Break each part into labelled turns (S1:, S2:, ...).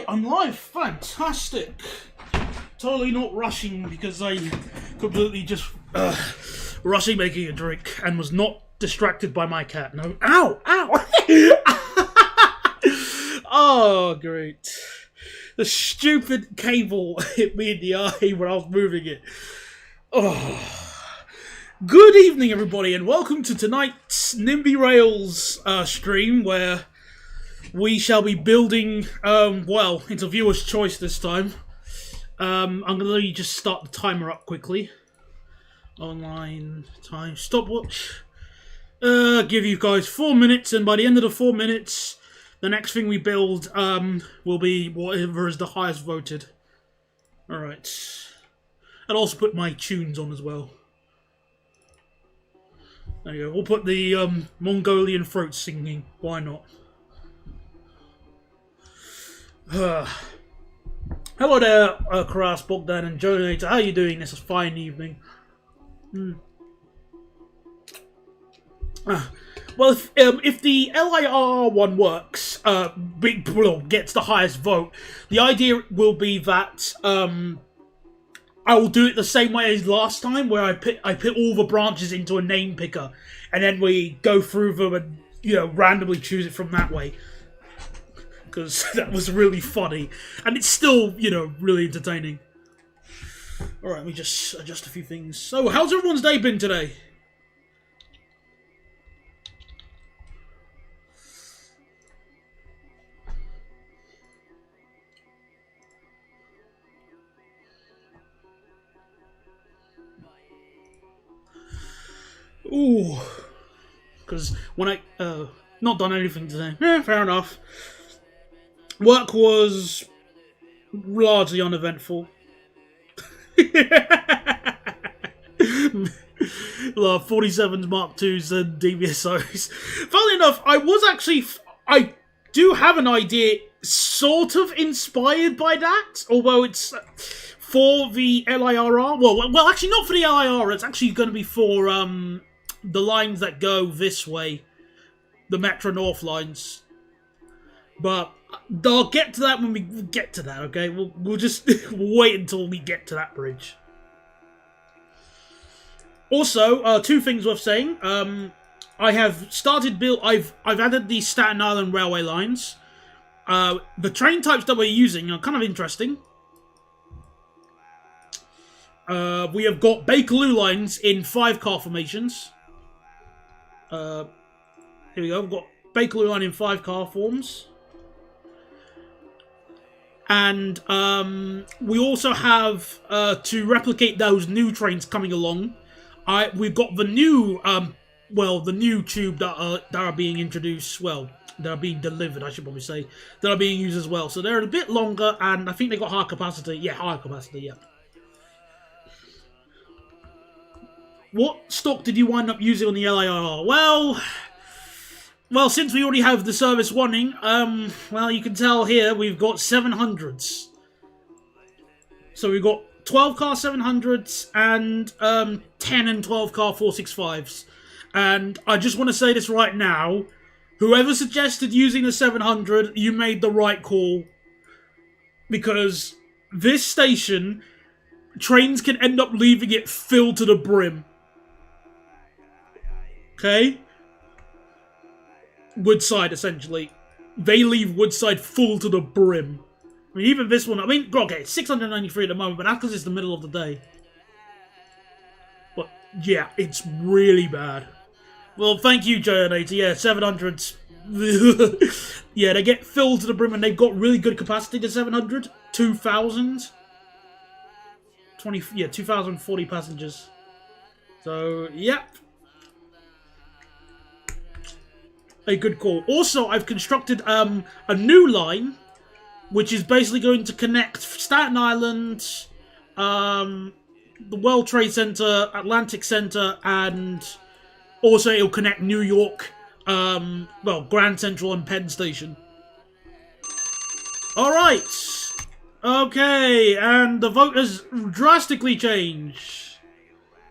S1: I'm live. Fantastic. Totally not rushing because I completely just rushing making a drink and was not distracted by my cat. No. Ow! Ow! Oh, great. The stupid cable hit me in the eye when I was moving it. Oh. Good evening, everybody, and welcome to tonight's Nimby Rails stream, where we shall be building, well, it's a viewer's choice this time. I'm going to let you just start the timer up quickly. Online time stopwatch. Give you guys 4 minutes, and by the end of the 4 minutes, the next thing we build will be whatever is the highest voted. Alright. I'll also put my tunes on as well. There you go. We'll put the Mongolian throat singing. Why not? Hello there, Karas, Bogdan, and Jonator. How are you doing this fine evening? Well, if the LIR one works, gets the highest vote, the idea will be that I will do it the same way as last time, where I put all the branches into a name picker, and then we go through them and randomly choose it from that way. Because that was really funny, and it's still really entertaining. All right, let me just adjust a few things. So, how's everyone's day been today? Ooh, because when I not done anything today. Fair enough. Work was largely uneventful. 47s, Mark IIs, and DBSOs. Funnily enough, I do have an idea sort of inspired by that, although it's for the LIRR. Well, actually not for the LIR, it's actually going to be for the lines that go this way, the Metro North lines. But I'll get to that when we get to that, okay? We'll just wait until we get to that bridge. Also, two things worth saying. I have started I've added the Staten Island railway lines. The train types that we're using are kind of interesting. We have got Bakerloo lines in 5-car formations. Here we go. We've got Bakerloo line in 5-car forms. And we also have, to replicate those new trains coming along, we've got the new, the new tube that are being introduced, that are being delivered, I should probably say, that are being used as well. So they're a bit longer, and I think they got higher capacity. Yeah, higher capacity, yeah. What stock did you wind up using on the LIR? Well, since we already have the service running, well, you can tell here we've got 700s. So we've got 12-car 700s and 10 and 12-car 465s. And I just want to say this right now. Whoever suggested using the 700, you made the right call. Because this station, trains can end up leaving it filled to the brim. Okay? Woodside, essentially. They leave Woodside full to the brim. I mean, even this one, okay, it's 693 at the moment, but that's because it's the middle of the day. But, yeah, it's really bad. Well, thank you, Jonator. Yeah, 700s. Yeah, they get filled to the brim, and they've got really good capacity to 700. 2,000. 2,040 passengers. So, yep. A good call. Also, I've constructed a new line, which is basically going to connect Staten Island, the World Trade Center, Atlantic Center, and also it'll connect New York, Grand Central and Penn Station. Alright. Okay, and the vote has drastically changed.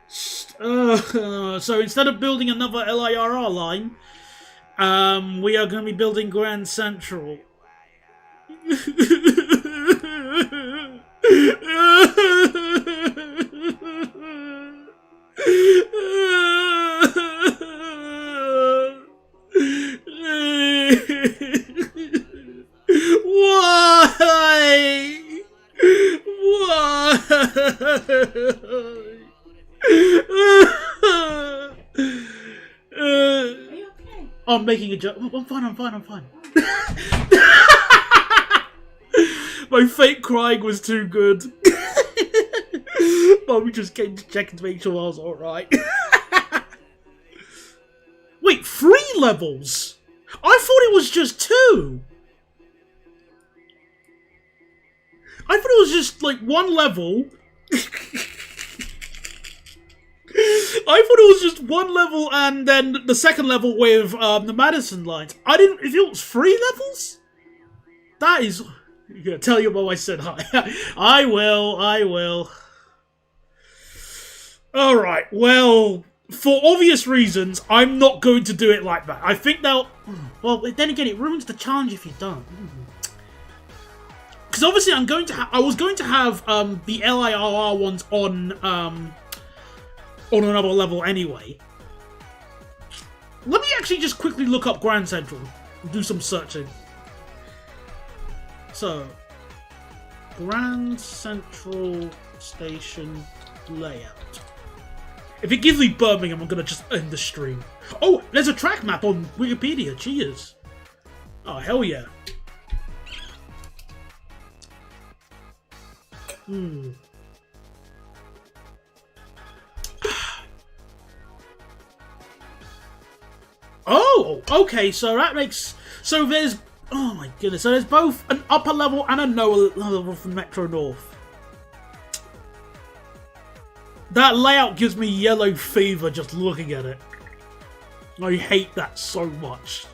S1: So instead of building another LIRR line, we are going to be building Grand Central. Why? Why?
S2: Are you okay?
S1: I'm making a joke. I'm fine. My fake crying was too good. Mummy just came to check to make sure I was alright. Wait, 3 levels? I thought it was just 2. I thought it was just like 1 level. I thought it was just 1 level and then the second level with the Madison lines. I didn't. If it was 3 levels, that is. I'm gonna tell your mom I said hi. I will. Alright, well, for obvious reasons, I'm not going to do it like that. I think they'll... Well, then again, it ruins the challenge if you don't. Because obviously I was going to have the LIRR ones on another level anyway. Let me actually just quickly look up Grand Central and do some searching. So, Grand Central Station layout. If it gives me Birmingham, I'm going to just end the stream. Oh, there's a track map on Wikipedia. Cheers. Oh, hell yeah. Oh, okay, so that makes... So there's... Oh my goodness, so there's both an upper level and a lower level from Metro North. That layout gives me yellow fever just looking at it. I hate that so much.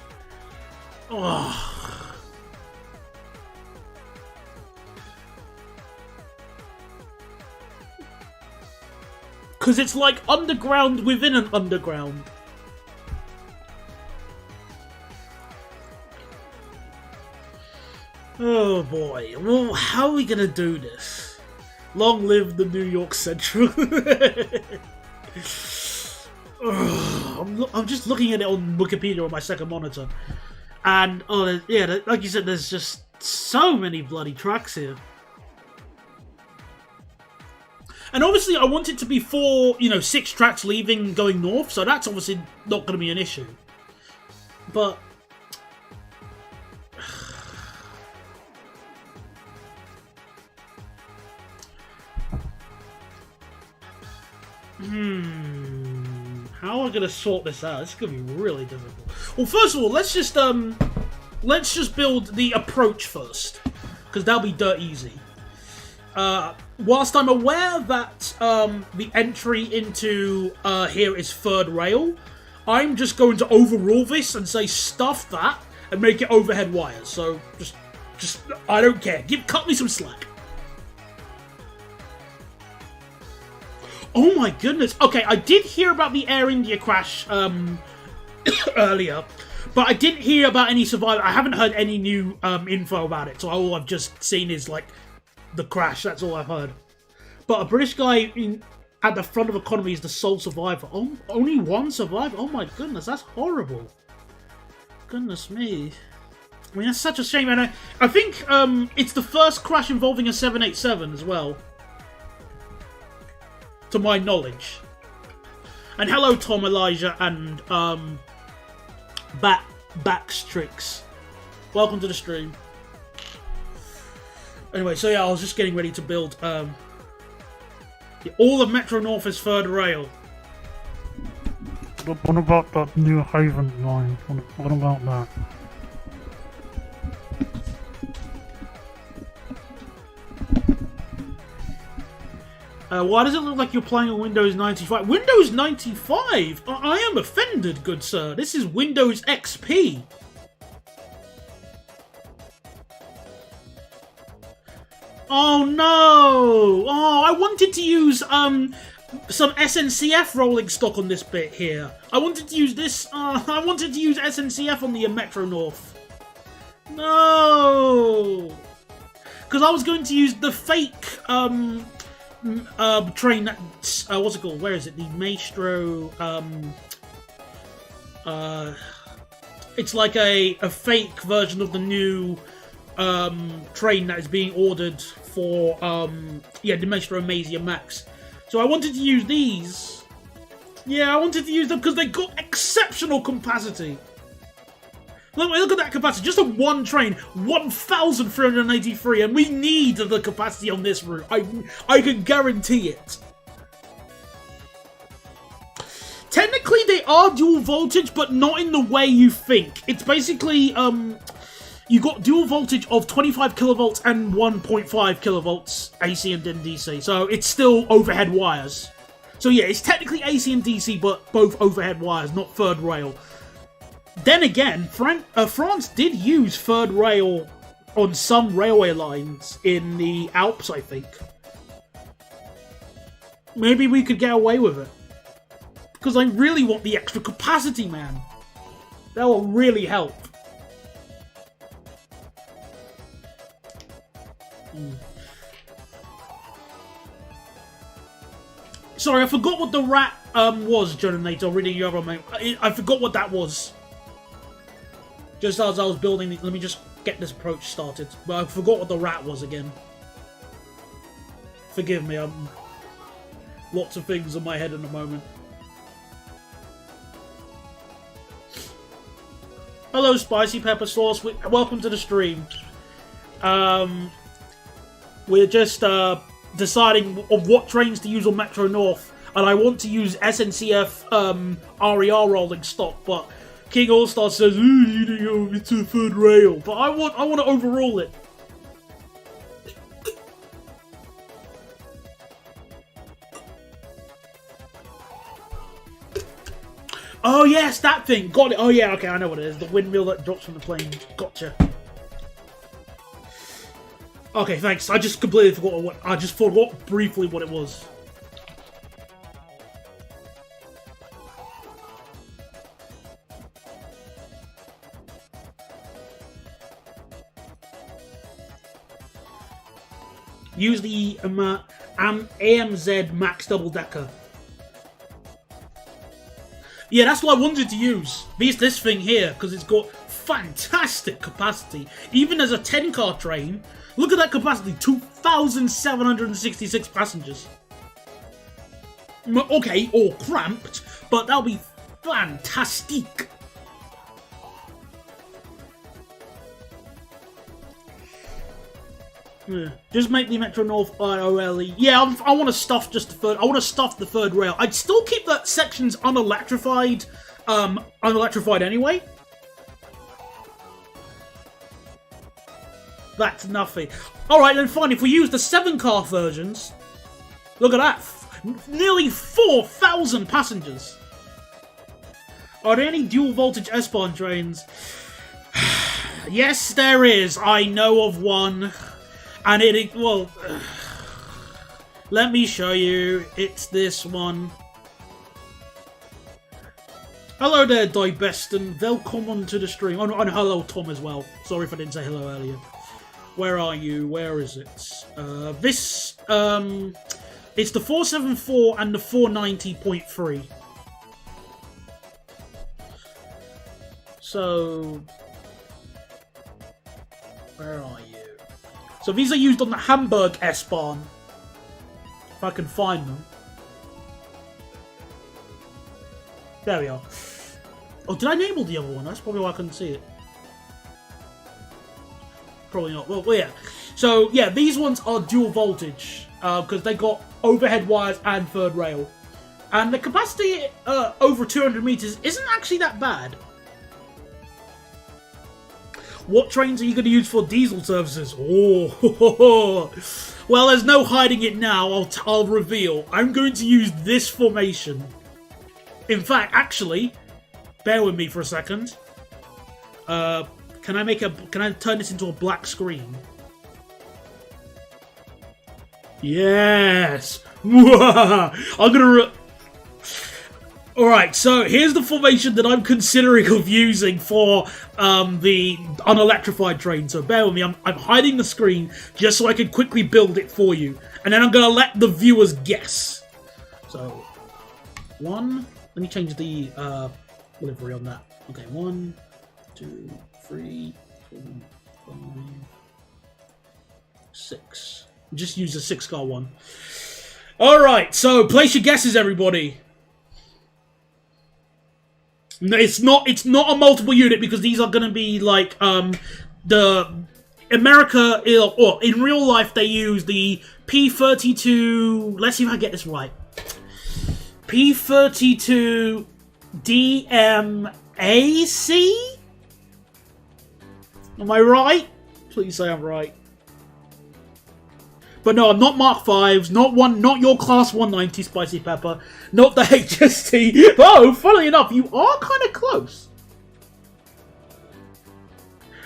S1: Oh. Because it's like underground within an underground. Oh boy, well, how are we gonna do this? Long live the New York Central. I'm just looking at it on Wikipedia on my second monitor. And, oh, yeah, like you said, there's just so many bloody tracks here. And obviously I want it to be 6 tracks leaving going north, so that's obviously not going to be an issue. But... How am I going to sort this out? It's going to be really difficult. Well, first of all, let's just build the approach first, because that'll be dirt easy. Whilst I'm aware that the entry into here is 3rd rail, I'm just going to overrule this and say stuff that and make it overhead wires. So just I don't care. Cut me some slack. Oh my goodness. Okay, I did hear about the Air India crash earlier, but I didn't hear about any survivors. I haven't heard any new info about it, so all I've just seen is, like, the crash. That's all I've heard. But a British guy at the front of economy is the sole survivor. Oh, only one survivor? Oh my goodness, that's horrible. Goodness me. I mean, that's such a shame. And I think it's the first crash involving a 787 as well, to my knowledge. And hello, Tom, Elijah, and Backstrix. Welcome to the stream. Anyway, so yeah, I was just getting ready to build all of Metro North is 3rd rail.
S3: What about that New Haven line? What about that?
S1: Why does it look like you're playing on Windows 95? Windows 95? I am offended, good sir. This is Windows XP. Oh no! Oh, I wanted to use some SNCF rolling stock on this bit here. I wanted to use this. I wanted to use SNCF on the Metro North. No! because I was going to use the fake train that what's it called? Where is it? The Maestro. It's like a fake version of the new train that is being ordered for the Maestro Amazia Max. So I wanted to use these. Yeah, I wanted to use them because they got exceptional capacity. Look at that capacity. Just on one train, 1,383, and we need the capacity on this route. I can guarantee it. Technically, they are dual voltage, but not in the way you think. It's basically, you got dual voltage of 25 kilovolts and 1.5 kilovolts AC and then DC. So it's still overhead wires. So yeah, it's technically AC and DC, but both overhead wires, not third rail. Then again, France did use third rail on some railway lines in the Alps, I think. Maybe we could get away with it. Because I really want the extra capacity, man. That will really help. Sorry, I forgot what the rat was, Jonanator, reading your other name. I forgot what that was. Just as I was building, let me just get this approach started. But I forgot what the rat was again. Forgive me, lots of things in my head in a moment. Hello, Spicy Pepper Sauce. Welcome to the stream. We're just deciding of what trains to use on Metro North, and I want to use SNCF RER rolling stock, but King All-Star says, "Ooh, you need to go into the third rail," but I want to overrule it. Oh yes, that thing. Got it. Oh yeah, okay, I know what it is. The windmill that drops from the plane. Gotcha. Okay, thanks. I just completely forgot what. I just forgot briefly what it was. Use the AMZ Max Double Decker. Yeah, that's what I wanted to use. This thing here, because it's got fantastic capacity. Even as a 10-car train, look at that capacity, 2,766 passengers. Okay, all cramped, but that'll be fantastic. Yeah. Just make the Metro North IOLE. Yeah, I want to stuff just the third. I want to stuff the third rail. I'd still keep that sections unelectrified. Unelectrified anyway. That's nothing. All right, then fine. If we use the 7-car versions, look at that. Nearly 4,000 passengers. Are there any dual voltage S-Bahn trains? Yes, there is. I know of one. And well, let me show you. It's this one. Hello there, Dybeston. Welcome to the stream. Oh, and hello, Tom, as well. Sorry if I didn't say hello earlier. Where are you? Where is it? It's the 474 and the 490.3. So, where are you? So these are used on the Hamburg S-Bahn. If I can find them. There we are. Oh, did I enable the other one? That's probably why I couldn't see it. Probably not. Well, yeah. So, yeah, these ones are dual voltage. Because they got overhead wires and third rail. And the capacity over 200 meters isn't actually that bad. What trains are you going to use for diesel services? Oh, well, there's no hiding it now. I'll reveal. I'm going to use this formation. In fact, actually, bear with me for a second. Can I turn this into a black screen? Yes. I'm gonna. Alright, so here's the formation that I'm considering of using for the unelectrified train. So bear with me, I'm hiding the screen just so I can quickly build it for you. And then I'm going to let the viewers guess. So, let me change the livery on that. Okay, 1, 2, 3, 4, 5, 6. Just use the 6-car one. Alright, so place your guesses, everybody. No, it's not a multiple unit because these are going to be like the America, or in real life they use the P-32. Let's see if I get this right. P-32 DMAC. Am I right? Please say I'm right. But no, not Mark 5s, not your Class 190 Spicy Pepper, not the HST. Oh, funnily enough, you are kind of close.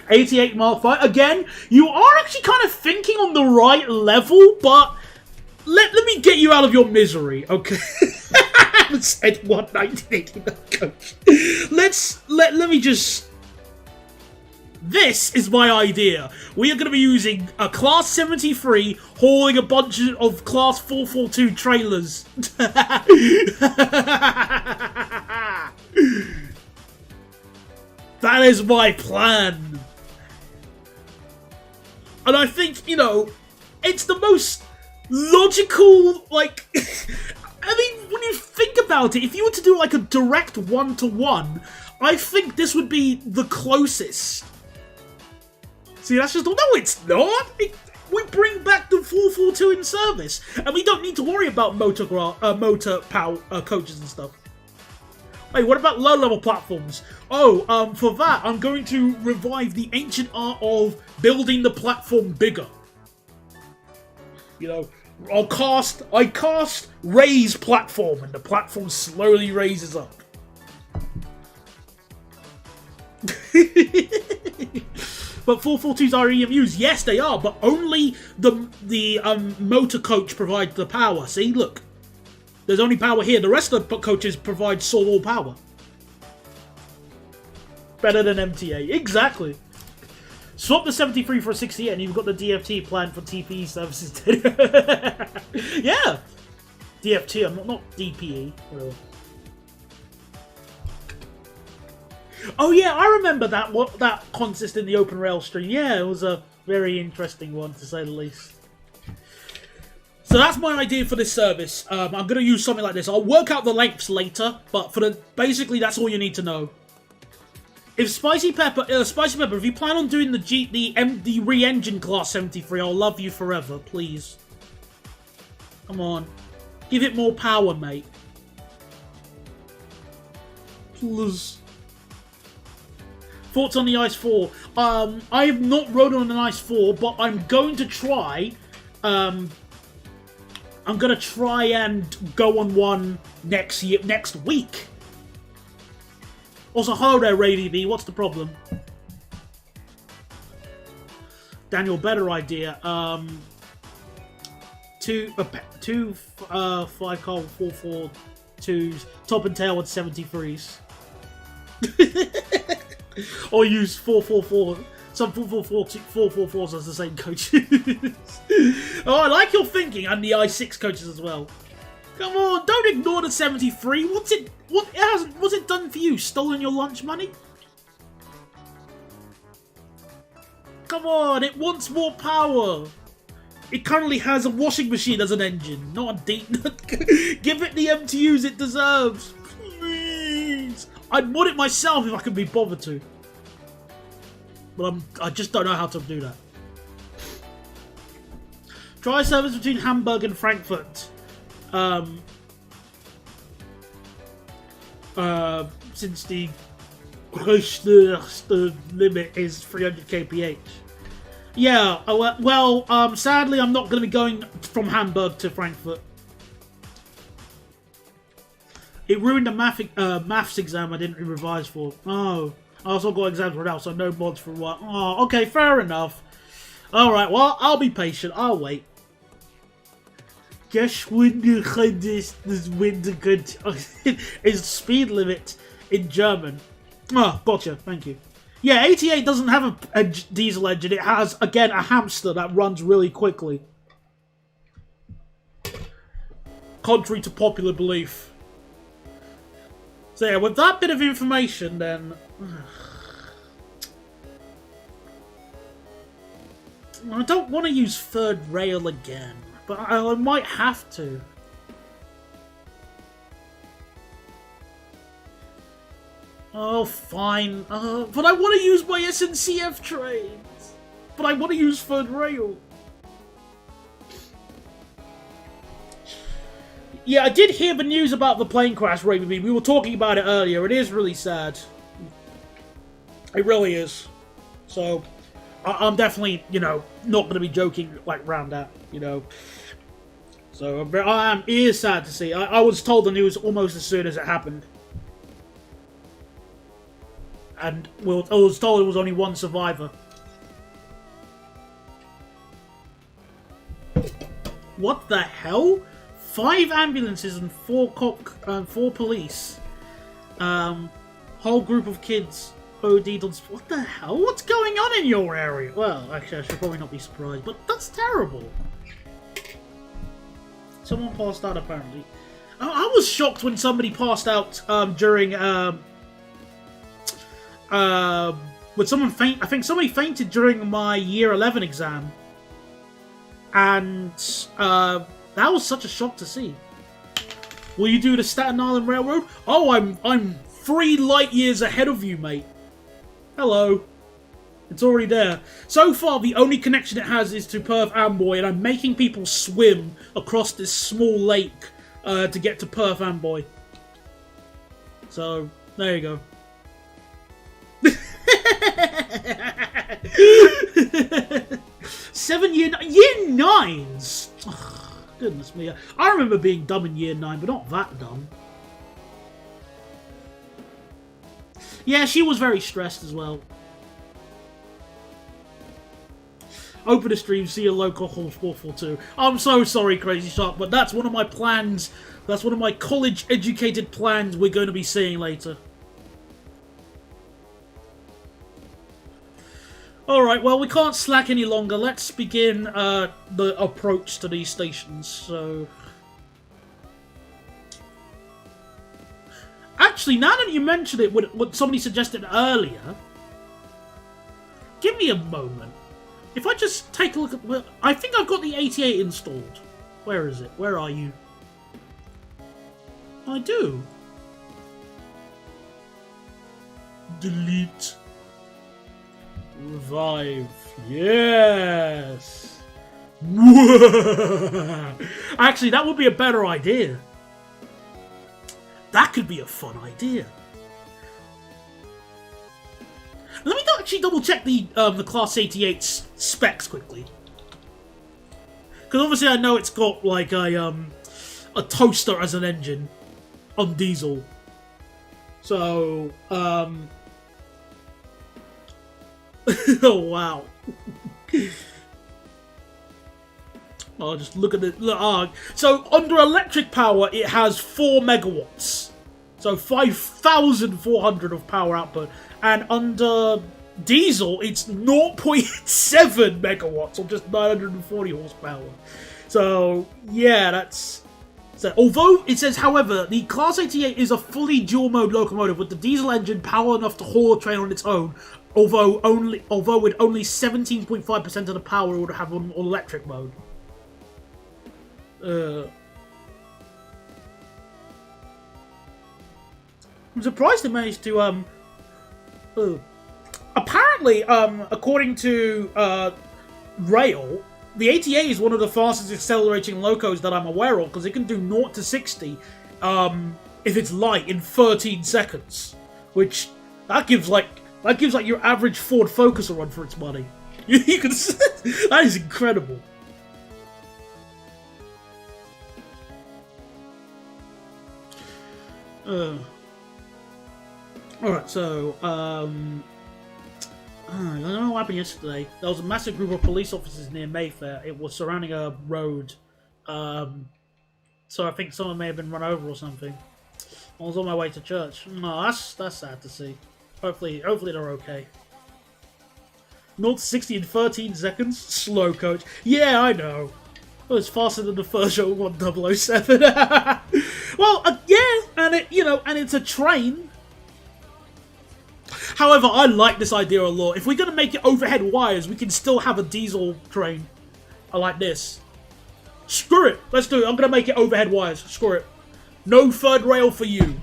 S1: 88 Mark 5. Again, you are actually kind of thinking on the right level, but let me get you out of your misery, okay? I haven't said 119 coach. Let me just... This is my idea. We are going to be using a Class 73 hauling a bunch of Class 442 trailers. That is my plan. And I think, you know, it's the most logical, like... I mean, when you think about it, if you were to do like a direct one-to-one, I think this would be the closest. See, that's just... No, it's not! We bring back the 442 in service, and we don't need to worry about motor power coaches and stuff. Hey, what about low-level platforms? Oh, for that, I'm going to revive the ancient art of building the platform bigger. You know, I cast raise platform, and the platform slowly raises up. But 442s are EMUs. Yes, they are, but only the motor coach provides the power. See, look. There's only power here. The rest of the coaches provide sole power. Better than MTA. Exactly. Swap the 73 for a 68 and you've got the DFT planned for TPE services. Yeah. DFT, I'm not DPE. Whatever. Oh yeah, I remember that contest in the Open Rail stream. Yeah, it was a very interesting one, to say the least. So that's my idea for this service. I'm going to use something like this. I'll work out the lengths later, but basically that's all you need to know. If Spicy Pepper, if you plan on doing the re-engine Class 73, I'll love you forever, please. Come on, give it more power, mate. Please. Thoughts on the Ice 4? I have not rode on an Ice 4, but I'm going to try. I'm going to try and go on one next week. Also, hello there, Rady B. What's the problem? Daniel, better idea. Two 5-car 442s, top and tail with 73s. Or use 444. Some 444s as the same coaches. Oh, I like your thinking, and the I6 coaches as well. Come on, don't ignore the 73. What's it done for you? Stolen your lunch money? Come on, it wants more power. It currently has a washing machine as an engine, not a deep. Give it the MTUs it deserves, please. I'd mod it myself if I could be bothered to. But I just don't know how to do that. Try service between Hamburg and Frankfurt. Since the limit is 300 kph. Yeah, well, sadly I'm not going to be going from Hamburg to Frankfurt. It ruined the maths exam I didn't revise for. Oh, I also got exams right now, so no mods for a while. Oh, okay, fair enough. Alright, well, I'll be patient. I'll wait. Just 100 this winter good is speed limit in German. Oh, gotcha. Thank you. Yeah, 88 doesn't have a diesel engine. It has, again, a hamster that runs really quickly. Contrary to popular belief. So yeah, with that bit of information, then... I don't want to use third rail again, but I might have to. Oh, fine. But I want to use my SNCF trains. But I want to use third rail. Yeah, I did hear the news about the plane crash, Raven. We were talking about it earlier. It is really sad. It really is. So, I'm definitely, you know, not going to be joking like round that, you know. So, it is sad to see. I was told the news almost as soon as it happened. And I was told it was only one survivor. What the hell? 5 ambulances and 4 police. Whole group of kids OD'd on... What the hell? What's going on in your area? Well, actually, I should probably not be surprised, but that's terrible. Someone passed out, apparently. I was shocked when somebody passed out during... when someone I think somebody fainted during my year 11 exam. And, that was such a shock to see. Will you do the Staten Island Railroad? Oh, I'm 3 light years ahead of you, mate. Hello. It's already there. So far, the only connection it has is to Perth Amboy, and I'm making people swim across this small lake to get to Perth Amboy. So, there you go. Year 9s. Oh, goodness me, I remember being dumb in year 9, but not that dumb. Yeah, she was very stressed as well. Open a stream, see a local horse 442. I'm so sorry, Crazy Shark, but that's one of my plans. That's one of my college-educated plans we're going to be seeing later. Alright, well, we can't slack any longer. Let's begin the approach to these stations, so... Actually, now that you mention it, what somebody suggested earlier... Give me a moment. If I just take a look at... Well, I think I've got the 88 installed. Where is it? Where are you? I do. Delete... Revive. Yes! Actually, that would be a better idea. That could be a fun idea. Let me actually double check the Class 88 specs quickly. Because obviously I know it's got like a toaster as an engine on diesel. So, oh wow. Oh, just look at it. So under electric power it has 4 megawatts. So 5,400 of power output. And under diesel it's 0.7 megawatts, or just 940 horsepower. So yeah, that's... So, although it says, however, the Class 88 is a fully dual-mode locomotive with the diesel engine power enough to haul a train on its own, although with only 17.5% of the power it would have on electric mode. I'm surprised they managed to apparently, according to Rail, the 88 is one of the fastest accelerating locos that I'm aware of, because it can do 0 to 60 if it's light in 13 seconds, which that gives like your average Ford Focus a run for its money. You can that is incredible. Alright, so I don't know what happened yesterday. There was a massive group of police officers near Mayfair. It was surrounding a road So I think someone may have been run over or something. I was on my way to church. No, that's sad to see. Hopefully they're okay. 0 to 60 in 13 seconds? Slow, coach. Yeah, I know. Well, it's faster than the first show 1007. Well, yeah, and it's a train. However, I like this idea a lot. If we're gonna make it overhead wires, we can still have a diesel train. I like this. Screw it. Let's do it. I'm gonna make it overhead wires. Screw it. No third rail for you.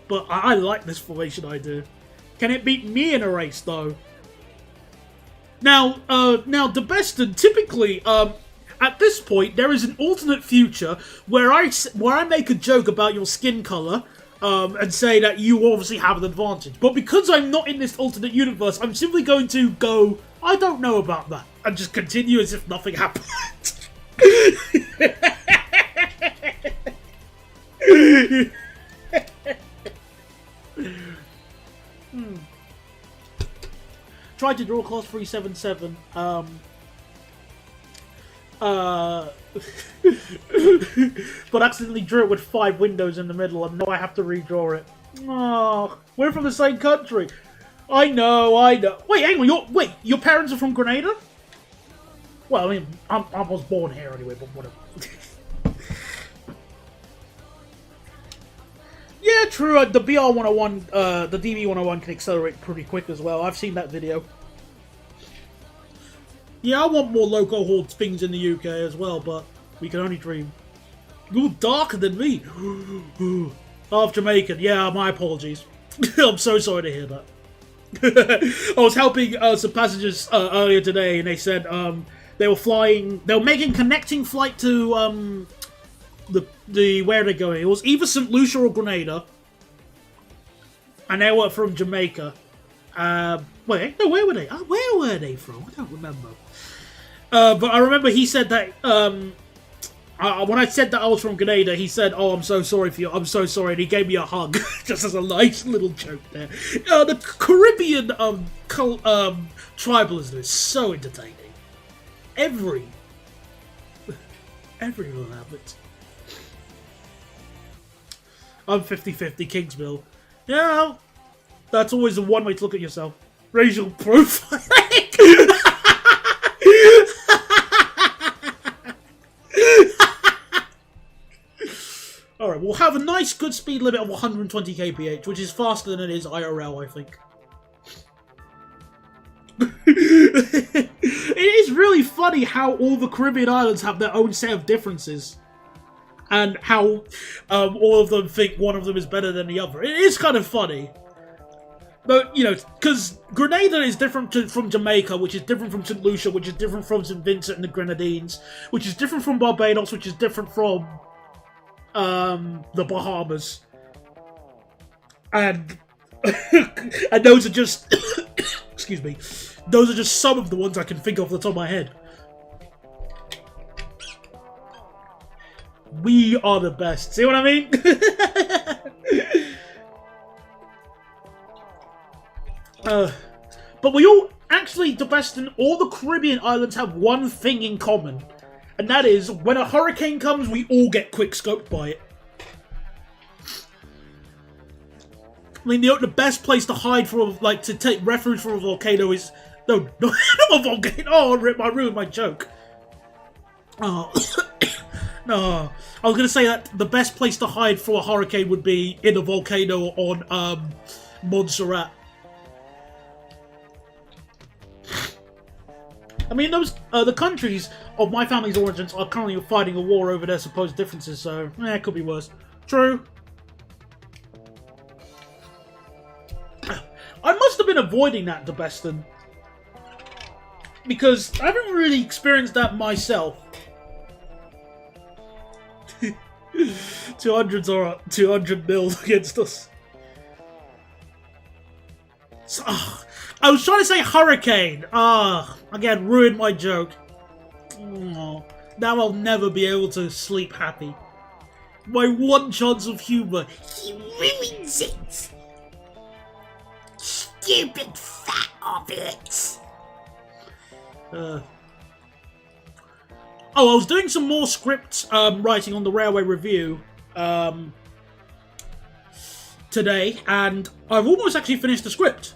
S1: But I like this formation idea. Can it beat me in a race, though? Now, DeBeston, typically, at this point, there is an alternate future where I make a joke about your skin color, and say that you obviously have an advantage. But because I'm not in this alternate universe, I'm simply going to go, I don't know about that, and just continue as if nothing happened. Tried to draw class 377. But accidentally drew it with 5 windows in the middle, and now I have to redraw it. Oh, we're from the same country. I know. Wait, hang on. Your parents are from Grenada? Well, I mean, I was born here anyway, but whatever. Yeah, true. The BR101, the DB101 can accelerate pretty quick as well. I've seen that video. Yeah, I want more local hauled things in the UK as well, but we can only dream. You're darker than me. Half Jamaican. Yeah, my apologies. I'm so sorry to hear that. I was helping some passengers earlier today, and they said they were making connecting flight to the where they're going. It was either St. Lucia or Grenada, and they were from Jamaica. Wait, no, where were they? Where were they from? I don't remember. But I remember he said that when I said that I was from Grenada, he said, "Oh, I'm so sorry for you. I'm so sorry," and he gave me a hug, just as a nice little joke there. The Caribbean tribalism is so entertaining. Every little habit. I'm 50-50 Kingsmill. Yeah, that's always the one way to look at yourself. Racial profiling. Alright, we'll have a nice good speed limit of 120 kph, which is faster than it is IRL, I think. It is really funny how all the Caribbean islands have their own set of differences. And how all of them think one of them is better than the other. It is kind of funny. But, because Grenada is different from Jamaica, which is different from St. Lucia, which is different from St. Vincent and the Grenadines, which is different from Barbados, which is different from the Bahamas. And and those are just excuse me. Those are just some of the ones I can think of off the top of my head. We are the best. See what I mean? But we all actually, the best in all the Caribbean islands have one thing in common. And that is, when a hurricane comes, we all get quick-scoped by it. I mean, the best place to hide from, to take refuge from a volcano is... No, not a volcano. Oh, I ruined my joke. Oh. No. I was going to say that the best place to hide from a hurricane would be in a volcano on, Montserrat. I mean, the countries of my family's origins are currently fighting a war over their supposed differences, so, it could be worse. True. I must have been avoiding that, DeBeston. Because I haven't really experienced that myself. 200s are 200 mil against us. So, I was trying to say hurricane. Again, ruined my joke. Oh, now I'll never be able to sleep happy. My one chance of humour. He ruins it. Stupid fat hobbits. Oh, I was doing some more script writing on the Railway Review today, and I've almost actually finished the script.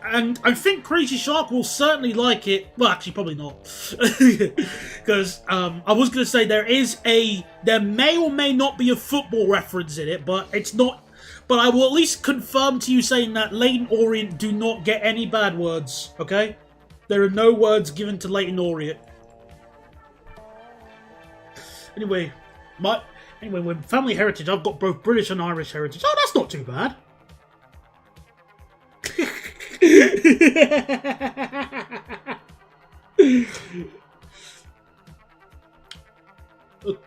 S1: And I think Crazy Shark will certainly like it. Well, actually, probably not. Because I was going to say there may or may not be a football reference in it, but it's not. But I will at least confirm to you saying that Leyton Orient do not get any bad words, okay? There are no words given to Leyton Orient. Anyway, with family heritage, I've got both British and Irish heritage. Oh, that's not too bad.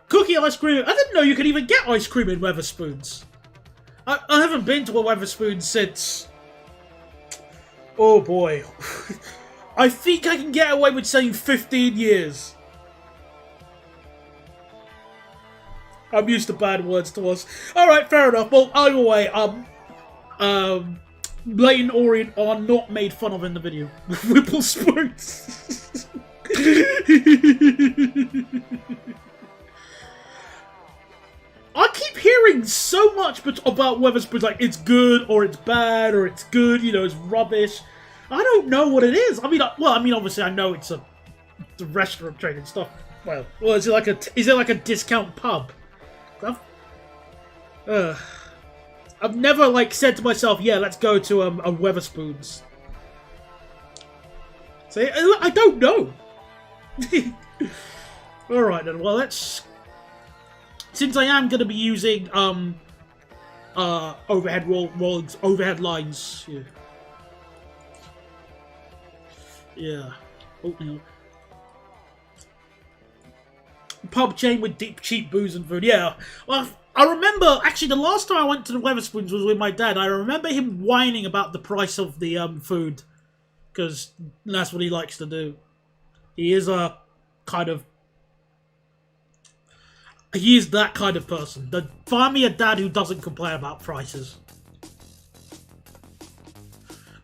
S1: Cookie ice cream. I didn't know you could even get ice cream in Wetherspoons. I haven't been to a Wetherspoons since... Oh boy. I think I can get away with saying 15 years. I'm used to bad words to us. Alright, fair enough. Well, either way, Leyton Orient are not made fun of in the video. Whipple spoons. I keep hearing so much about Wetherspoons, like it's good or it's bad or it's good, you know, it's rubbish. I don't know what it is. I mean, obviously I know it's a restaurant chain and stuff. Well, is it like a discount pub? I've never like said to myself, yeah, let's go to a Wetherspoons. So I don't know. All right then. Well, since I am going to be using overhead overhead lines. Yeah. Oh, no. Pub chain with cheap booze and food. Yeah. Well, I remember, actually, the last time I went to the Wetherspoons was with my dad. I remember him whining about the price of the food. Because that's what he likes to do. He is a kind of... He is that kind of person. Find me a dad who doesn't complain about prices.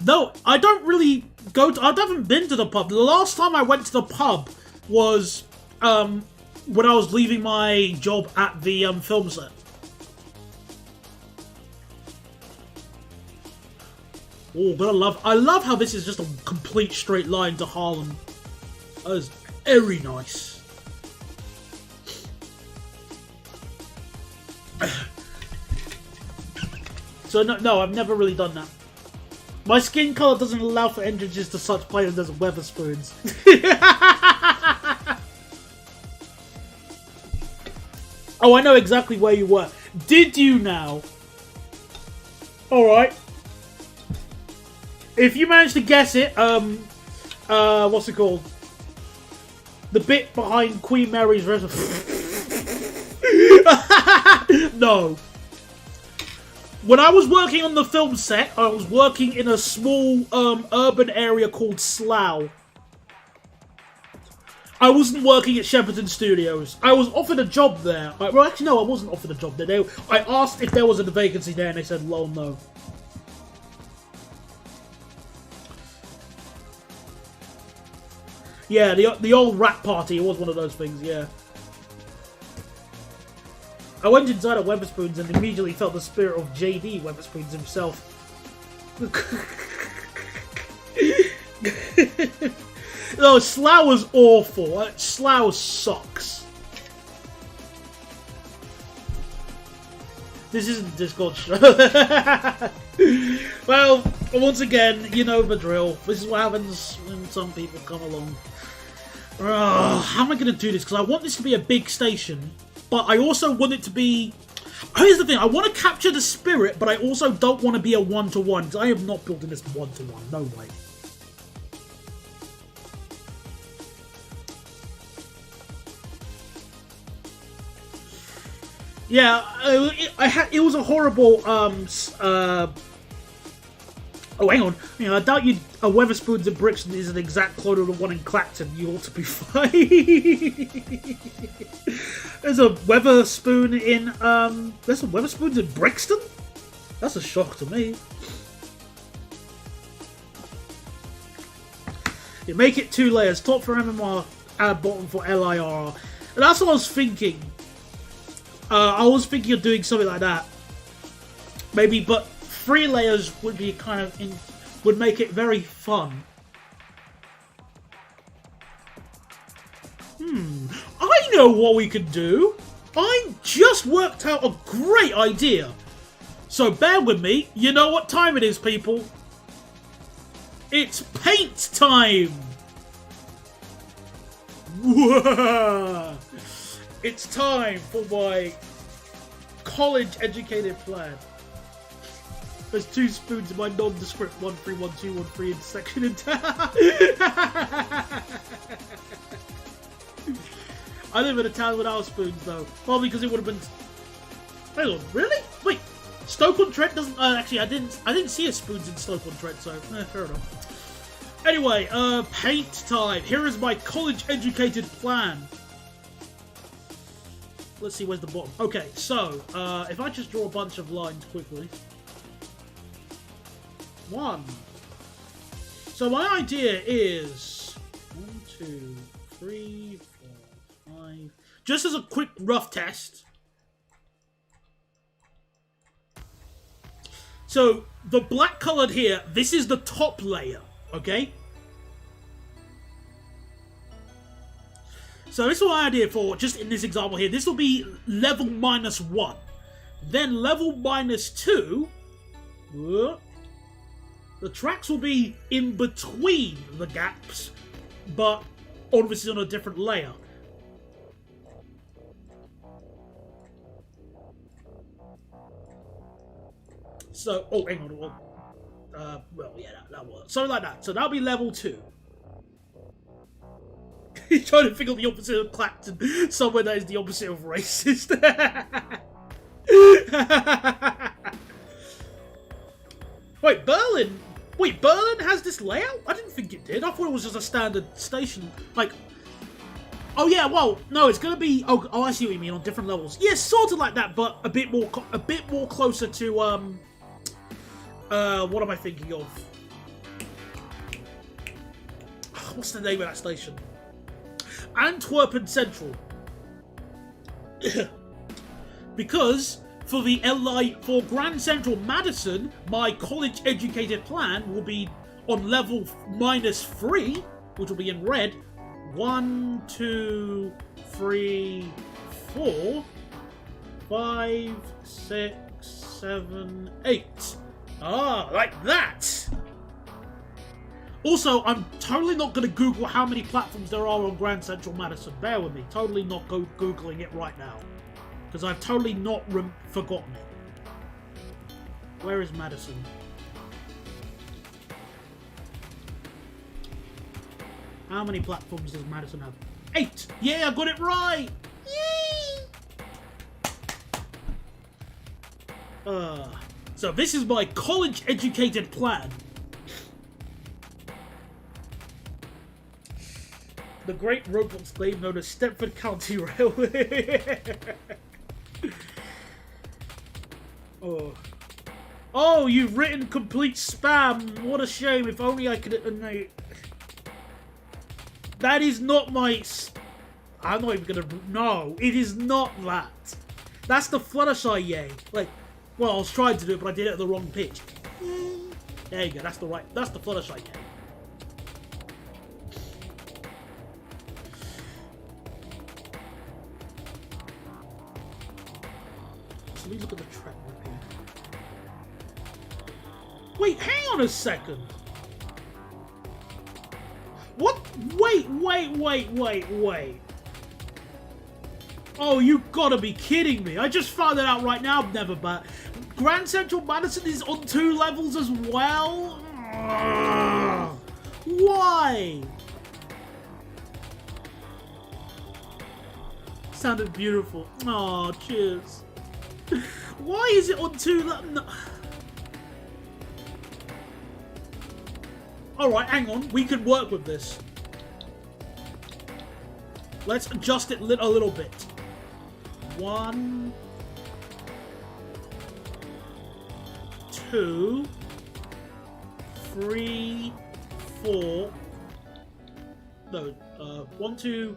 S1: No, I don't really go to... I haven't been to the pub. The last time I went to the pub was when I was leaving my job at the film set. Oh, but I love how this is just a complete straight line to Harlem. That is very nice. So no, I've never really done that. My skin colour doesn't allow for entrances to such places as Wetherspoons. Oh, I know exactly where you were. Did you now? Alright. If you managed to guess it, what's it called? The bit behind Queen Mary's residence. No. When I was working on the film set, I was working in a small urban area called Slough. I wasn't working at Shepperton Studios. I was offered a job there. Well, actually, no, I wasn't offered a job there. I asked if there was a vacancy there, and they said, "Lol, no." Yeah, the old rat party. It was one of those things. Yeah. I went inside of Wetherspoons and immediately felt the spirit of J.D. Wetherspoons himself. No, Slough was awful. Slough sucks. This isn't Discord show. Well, once again, you know the drill. This is what happens when some people come along. How am I going to do this? Because I want this to be a big station, but I also want it to be... Here's the thing, I want to capture the spirit, but I also don't want to be a one-to-one, because I am not building this one-to-one, no way. Yeah, it was a horrible, Oh, hang on. You know, I doubt a Wetherspoons in Brixton is an exact clone of the one in Clacton. You ought to be fine. There's a Wetherspoon in, there's some Wetherspoons in Brixton? That's a shock to me. You make it 2 layers. Top for MMR and bottom for LIRR. And that's what I was thinking. I was thinking of doing something like that. Maybe, but 3 layers would be kind of would make it very fun. I know what we could do. I just worked out a great idea. So bear with me. You know what time it is, people. It's paint time. It's time for my college-educated plan. There's 2 spoons in my nondescript 131213 section in town. I live in a town without spoons, though. Probably because it would have been. Hang on, really? Wait, Stoke-on-Trent doesn't. Actually, I didn't see a spoons in Stoke-on-Trent, so fair enough. Anyway, paint time. Here is my college-educated plan. Let's see, where's the bottom? Okay, so if I just draw a bunch of lines quickly. 1. So my idea is 1, 2, 3, 4, 5. Just as a quick rough test. So the black colored here, this is the top layer, okay? So this is my idea for, just in this example here, this will be level -1. Then level -2, the tracks will be in between the gaps, but obviously on a different layer. So, oh, hang on. Well, yeah, that works. Something like that. So that'll be level 2. He's trying to figure out the opposite of Clacton. Somewhere that is the opposite of racist. Wait, Berlin? Wait, Berlin has this layout? I didn't think it did. I thought it was just a standard station. Like, oh yeah, well, no, it's gonna be. Oh, I see what you mean, on different levels. Yeah, sort of like that, but a bit more closer to what am I thinking of? What's the name of that station? Antwerpen Central. Because for the for Grand Central Madison, my college-educated plan will be on level -3, which will be in red. 1, 2, 3, 4, 5, 6, 7, 8. Ah, like that. Also, I'm totally not going to Google how many platforms there are on Grand Central Madison. Bear with me. Totally not Googling it right now. Because I've totally not forgotten it. Where is Madison? How many platforms does Madison have? 8! Yeah, I got it right! Yay! So this is my college-educated plan. The great Roblox game known as Stepford County Railway. Oh, you've written complete spam. What a shame. If only I could... That is not my... I'm not even gonna... No, it is not that. That's the Fluttershy yay. Like, well, I was trying to do it, but I did it at the wrong pitch. There you go. That's the Fluttershy yay. So let me look at the track map here. Wait, hang on a second. What? Wait. Oh, you gotta be kidding me. I just found it out right now. Never bet. Grand Central Madison is on 2 levels as well? Why? Sounded beautiful. Oh, cheers. Why is it on 2 levels? No. Alright, hang on. We can work with this. Let's adjust it a little bit. 1, 2, 3, 4, No, 1, 2,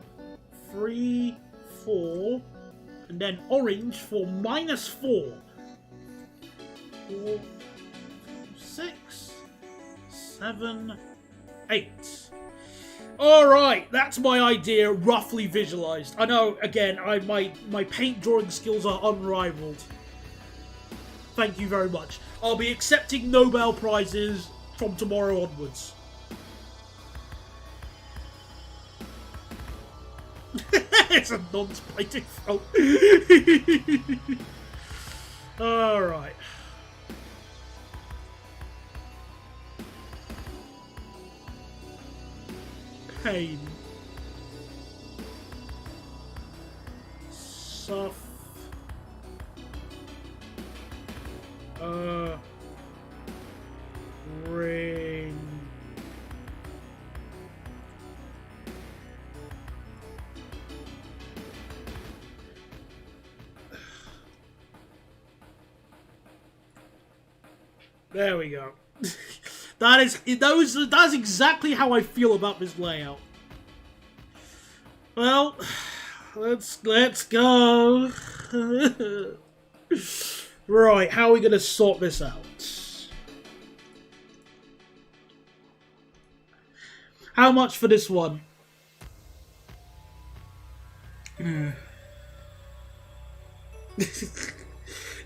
S1: 3, 4, and then orange for -4. 4, 6, 7, 8. Alright, that's my idea, roughly visualized. I know, again, my paint drawing skills are unrivaled. Thank you very much. I'll be accepting Nobel Prizes from tomorrow onwards. It's a non-splitting fault. Alright. Pain. Suff. Ring. There we go. That's exactly how I feel about this layout. Well, let's go. Right, how are we gonna sort this out? How much for this one?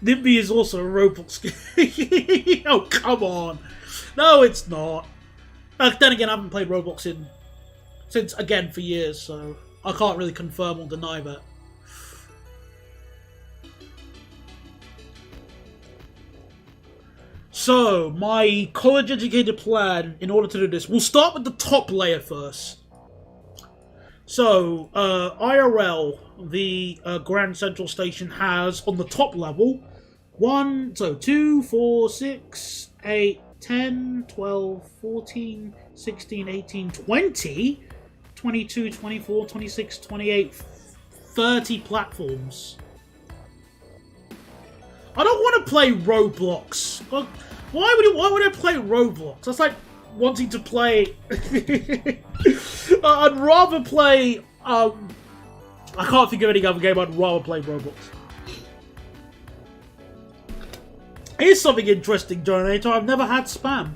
S1: Nimby is also a Roblox game. Oh, come on. No, it's not. Then again, I haven't played Roblox since, again, for years, so I can't really confirm or deny that. So, my college-educated plan, in order to do this, we'll start with the top layer first. So, IRL, the Grand Central Station, has, on the top level, 2, 4, 6, 8, 10, 12, 14, 16, 18, 20, 22, 24, 26, 28, 30 platforms. I don't want to play Roblox. Why would I play Roblox? That's like wanting to play... I'd rather play... I can't think of any other game I'd rather play Roblox. Here's something interesting, Donator. I've never had Spam.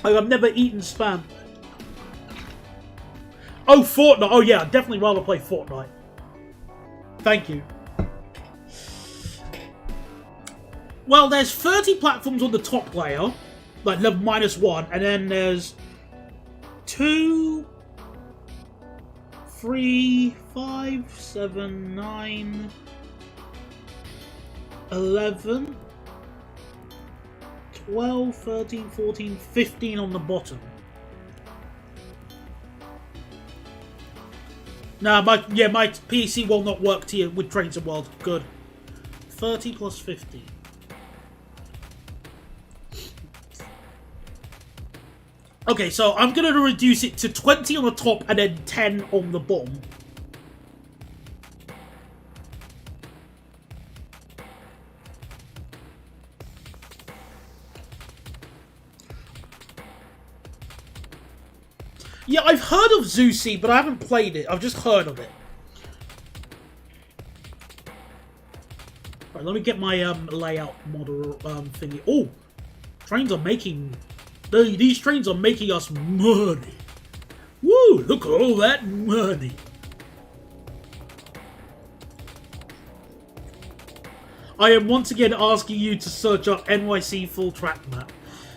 S1: I've never eaten Spam. Oh, Fortnite. Oh, yeah. I'd definitely rather play Fortnite. Thank you. Well, there's 30 platforms on the top layer, like level -1, and then there's 2, 3, 5, 7, 9, 11, 12, 13, 14, 15 on the bottom. Nah, my PC will not work to you with Trains of World. Good. 30 plus 50. Okay, so I'm going to reduce it to 20 on the top and then 10 on the bottom. Yeah, I've heard of Zusi, but I haven't played it. I've just heard of it. Right, let me get my layout model thingy. Oh, trains are making... These trains are making us money. Woo, look at all that money. I am once again asking you to search up NYC full track map.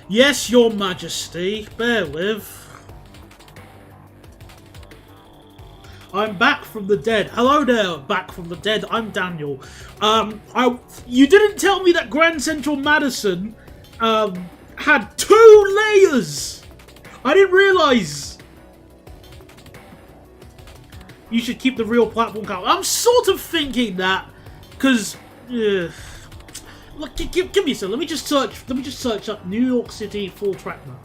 S1: Yes, your majesty. Bear with. I'm back from the dead. Hello there, back from the dead. I'm Daniel. You didn't tell me that Grand Central Madison, had 2 layers! I didn't realise! You should keep the real platform count. I'm sort of thinking that, because... Look, give me a second. Let me just search up New York City full track map.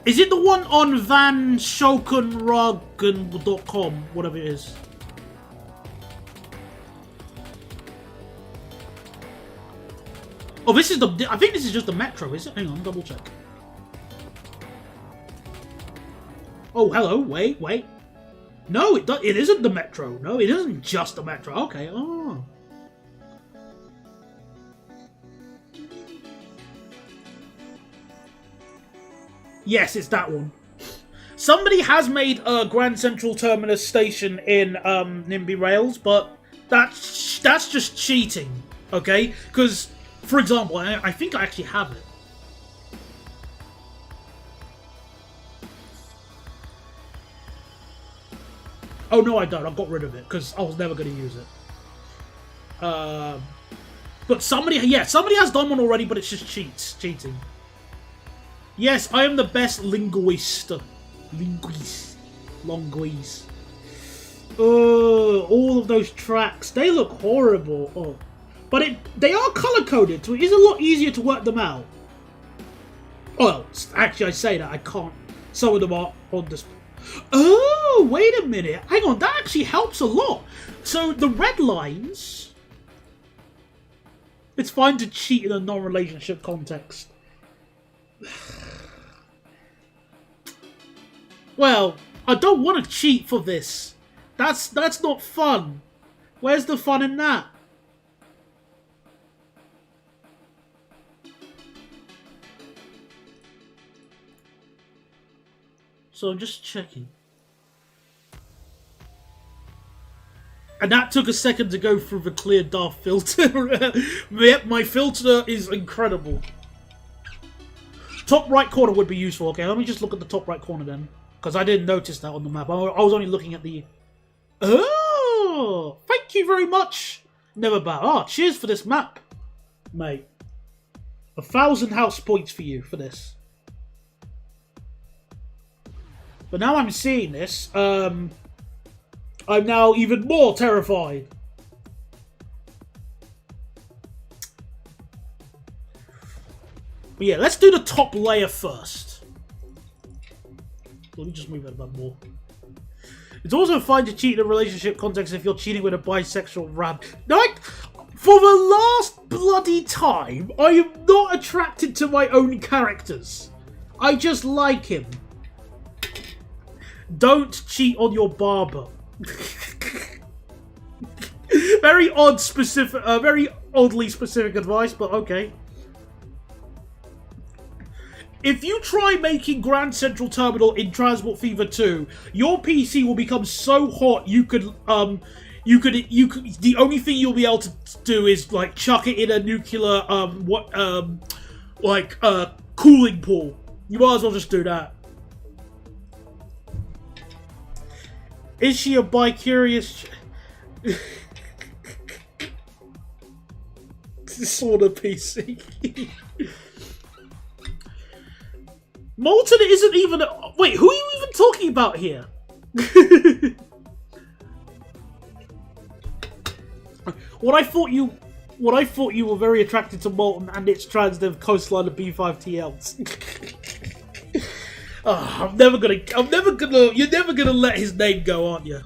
S1: Is it the one on vanshokenragen.com, whatever it is? Oh, this is the... I think this is just the metro, is it? Hang on, double check. Oh, hello. Wait. No, it isn't the metro. No, it isn't just the metro. Okay, oh. Yes, it's that one. Somebody has made a Grand Central Terminus station in Nimby Rails, but that's just cheating, okay? Because, for example, I think I actually have it. Oh, no, I don't. I got rid of it because I was never going to use it. But somebody has done one already, but it's just cheating. Yes, I am the best linguist. Linguist. Oh, all of those tracks. They look horrible. Oh. But they are color-coded, so it is a lot easier to work them out. Well, actually, I say that. I can't. Some of them are on display. Oh, wait a minute. Hang on, that actually helps a lot. So, the red lines... It's fine to cheat in a non-relationship context. Well, I don't want to cheat for this. That's not fun. Where's the fun in that? So I'm just checking. And that took a second to go through the clear dark filter. Yep, my filter is incredible. Top right corner would be useful. Okay, let me just look at the top right corner then. Because I didn't notice that on the map. I was only looking at the... Oh! Thank you very much! Never bad. Oh, cheers for this map, mate. 1,000 house points for you for this. But now I'm seeing this, I'm now even more terrified. But yeah, let's do the top layer first. Let me just move that a bit more. It's also fine to cheat in a relationship context if you're cheating with a bisexual rab. Like, for the last bloody time, I am not attracted to my own characters. I just like him. Don't cheat on your barber. Very oddly specific advice, but okay. If you try making Grand Central Terminal in Transport Fever 2, your PC will become so hot the only thing you'll be able to do is like chuck it in a nuclear cooling pool. You might as well just do that. Is she a bi-curious sort of PC? Molten isn't even wait, who are you even talking about here? What I thought you were very attracted to Molten and its transdev coastline of B5TLs. Oh, you're never gonna let his name go, aren't you?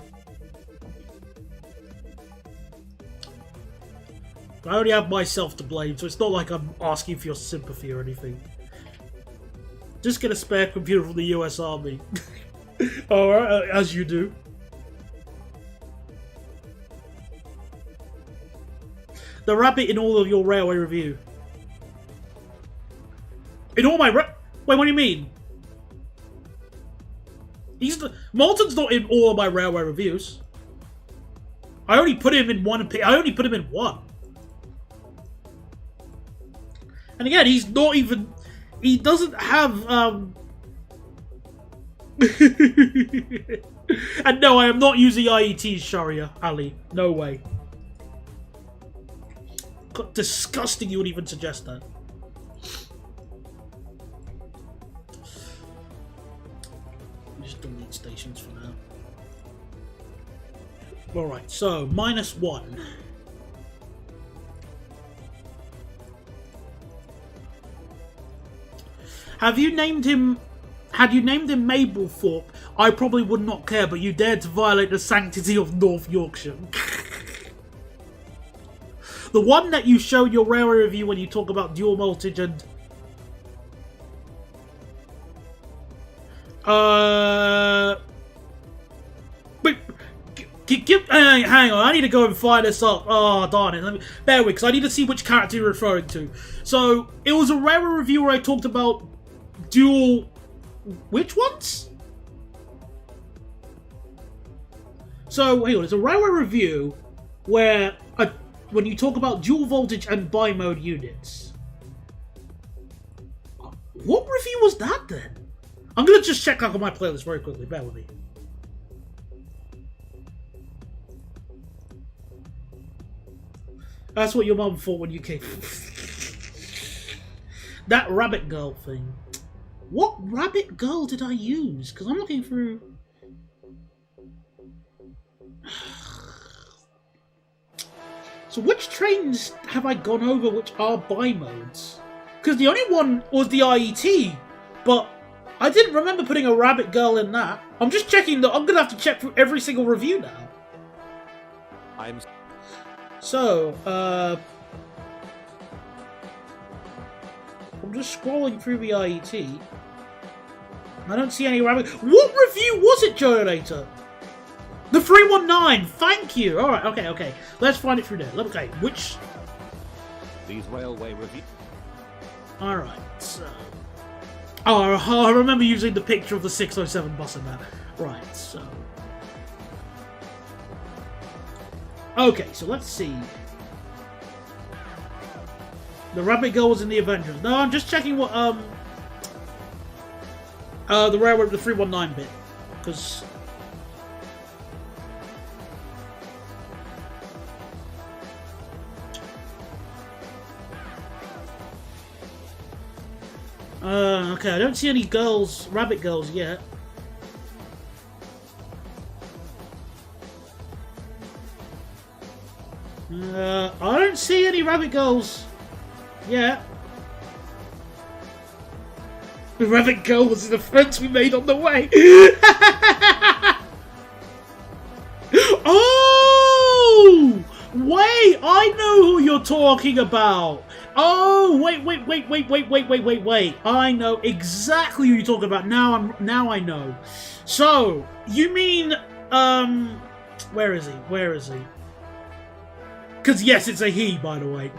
S1: I only have myself to blame, so it's not like I'm asking for your sympathy or anything. Just get a spare computer from the US Army. Alright, as you do. The rabbit in all of your railway review. In all my wait, what do you mean? Molten's not in all of my railway reviews. I only put him in one. And again, he's not even. He doesn't have. And no, I am not using IET's Sharia, Ali. No way. God, disgusting. You would even suggest that. Just delete stations for now. Alright, so -1. Had you named him Mablethorpe, I probably would not care, but you dared to violate the sanctity of North Yorkshire. The one that you show in your railway review when you talk about dual voltage and... Wait, hang on, I need to go and fire this up. Oh, darn it. Let me bear with, because I need to see which character you're referring to. So, it was a railway review where I talked about dual... Which ones? So, hang on, it's a railway review where when you talk about dual voltage and bi-mode units. What review was that then? I'm gonna just check out on my playlist very quickly, bear with me. That's what your mum thought when you came. That rabbit girl thing. What rabbit girl did I use? Because I'm looking through... So which trains have I gone over which are bi-modes? Because the only one was the IET, but I didn't remember putting a rabbit girl in that. I'm just checking that. I'm going to have to check through every single review now. So, I'm just scrolling through the IET. I don't see any rabbit... What review was it, Jonator? The 319! Thank you! Alright, okay. Let's find it through there. Okay, which...
S2: These railway review...
S1: Alright, so... Oh, I remember using the picture of the 607 bus in that. Right, so... Okay, so let's see. The rabbit girl was in the Avengers. No, I'm just checking what, the railroad, the 319 bit. Because... okay, I don't see any girls, rabbit girls yet. I don't see any rabbit girls yet. The rabbit girl was in the friends we made on the way. Oh! Wait, I know who you're talking about. Oh, wait. I know exactly who you're talking about. Now I know. So, you mean, where is he? Because yes, it's a he, by the way.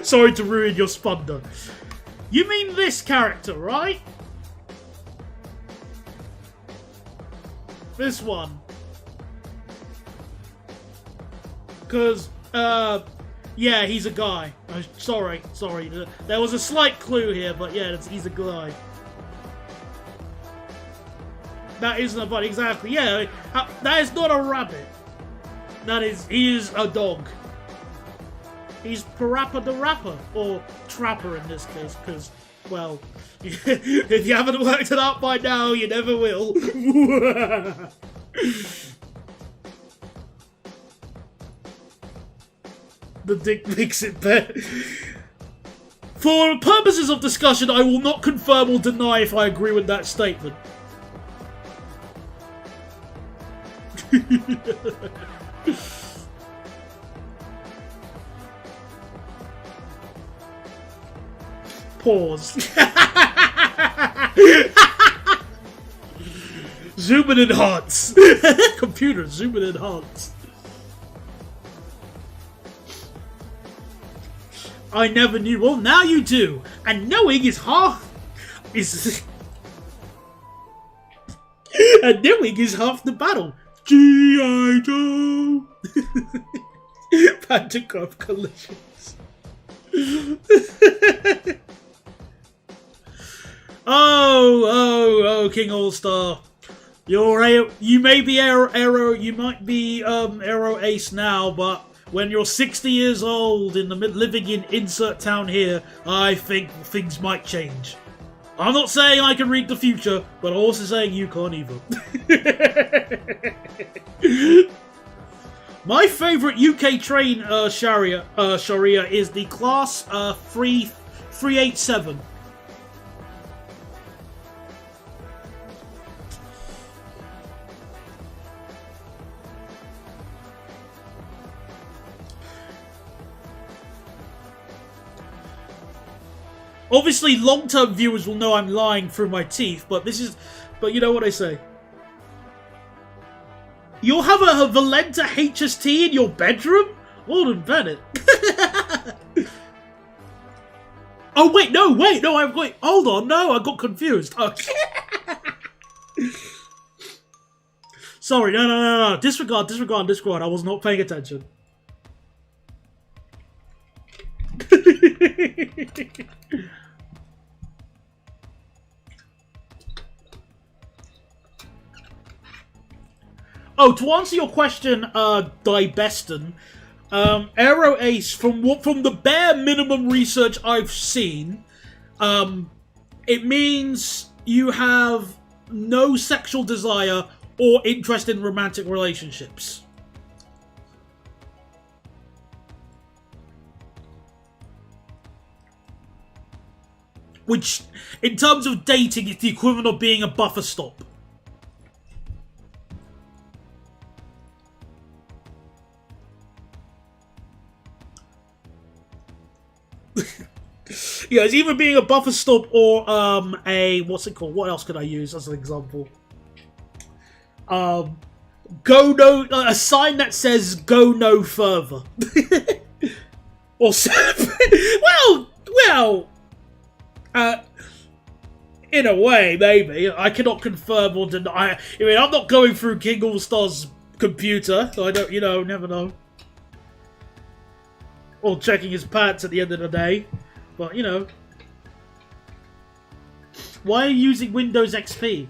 S1: Sorry to ruin your splendor. You mean this character, right? This one. Because, yeah, he's a guy. Sorry. There was a slight clue here, but yeah, he's a guy. That isn't a bunny, exactly. Yeah, that is not a rabbit. He is a dog. He's Parappa the Rapper, or Trapper in this case, because, well, if you haven't worked it out by now, you never will. The dick makes it better. For purposes of discussion, I will not confirm or deny if I agree with that statement. Pause. Zoom and enhance. Computer, zoom and enhance. I never knew. Well, now you do. And knowing is half... And knowing is half the battle. G.I. Joe. Pantograph collisions. Oh, King All-Star. You may be Aero, you might be Aero Ace now, but when you're 60 years old and living in insert town here, I think things might change. I'm not saying I can read the future, but I'm also saying you can't either. My favourite UK train, Sharia, is the Class 387. Obviously, long-term viewers will know I'm lying through my teeth, but this is... But you know what I say. You'll have a Valenta HST in your bedroom? Alden Bennett. Oh, wait, no, hold on, no, I got confused. Okay. Sorry, no. Disregard, I was not paying attention. Oh, to answer your question, Dibeston, Aero Ace, from the bare minimum research I've seen, it means you have no sexual desire or interest in romantic relationships. Which, in terms of dating, is the equivalent of being a buffer stop. Yeah, it's either being a buffer stop or a what's it called? What else could I use as an example? Go no, a sign that says "Go no further," or in a way, maybe I cannot confirm or deny. I mean, I'm not going through King All Star's computer, so I don't, never know. Or checking his pants at the end of the day. But, why are you using Windows XP?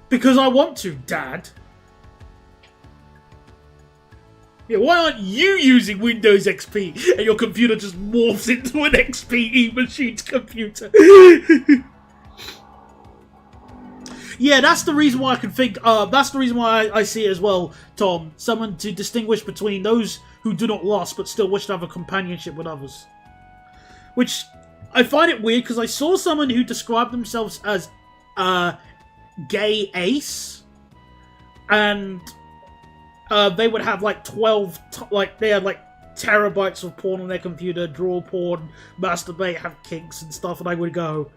S1: Because I want to, Dad. Yeah, why aren't you using Windows XP and your computer just morphs into an XP machine's computer? Yeah, that's the reason why I can think, that's the reason why I see it as well, Tom. Someone to distinguish between those who do not lust but still wish to have a companionship with others. Which, I find it weird because I saw someone who described themselves as, gay ace. And, they would have like 12, they had like terabytes of porn on their computer, draw porn, masturbate, have kinks and stuff, and I would go,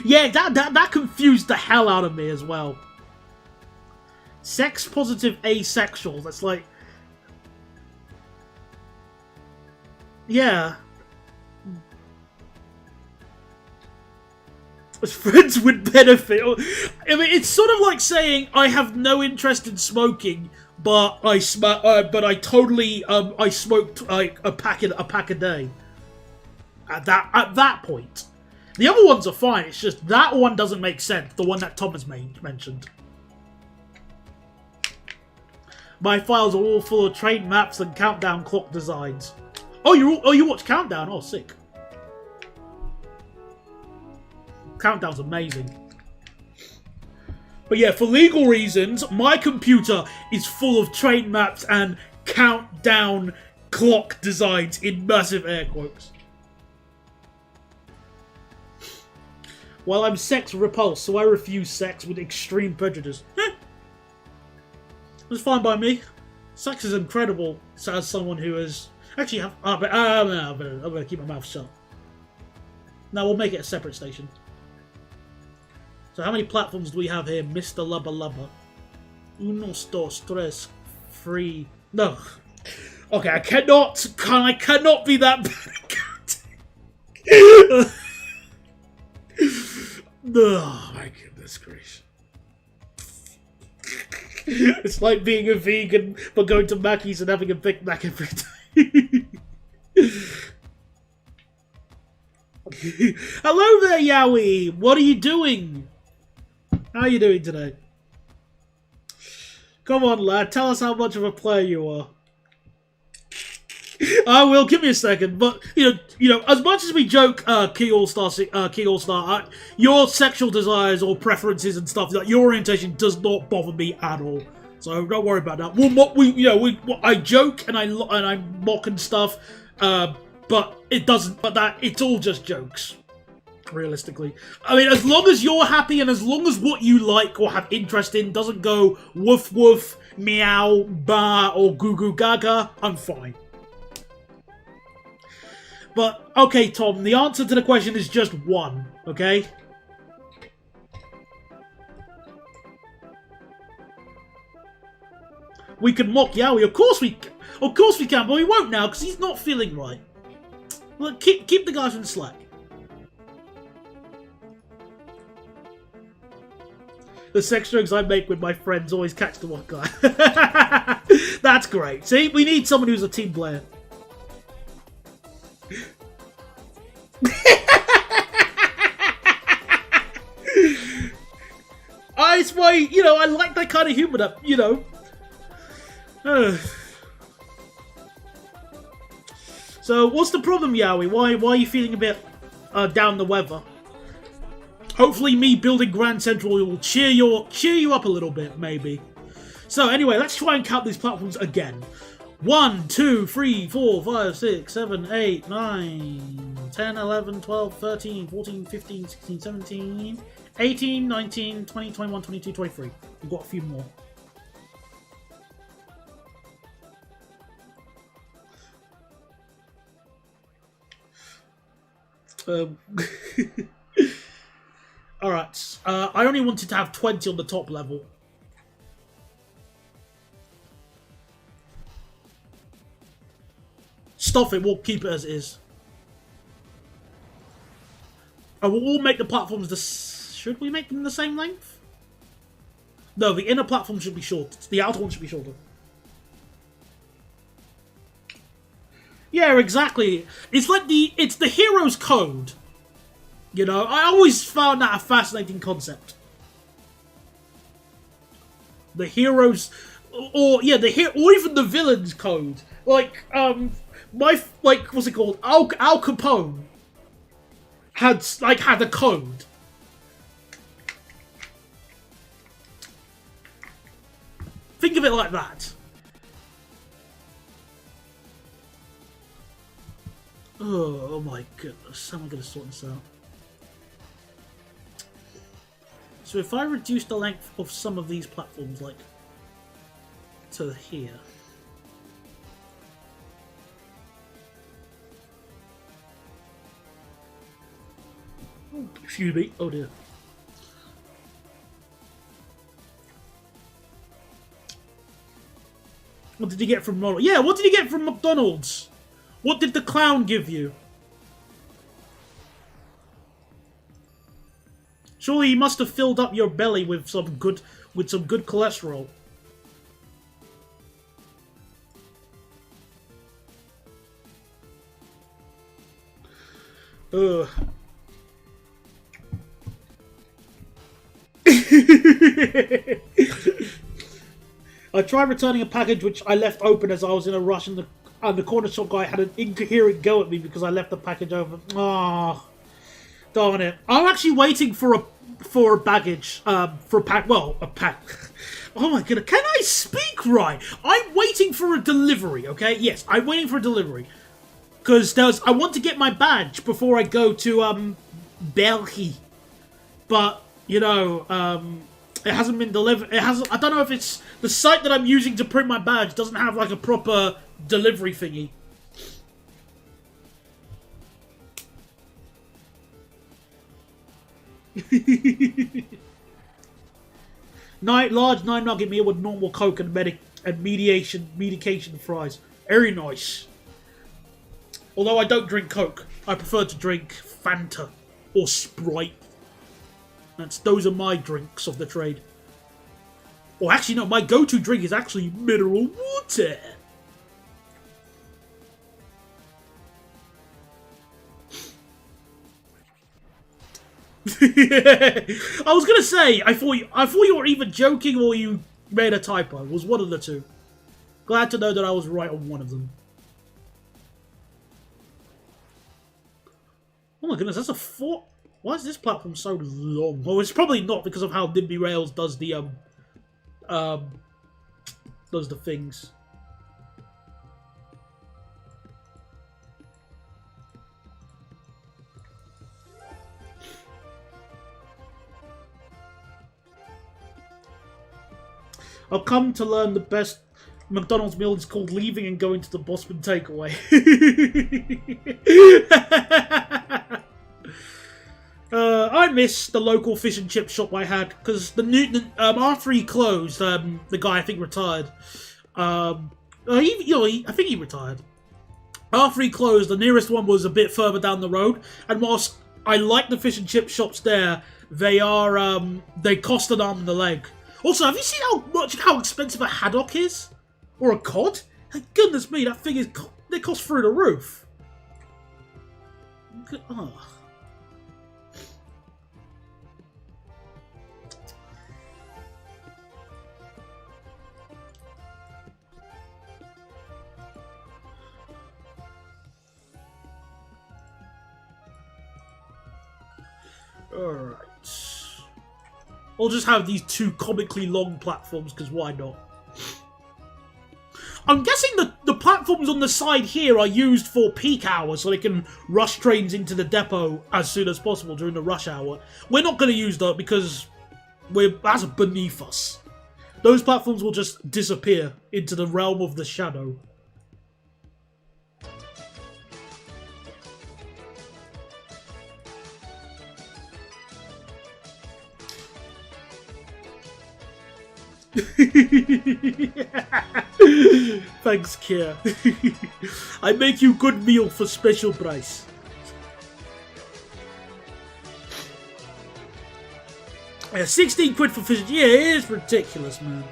S1: Yeah, that confused the hell out of me as well. Sex positive asexual, that's like... Yeah. As friends would benefit. I mean, it's sort of like saying I have no interest in smoking, but I smoked like a pack a day. At that point, the other ones are fine. It's just that one doesn't make sense. The one that Tom has mentioned. My files are all full of train maps and countdown clock designs. Oh, you watch Countdown? Oh, sick. Countdown's amazing. But yeah, for legal reasons, my computer is full of train maps and countdown clock designs in massive air quotes. While I'm sex repulsed, so I refuse sex with extreme prejudice. It's fine by me. Sex is incredible, as someone who is... Actually, I'm gonna keep my mouth shut. Now we'll make it a separate station. So how many platforms do we have here, Mr. Lubba Lubba? Unos, dos, tres, free. No. Okay, I cannot be that bad. Oh my goodness gracious. It's like being a vegan, but going to Mackey's and having a Big Mac every day. Hello there, Yowie! What are you doing? How are you doing today? Come on, lad. Tell us how much of a player you are. I will. Give me a second. But you know, as much as we joke, King All Star, your sexual desires or preferences and stuff, like your orientation, does not bother me at all. So don't worry about that. I joke and I mock and stuff, but it doesn't. But it's all just jokes. Realistically. I mean, as long as you're happy and as long as what you like or have interest in doesn't go woof woof, meow, ba, or goo goo gaga, I'm fine. But, okay, Tom, the answer to the question is just one, okay? We can mock Yowie, of course we can, but we won't now, because he's not feeling right. Look, keep the guy from the slack. The sex jokes I make with my friends always catch the one guy. That's great. See, we need someone who's a team player. It's why, you know, I like that kind of humor, that, you know. So, what's the problem, Yowie? Why are you feeling a bit down the weather? Hopefully me building Grand Central will cheer you up a little bit, maybe. So anyway, let's try and count these platforms again. 1, 2, 3, 4, 5, 6, 7, 8, 9, 10, 11, 12, 13, 14, 15, 16, 17, 18, 19, 20, 21, 22, 23. We've got a few more. Alright, I only wanted to have 20 on the top level. Stuff it, we'll keep it as it is. And we'll all make the platforms the... Should we make them the same length? No, the inner platform should be short. The outer one should be shorter. Yeah, exactly. It's like it's the hero's code. You know, I always found that a fascinating concept. The hero's... Or, yeah, or even the villain's code. Like, what's it called? Al Capone had a code. Think of it like that. Oh my goodness, how am I going to sort this out? So if I reduce the length of some of these platforms, like, to here. Oh, excuse me. Oh dear. What did you get from McDonald's? Yeah, what did you get from McDonald's? What did the clown give you? Surely he must have filled up your belly with some good cholesterol. Ugh. I tried returning a package which I left open as I was in a rush, and the corner shop guy had an incoherent go at me because I left the package open. Ah, oh, darn it! I'm actually waiting for a baggage. For a pack. Well, a pack. Oh my goodness! Can I speak right? I'm waiting for a delivery. Okay, yes, I'm waiting for a delivery because I want to get my badge before I go to Belgium, but you know it hasn't been delivered. It hasn't. I don't know if it's the site that I'm using to print my badge doesn't have like a proper delivery thingy. Large 9 nugget meal with normal Coke and medication fries. Very nice. Although I don't drink Coke, I prefer to drink Fanta or Sprite. Those are my drinks of the trade. Or actually, no, my go-to drink is actually mineral water. I was gonna say, I thought you were either joking or you made a typo. It was one of the two. Glad to know that I was right on one of them. Oh my goodness, that's a 4. Why is this platform so long? Well, it's probably not because of how Nimby Rails does the things. I've come to learn the best McDonald's meal is called leaving and going to the Boston takeaway. I miss the local fish and chip shop I had because the Newton after he closed, the guy I think retired. I think he retired. After he closed, the nearest one was a bit further down the road, and whilst I like the fish and chip shops there, they cost an arm and a leg. Also, have you seen how expensive a haddock is? Or a cod? Goodness me, that thing they cost through the roof. Oh. Alright. I'll just have these two comically long platforms, because why not? I'm guessing the platforms on the side here are used for peak hours, so they can rush trains into the depot as soon as possible during the rush hour. We're not going to use that because that's beneath us. Those platforms will just disappear into the realm of the shadow. Thanks, Kier. I make you good meal for special price. Yeah, 16 quid for fish. Yeah, it is ridiculous, man.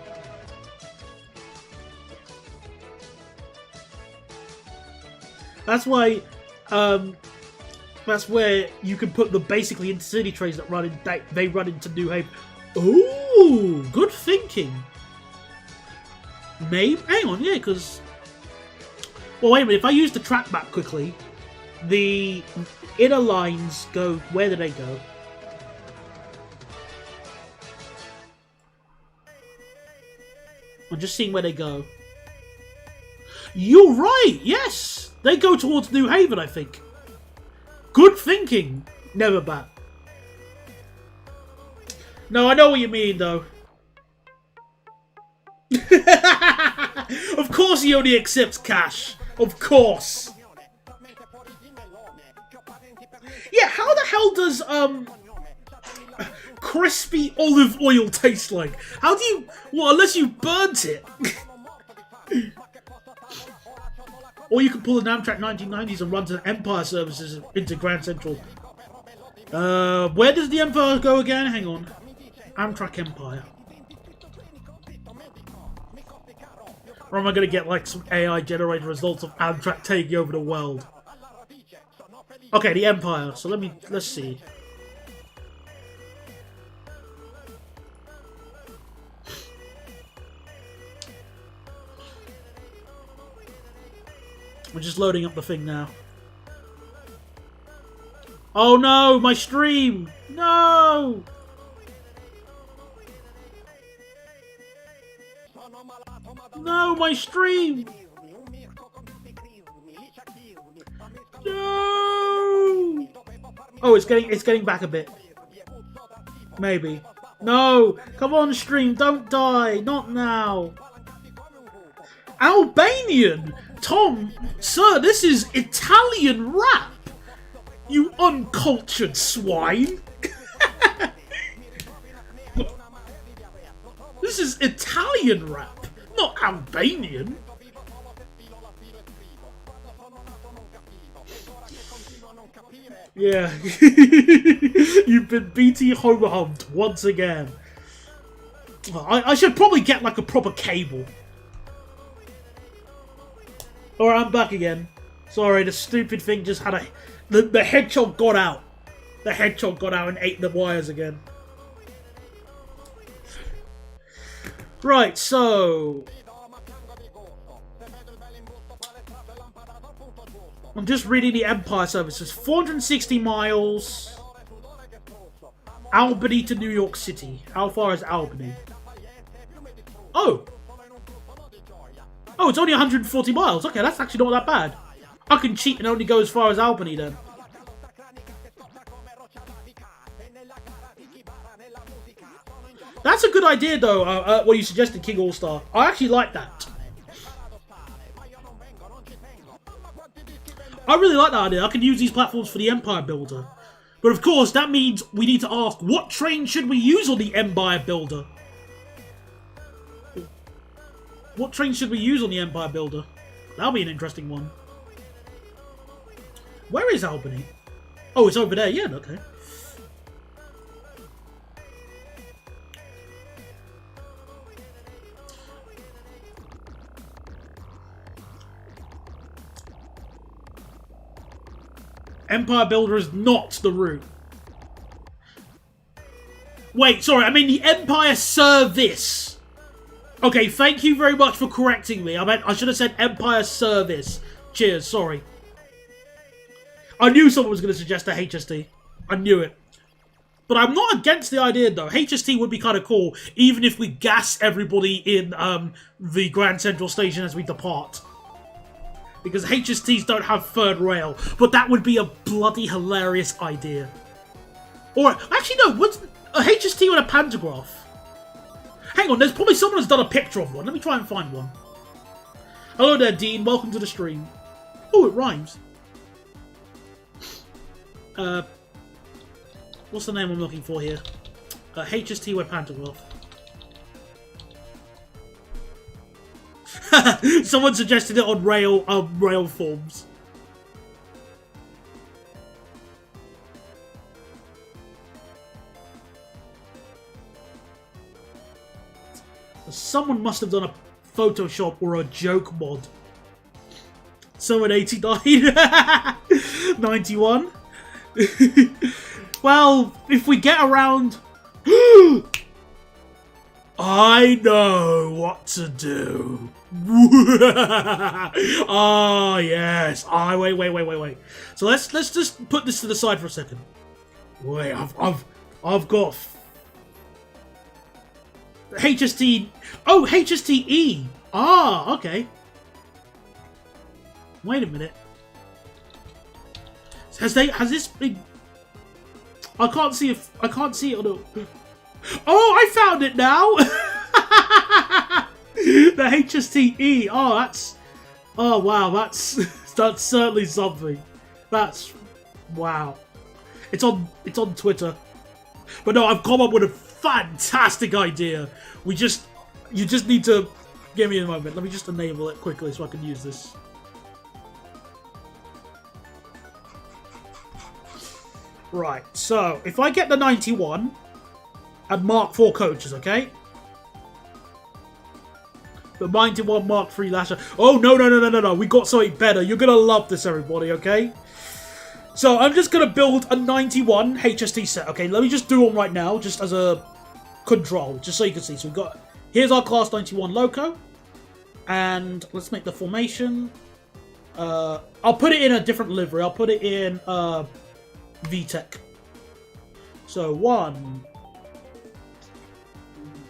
S1: That's why, that's where you can put the basically intercity trains that run in. They run into New Haven. Ooh, good thinking. Maybe, hang on, yeah, because... Well, wait a minute, if I use the track map quickly, the inner lines go... Where do they go? I'm just seeing where they go. You're right, yes! They go towards New Haven, I think. Good thinking. Never back. No, I know what you mean, though. Of course he only accepts cash. Of course. Yeah, how the hell does, crispy olive oil taste like? How do you... Well, unless you burnt it. Or you can pull an Amtrak 1990s and run to Empire services into Grand Central. Where does the Empire go again? Hang on. Amtrak Empire. Or am I going to get like some AI generated results of Amtrak taking over the world? Okay, the Empire. So let's see. We're just loading up the thing now. Oh no, my stream! No! No, my stream! No! Oh, it's getting back a bit. Maybe. No! Come on, stream, don't die! Not now! Albanian! Tom, sir, this is Italian rap! You uncultured swine! This is Italian rap, not Albanian. Yeah. You've been BT homer-humped once again. I should probably get like a proper cable. Alright, I'm back again. Sorry, the stupid thing just had a... The hedgehog got out. The hedgehog got out and ate the wires again. Right, so... I'm just reading the Empire services. 460 miles. Albany to New York City. How far is Albany? Oh! Oh, it's only 140 miles. Okay, that's actually not that bad. I can cheat and only go as far as Albany then. That's a good idea, though, what you suggested, King All-Star. I actually like that. I really like that idea. I can use these platforms for the Empire Builder. But of course, that means we need to ask, what train should we use on the Empire Builder? What train should we use on the Empire Builder? That'll be an interesting one. Where is Albany? Oh, it's over there. Yeah, okay. Empire Builder is not the route. Wait, sorry, I mean the Empire Service. Okay, thank you very much for correcting me. I should have said Empire Service. Cheers, sorry. I knew someone was going to suggest a HST. I knew it. But I'm not against the idea, though. HST would be kind of cool, even if we gas everybody in the Grand Central Station as we depart. Because HSTs don't have third rail. But that would be a bloody hilarious idea. Or, actually no, what's a HST with a pantograph? Hang on, there's probably someone who's done a picture of one. Let me try and find one. Hello there, Dean. Welcome to the stream. Oh, it rhymes. What's the name I'm looking for here? HST with pantograph. Someone suggested it on rail forms. Someone must have done a Photoshop or a joke mod. Someone 89. 91. Well, if we get around... I know what to do. Ah, yes. Wait. So let's just put this to the side for a second. Wait, I've got HST. Oh, HSTE. Ah, okay. Wait a minute. Has this been? I can't see it on the... Oh, I found it now! The HSTE. Oh, that's... Oh, wow, that's certainly something. That's... Wow. It's on Twitter. But no, I've come up with a fantastic idea. You just need to... Give me a moment. Let me just enable it quickly so I can use this. Right, so if I get the 91 and Mark 4 coaches, okay? The 91 Mark 3 Lasher. Oh, no. We got something better. You're going to love this, everybody, okay? So I'm just going to build a 91 HST set, okay? Let me just do one right now, just as a control, just so you can see. So we've got... Here's our Class 91 loco. And let's make the formation. I'll put it in a different livery. I'll put it in... VTech. So 1,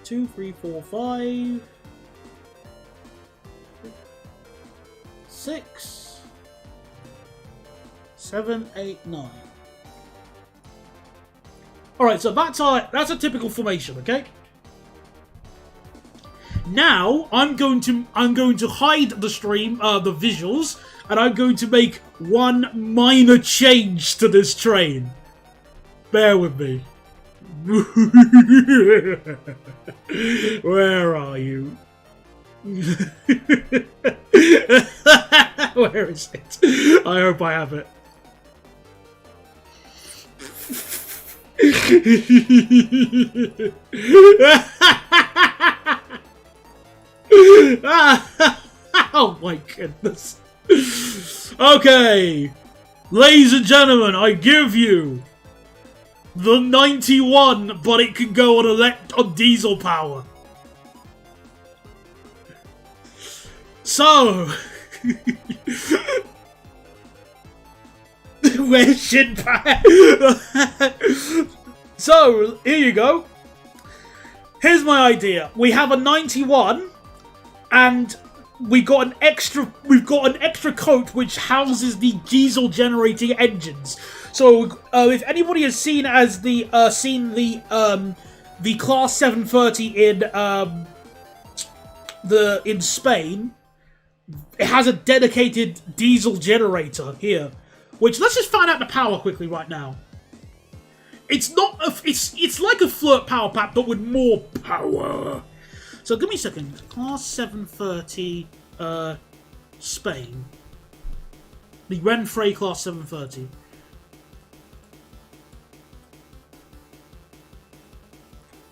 S1: 2, 3, 4, 5, 6, 7, 8, 9. Alright, so that's a typical formation, okay? Now I'm going to hide the stream, the visuals, and I'm going to make one minor change to this train. Bear with me. Where are you? Where is it? I hope I have it. Oh my goodness. Okay, ladies and gentlemen, I give you the 91, but it can go on diesel power. So, where's Shinpai? So, here you go. Here's my idea. We have a 91, and we've got an extra coat which houses the diesel generating engines. So if anybody has seen the the Class 730 in Spain, it has a dedicated diesel generator here. Which, let's just find out the power quickly right now. It's not it's like a Flirt power pack, but with more power. So give me a second. Class 730, Spain. The Renfrey Class 730.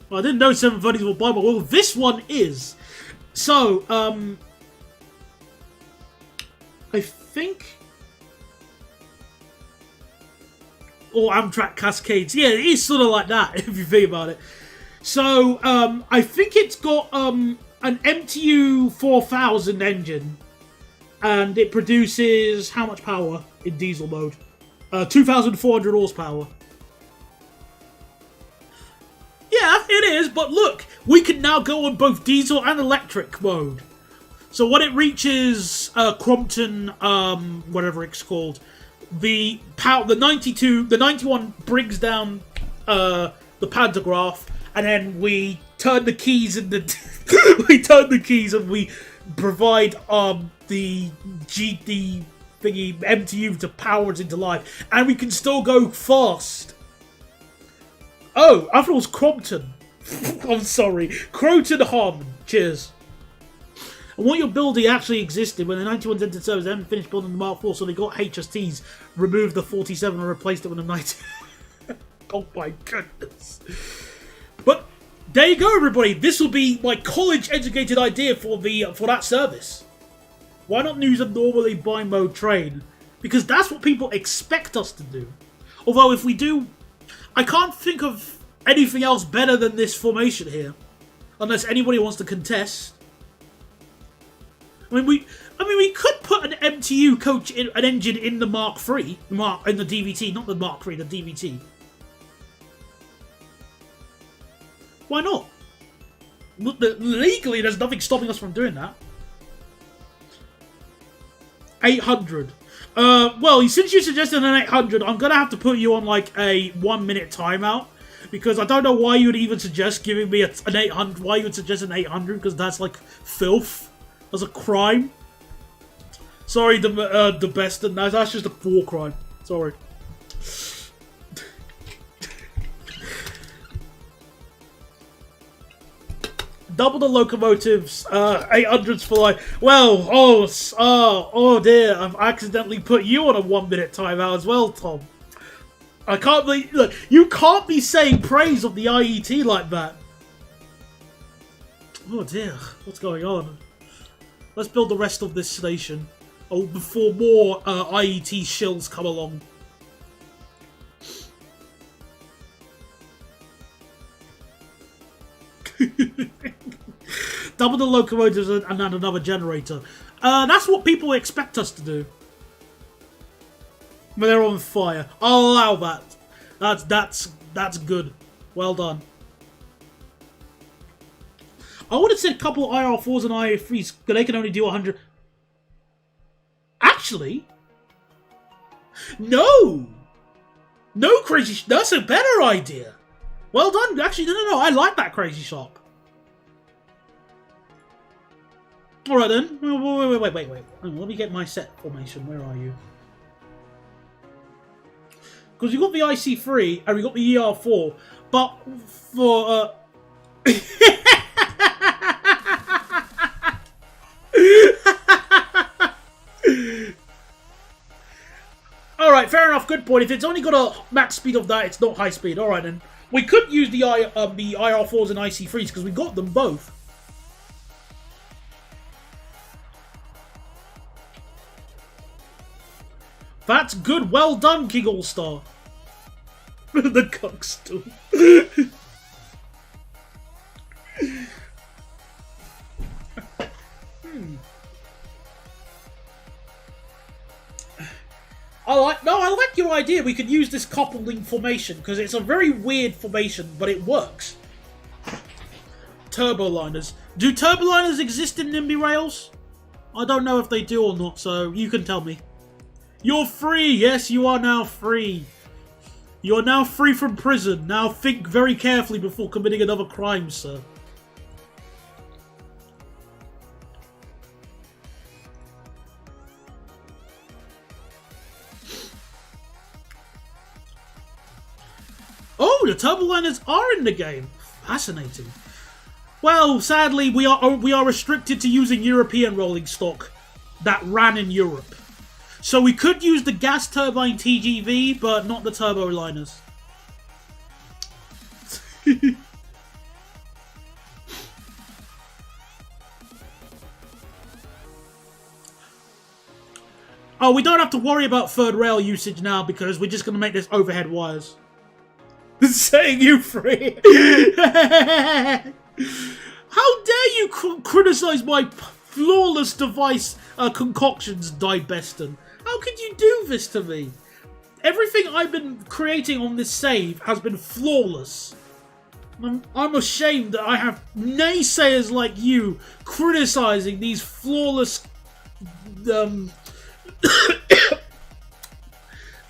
S1: Well, I didn't know 730s were buyable. Well, this one is. So, I think. Or Amtrak Cascades. Yeah, it is sort of like that, if you think about it. So, I think it's got an MTU 4000 engine. And it produces how much power in diesel mode? 2,400 horsepower. Yeah, it is, but look, we can now go on both diesel and electric mode. So when it reaches Crompton, whatever it's called, the 91 brings down the pantograph, and then we turn the keys and we provide the GD thingy MTU to power it into life, and we can still go fast. Oh, I thought it was Crompton. I'm sorry, Croton Harmon. Cheers. And what you're building actually existed when the 91s entered service. They hadn't finished building the Mark IV, so they got HSTs, removed the 47 and replaced it with a 90. Oh my goodness. But there you go, everybody. This will be my college-educated idea for that service. Why not use a normally bi-mode train? Because that's what people expect us to do. Although if we do, I can't think of anything else better than this formation here, unless anybody wants to contest. I mean, we could put an MTU coach an engine in the Mark III, in the DVT, not the Mark III, the DVT. Why not? Legally, there's nothing stopping us from doing that. 800. Well, since you suggested an 800, I'm gonna have to put you on like a 1 minute timeout, because I don't know why you would even suggest giving me an 800. Why you would suggest an 800? Because that's like filth. That's a crime. Sorry, the best, and that's just a war crime. Sorry. Double the locomotives, 800s for life. Well, oh dear, I've accidentally put you on a 1 minute timeout as well, Tom. I can't believe, look, you can't be saying praise of the IET like that. Oh dear, what's going on? Let's build the rest of this station. Oh, before more IET shills come along. Double the locomotives and add another generator. That's what people expect us to do. But they're on fire. I'll allow that. That's good. Well done. I would have said a couple IR4s and IR3s, because they can only do 100. Actually, no, crazy. That's a better idea. Well done. Actually, no. I like that crazy shop. All right then. Wait. Let me get my set formation. Where are you? Because we got the IC3 and we got the ER4, but for Alright, fair enough, good point. If it's only got a max speed of that, it's not high speed. Alright then. We could use the IR4s and IC3s because we got them both. That's good. Well done, King All-Star. The cockstool. I like your idea. We could use this coupling formation because it's a very weird formation, but it works. Turboliners. Do turboliners exist in Nimby Rails? I don't know if they do or not, so you can tell me. You're free! Yes, you are now free. You are now free from prison. Now think very carefully before committing another crime, sir. Oh, the turboliners are in the game. Fascinating. Well, sadly, we are restricted to using European rolling stock that ran in Europe. So we could use the gas turbine TGV, but not the turboliners. Oh, we don't have to worry about third rail usage now because we're just going to make this overhead wires. Setting you free. How dare you criticize my flawless device concoctions, Dybeston? How could you do this to me? Everything I've been creating on this save has been flawless. I'm ashamed that I have naysayers like you criticizing these flawless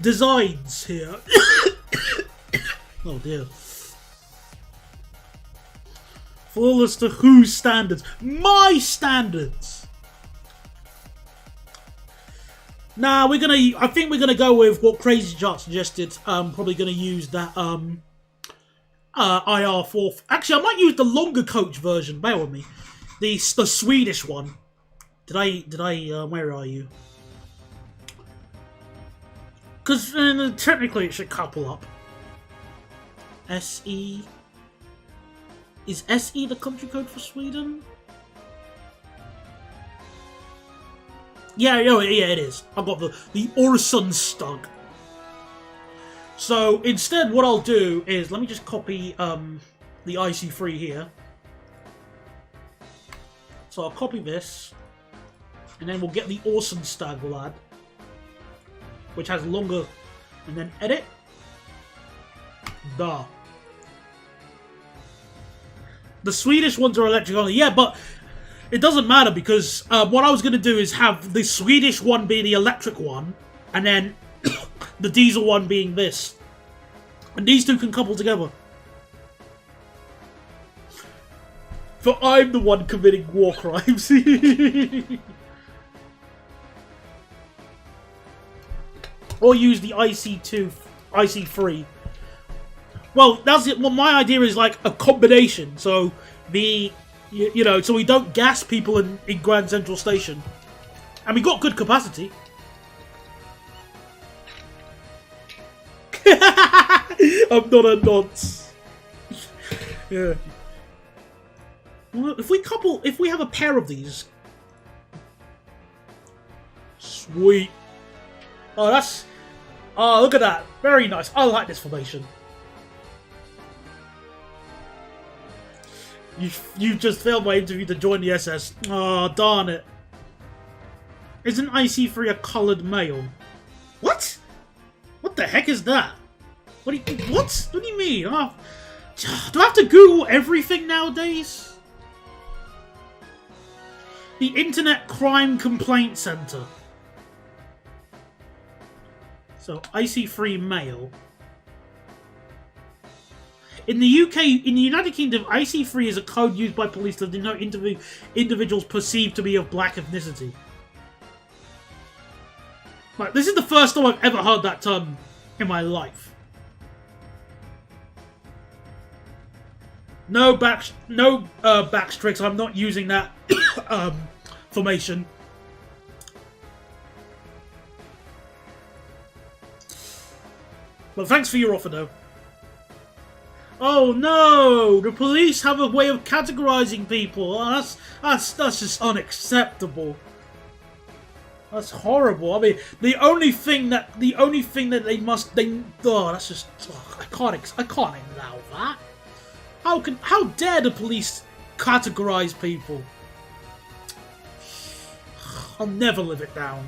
S1: designs here. Oh dear. Flawless to whose standards? My standards! Nah, I think we're gonna go with what Crazy Shark suggested. Probably gonna use that IR4. Actually, I might use the longer coach version. Bear with me. The Swedish one. Did I? Where are you? Because technically it should couple up. SE. Is SE the country code for Sweden? Yeah, it is. I've got the Öresundstag. So instead, what I'll do is let me just copy the IC3 here. So I'll copy this, and then we'll get the Öresundstag we'll add, which has longer, and then edit. Da. The Swedish ones are electric only. Yeah, but it doesn't matter because what I was going to do is have the Swedish one be the electric one, and then the diesel one being this. And these two can couple together. For I'm the one committing war crimes. Or use the IC3. Well, that's it. Well, my idea is like a combination. So so we don't gas people in Grand Central Station, and we got good capacity. I'm not a nonce. Yeah. Well, if we have a pair of these, sweet. Oh, look at that. Very nice. I like this formation. You just failed my interview to join the SS. Oh, darn it. Isn't IC3 a coloured male? What? What the heck is that? What do you mean? Oh, do I have to Google everything nowadays? The Internet Crime Complaint Centre. So, IC3 male. In the UK, in the United Kingdom, IC3 is a code used by police to denote individuals perceived to be of black ethnicity. Like, this is the first time I've ever heard that term in my life. No backstricks. I'm not using that formation. Well, thanks for your offer, though. Oh no! The police have a way of categorizing people. Oh, that's just unacceptable. That's horrible. I mean, the only thing that that's just I can't allow that. How dare the police categorize people? I'll never live it down.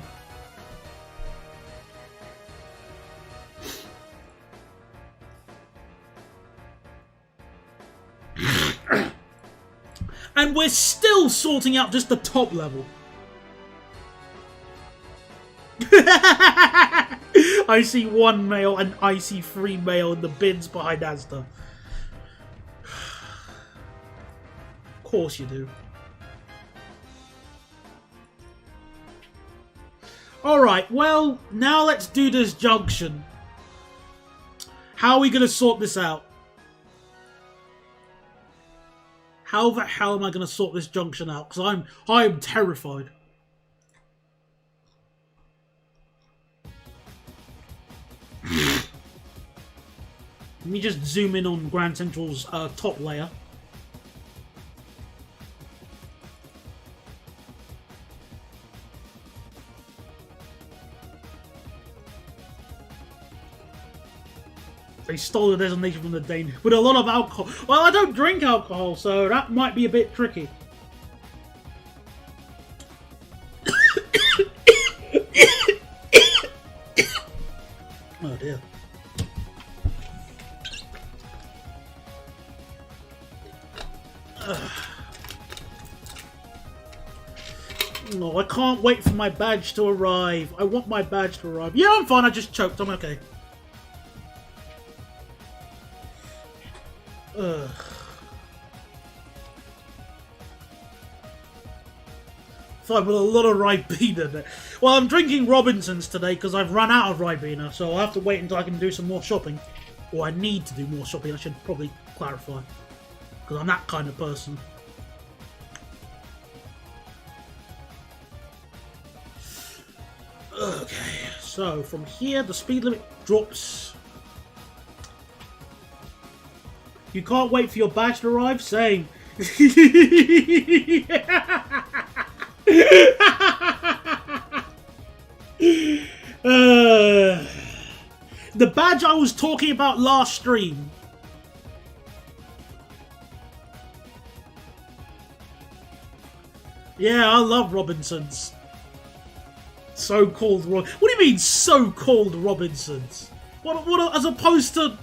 S1: And we're still sorting out just the top level. I see one male and I see 3 male in the bins behind Asda. Of course you do. Alright, well, now let's do this junction. How are we going to sort this out? How the hell am I going to sort this junction out? Because I am terrified. Let me just zoom in on Grand Central's top layer. They stole the designation from the Dane with a lot of alcohol. Well, I don't drink alcohol, so that might be a bit tricky. Oh dear. No, I can't wait for my badge to arrive. I want my badge to arrive. Yeah, I'm fine. I just choked. I'm okay. Ugh. Fine with a lot of Ribena there. Well, I'm drinking Robinsons today because I've run out of Ribena, so I'll have to wait until I can do some more shopping. Or I need to do more shopping, I should probably clarify. Because I'm that kind of person. Okay, so from here the speed limit drops. You can't wait for your badge to arrive? Same. The badge I was talking about last stream. Yeah, I love Robinsons. So-called What do you mean, so-called Robinsons? What, as opposed to...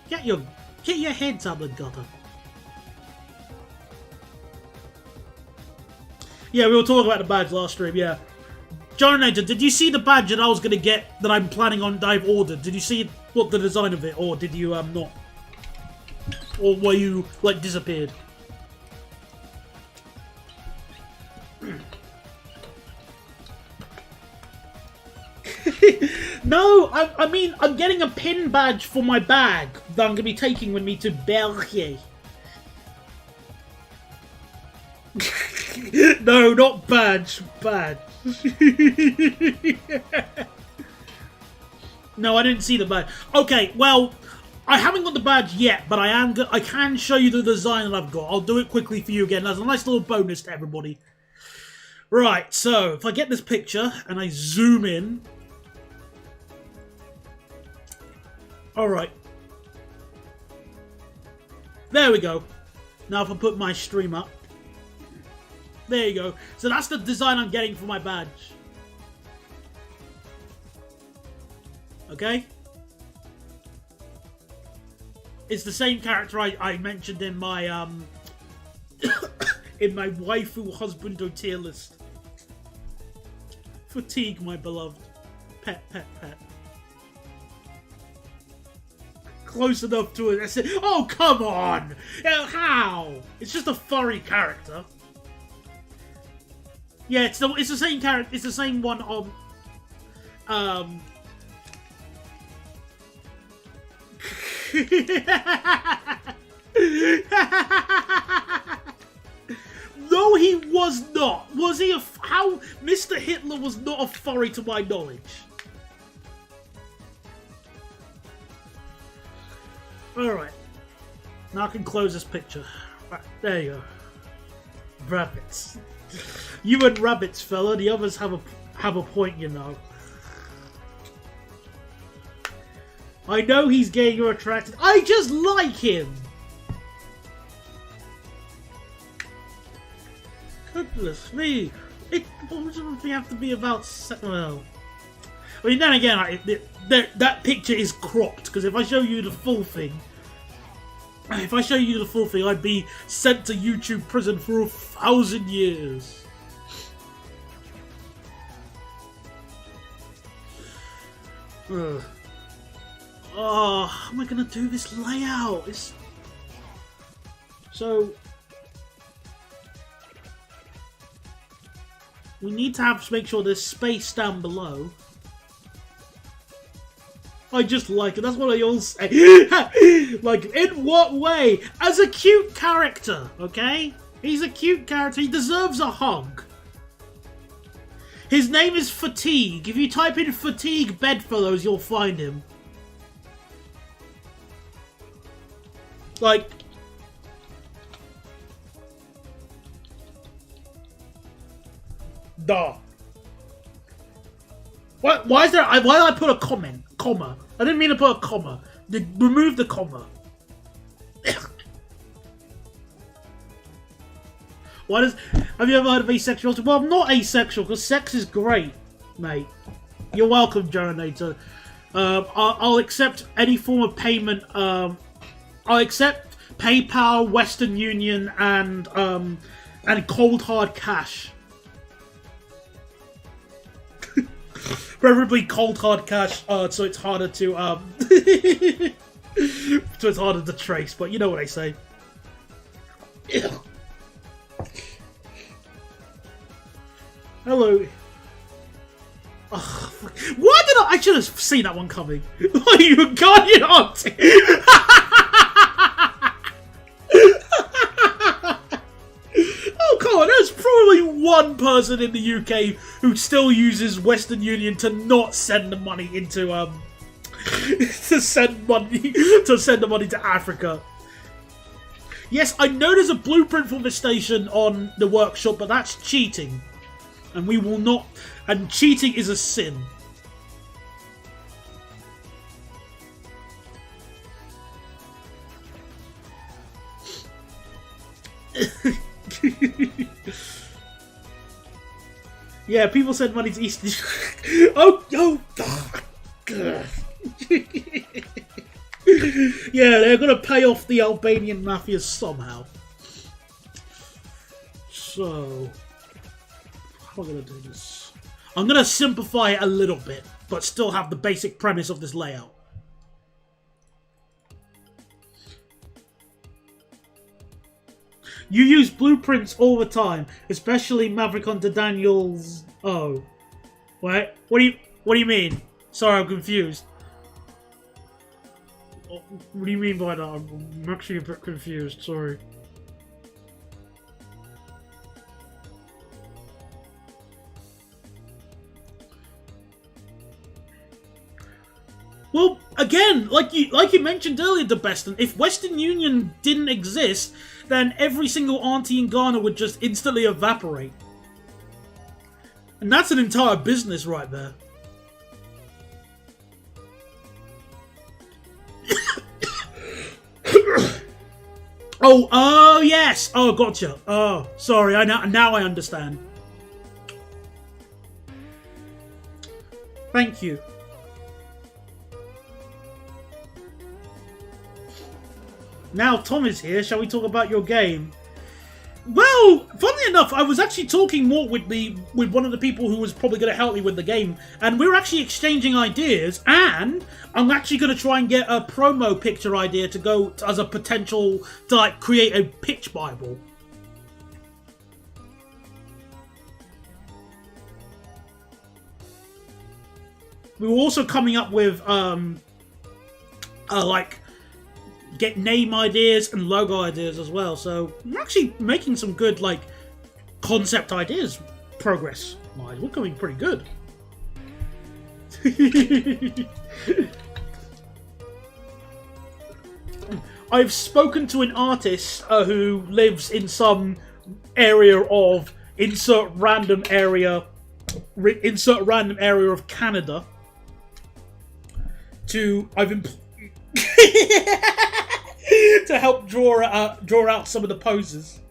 S1: Get your heads out of the gutter. Yeah, we were talking about the badge last stream, yeah. Jonator, did you see the badge that I was going to get, that I'm planning on, that I've ordered? Did you see what the design of it, or did you, not? Or were you, like, disappeared? No, I mean, I'm getting a pin badge for my bag that I'm going to be taking with me to Belgium. No, not badge. Badge. No, I didn't see the badge. Okay, well, I haven't got the badge yet, but I can show you the design that I've got. I'll do it quickly for you again. That's a nice little bonus to everybody. Right, so if I get this picture and I zoom in. Alright. There we go. Now if I put my stream up. There you go. So that's the design I'm getting for my badge. Okay? It's the same character I mentioned in my in my waifu husbando tier list. Fatigue, my beloved. Pet, pet, pet. Close enough to it. I said, oh, come on! How? It's just a furry character. Yeah, it's the same character. It's the same one on. No, he was not. Was he how? Mr. Hitler was not a furry to my knowledge. Alright. Now I can close this picture. Right, there you go. Rabbits. You and rabbits, fella. The others have a point, you know. I know he's gay, you're attracted. I just like him! Goodness me. What does it have to be about? Well, I mean, then again, that picture is cropped, because if I show you the full thing, I'd be sent to YouTube prison for 1,000 years. Ugh. Oh, how am I gonna do this layout? So we need to make sure there's space down below. I just like it. That's what I always say. Like, in what way? As a cute character, okay? He's a cute character. He deserves a hug. His name is Fatigue. If you type in Fatigue Bedfellows, you'll find him. Like... Duh. Why is there... Why did I put a comment? Comma. I didn't mean to put a comma. Remove the comma. Have you ever heard of asexuality? Well, I'm not asexual, because sex is great, mate. You're welcome, Geranator. I'll accept any form of payment. I'll accept PayPal, Western Union, and cold hard cash. Preferably cold hard cash, so it's harder to so it's harder to trace. But you know what I say. Hello. Ugh, why did I should have seen that one coming. You guardian auntie. Oh, come on, there's probably one person in the UK who still uses Western Union to not send the money into, to send the money to Africa. Yes, I know there's a blueprint for the station on the workshop, but that's cheating. And we will not, and cheating is a sin. Yeah, people send money to East. Oh. Yeah, they're gonna pay off the Albanian mafia somehow. So, how am I gonna do this? I'm gonna simplify it a little bit, but still have the basic premise of this layout. You use blueprints all the time, especially Maverick on Daniel's. Oh, what? What do you mean? Sorry, I'm confused. What do you mean by that? I'm actually a bit confused. Sorry. Well, again, like you mentioned earlier, DeBeston, if Western Union didn't exist, then every single auntie in Ghana would just instantly evaporate. And that's an entire business right there. Oh, yes! Oh, gotcha. Oh, sorry, now I understand. Thank you. Now Tom is here, shall we talk about your game? Well, funnily enough, I was actually talking more with one of the people who was probably going to help me with the game, and we were actually exchanging ideas, and I'm actually going to try and get a promo picture idea to go as a potential to like create a pitch bible. We were also coming up with like get name ideas and logo ideas as well, so we're actually making some good like concept ideas progress wise. We're coming pretty good. I've spoken to an artist who lives in some area of insert random area of Canada to to help draw out some of the poses.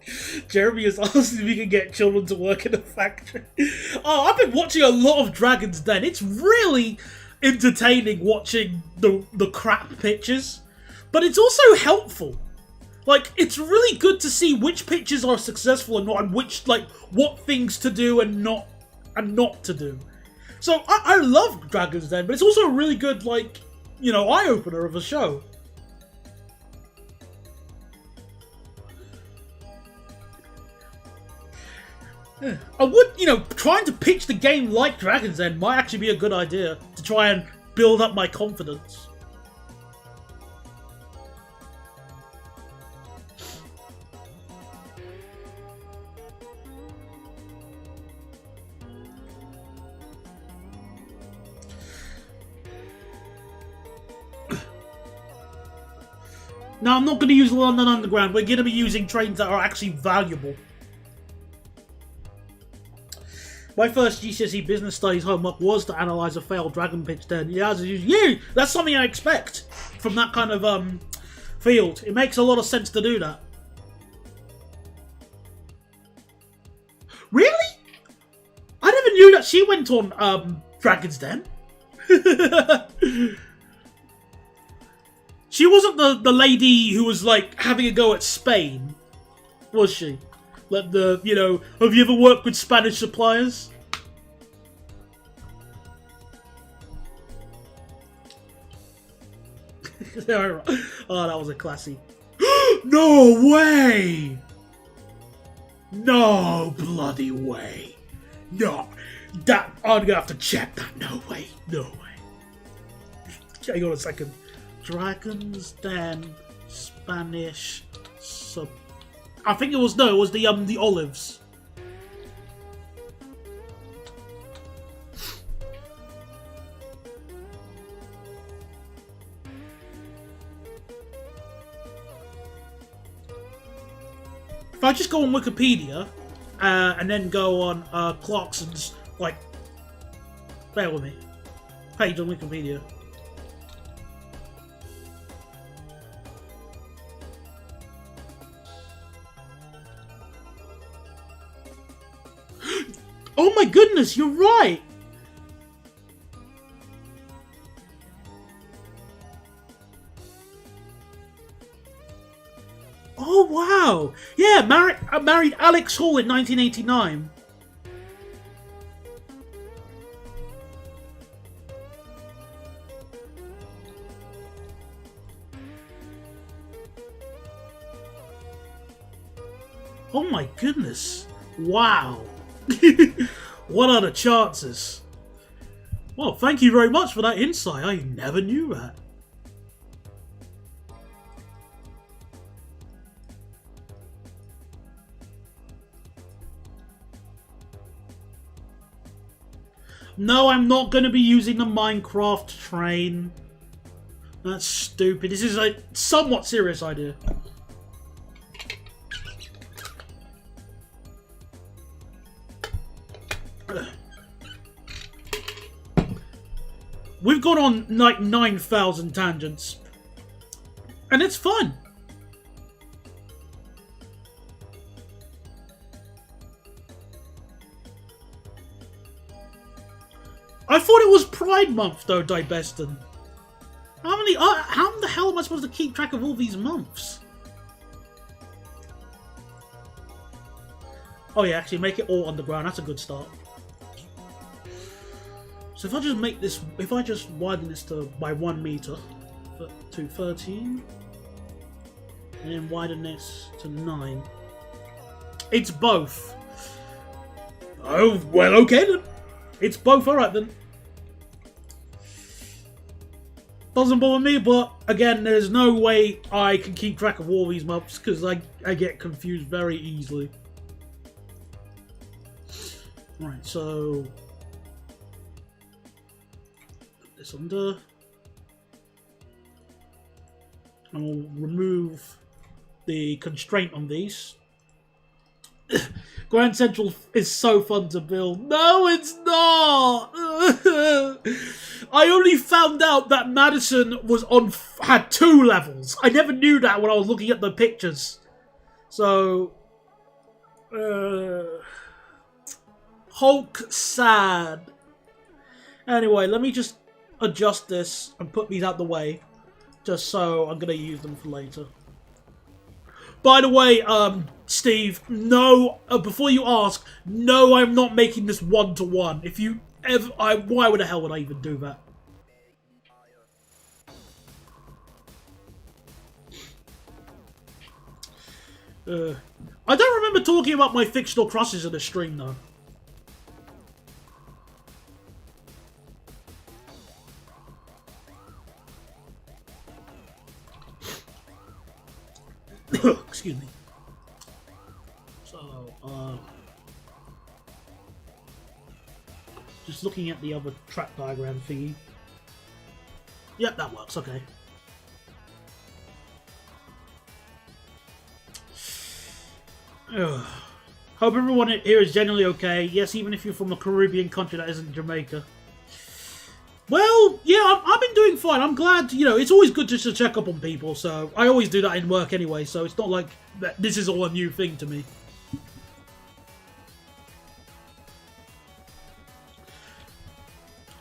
S1: Jeremy has asked if we can get children to work in a factory. Oh, I've been watching a lot of Dragon's Den. It's really entertaining watching the crap pictures, but it's also helpful. Like, it's really good to see which pictures are successful and not, and which, like, what things to do and not to do. So I love Dragon's Den, but it's also a really good, like, you know, eye-opener of a show. Yeah. I would, you know, trying to pitch the game like Dragon's Den might actually be a good idea to try and build up my confidence. Now, I'm not going to use London Underground. We're going to be using trains that are actually valuable. My first GCSE Business Studies homework was to analyse a failed Dragon pitch den. Yeah, that's something I expect from that kind of field. It makes a lot of sense to do that. Really? I never knew that she went on Dragon's Den. She wasn't the lady who was, like, having a go at Spain, was she? Like the, you know, have you ever worked with Spanish suppliers? Oh, that was a classy. No way! No bloody way! No, that I'm gonna have to check that. No way! No way! Hang on a second. Dragon's Den, Spanish sub. I think it was the olives. If I just go on Wikipedia and then go on Clarkson's, like, bear with me, page on Wikipedia. Oh my goodness, you're right! Oh wow! Yeah, married Alex Hall in 1989. Oh my goodness! Wow! What are the chances? Well, thank you very much for that insight. I never knew that. No, I'm not going to be using the Minecraft train. That's stupid. This is a somewhat serious idea. We've gone on like 9,000 tangents. And it's fun. I thought it was Pride Month though, Dibeston. How the hell am I supposed to keep track of all these months? Oh yeah, actually make it all underground. That's a good start. So if I just make this, if I just widen this by 1 meter to 13, and then widen this to 9, it's both. Oh well, okay then. It's both. All right then. Doesn't bother me, but again, there's no way I can keep track of all these months because I get confused very easily. Right, so put this under, and we'll remove the constraint on these. Grand Central is so fun to build. No, it's not. I only found out that Madison had 2 levels. I never knew that when I was looking at the pictures. So, Hulk sad. Anyway, let me just adjust this and put these out the way, just so I'm gonna use them for later. By the way, Steve, no, before you ask, no, I'm not making this 1-to-1. If you Why the hell would I even do that? I don't remember talking about my fictional crushes in the stream, though. Excuse me. So, just looking at the other track diagram thingy. Yep, that works, okay. Hope everyone here is generally okay. Yes, even if you're from a Caribbean country that isn't Jamaica. Well, yeah, I've been doing fine. I'm glad, you know, it's always good just to check up on people, so I always do that in work anyway, so it's not like this is all a new thing to me.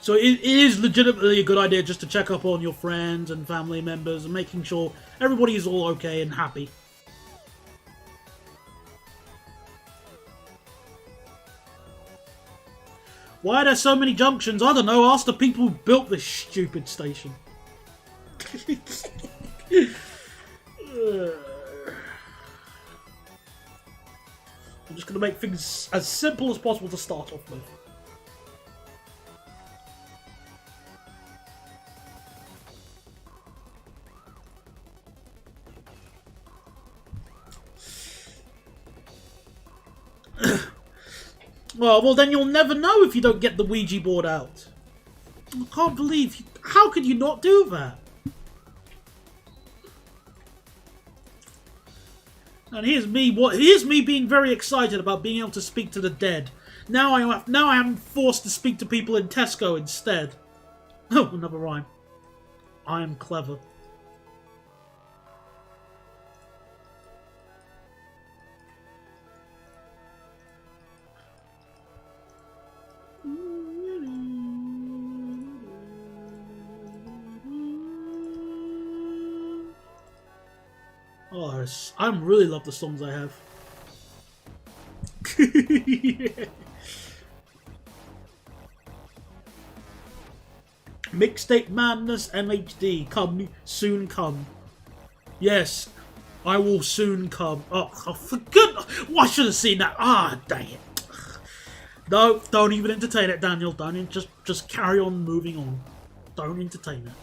S1: So it is legitimately a good idea just to check up on your friends and family members and making sure everybody is all okay and happy. Why are there so many junctions? I don't know. Ask the people who built this stupid station. I'm just going to make things as simple as possible to start off with. Well, then you'll never know if you don't get the Ouija board out. I can't believe... How could you not do that? And here's me being very excited about being able to speak to the dead. Now I am forced to speak to people in Tesco instead. Oh, another rhyme. I am clever. Oh, I really love the songs I have. Yeah. Mixtape Madness MHD, come soon come. Yes, I will soon come. Oh for goodness, well, I should have seen that. Ah, dang it. No, don't even entertain it, Daniel. Don't just carry on moving on. Don't entertain it.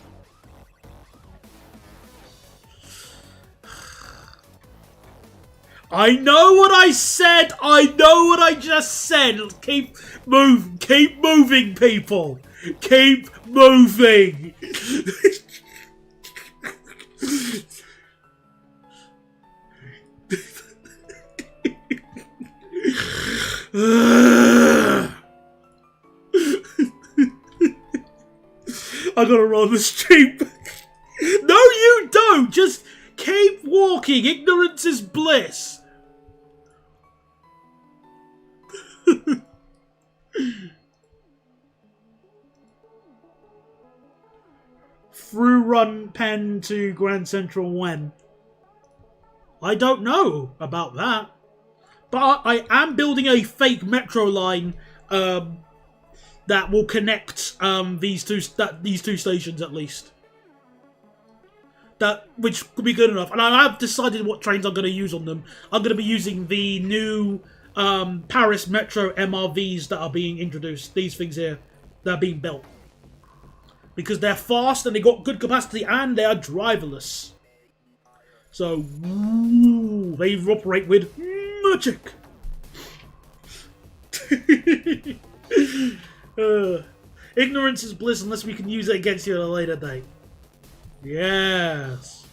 S1: I know what I said. I know what I just said. Keep moving, people. Keep moving. I gotta run the street. No, you don't. Just keep walking. Ignorance is bliss. Through Run Pen to Grand Central when? I don't know about that. But I am building a fake metro line that will connect these two stations at least. Which could be good enough. And I have decided what trains I'm going to use on them. I'm going to be using the new Paris Metro MRVs that are being introduced. These things here that are being built. Because they're fast and they got good capacity and they are driverless. So, they operate with magic. Ignorance is bliss unless we can use it against you at a later date. Yes.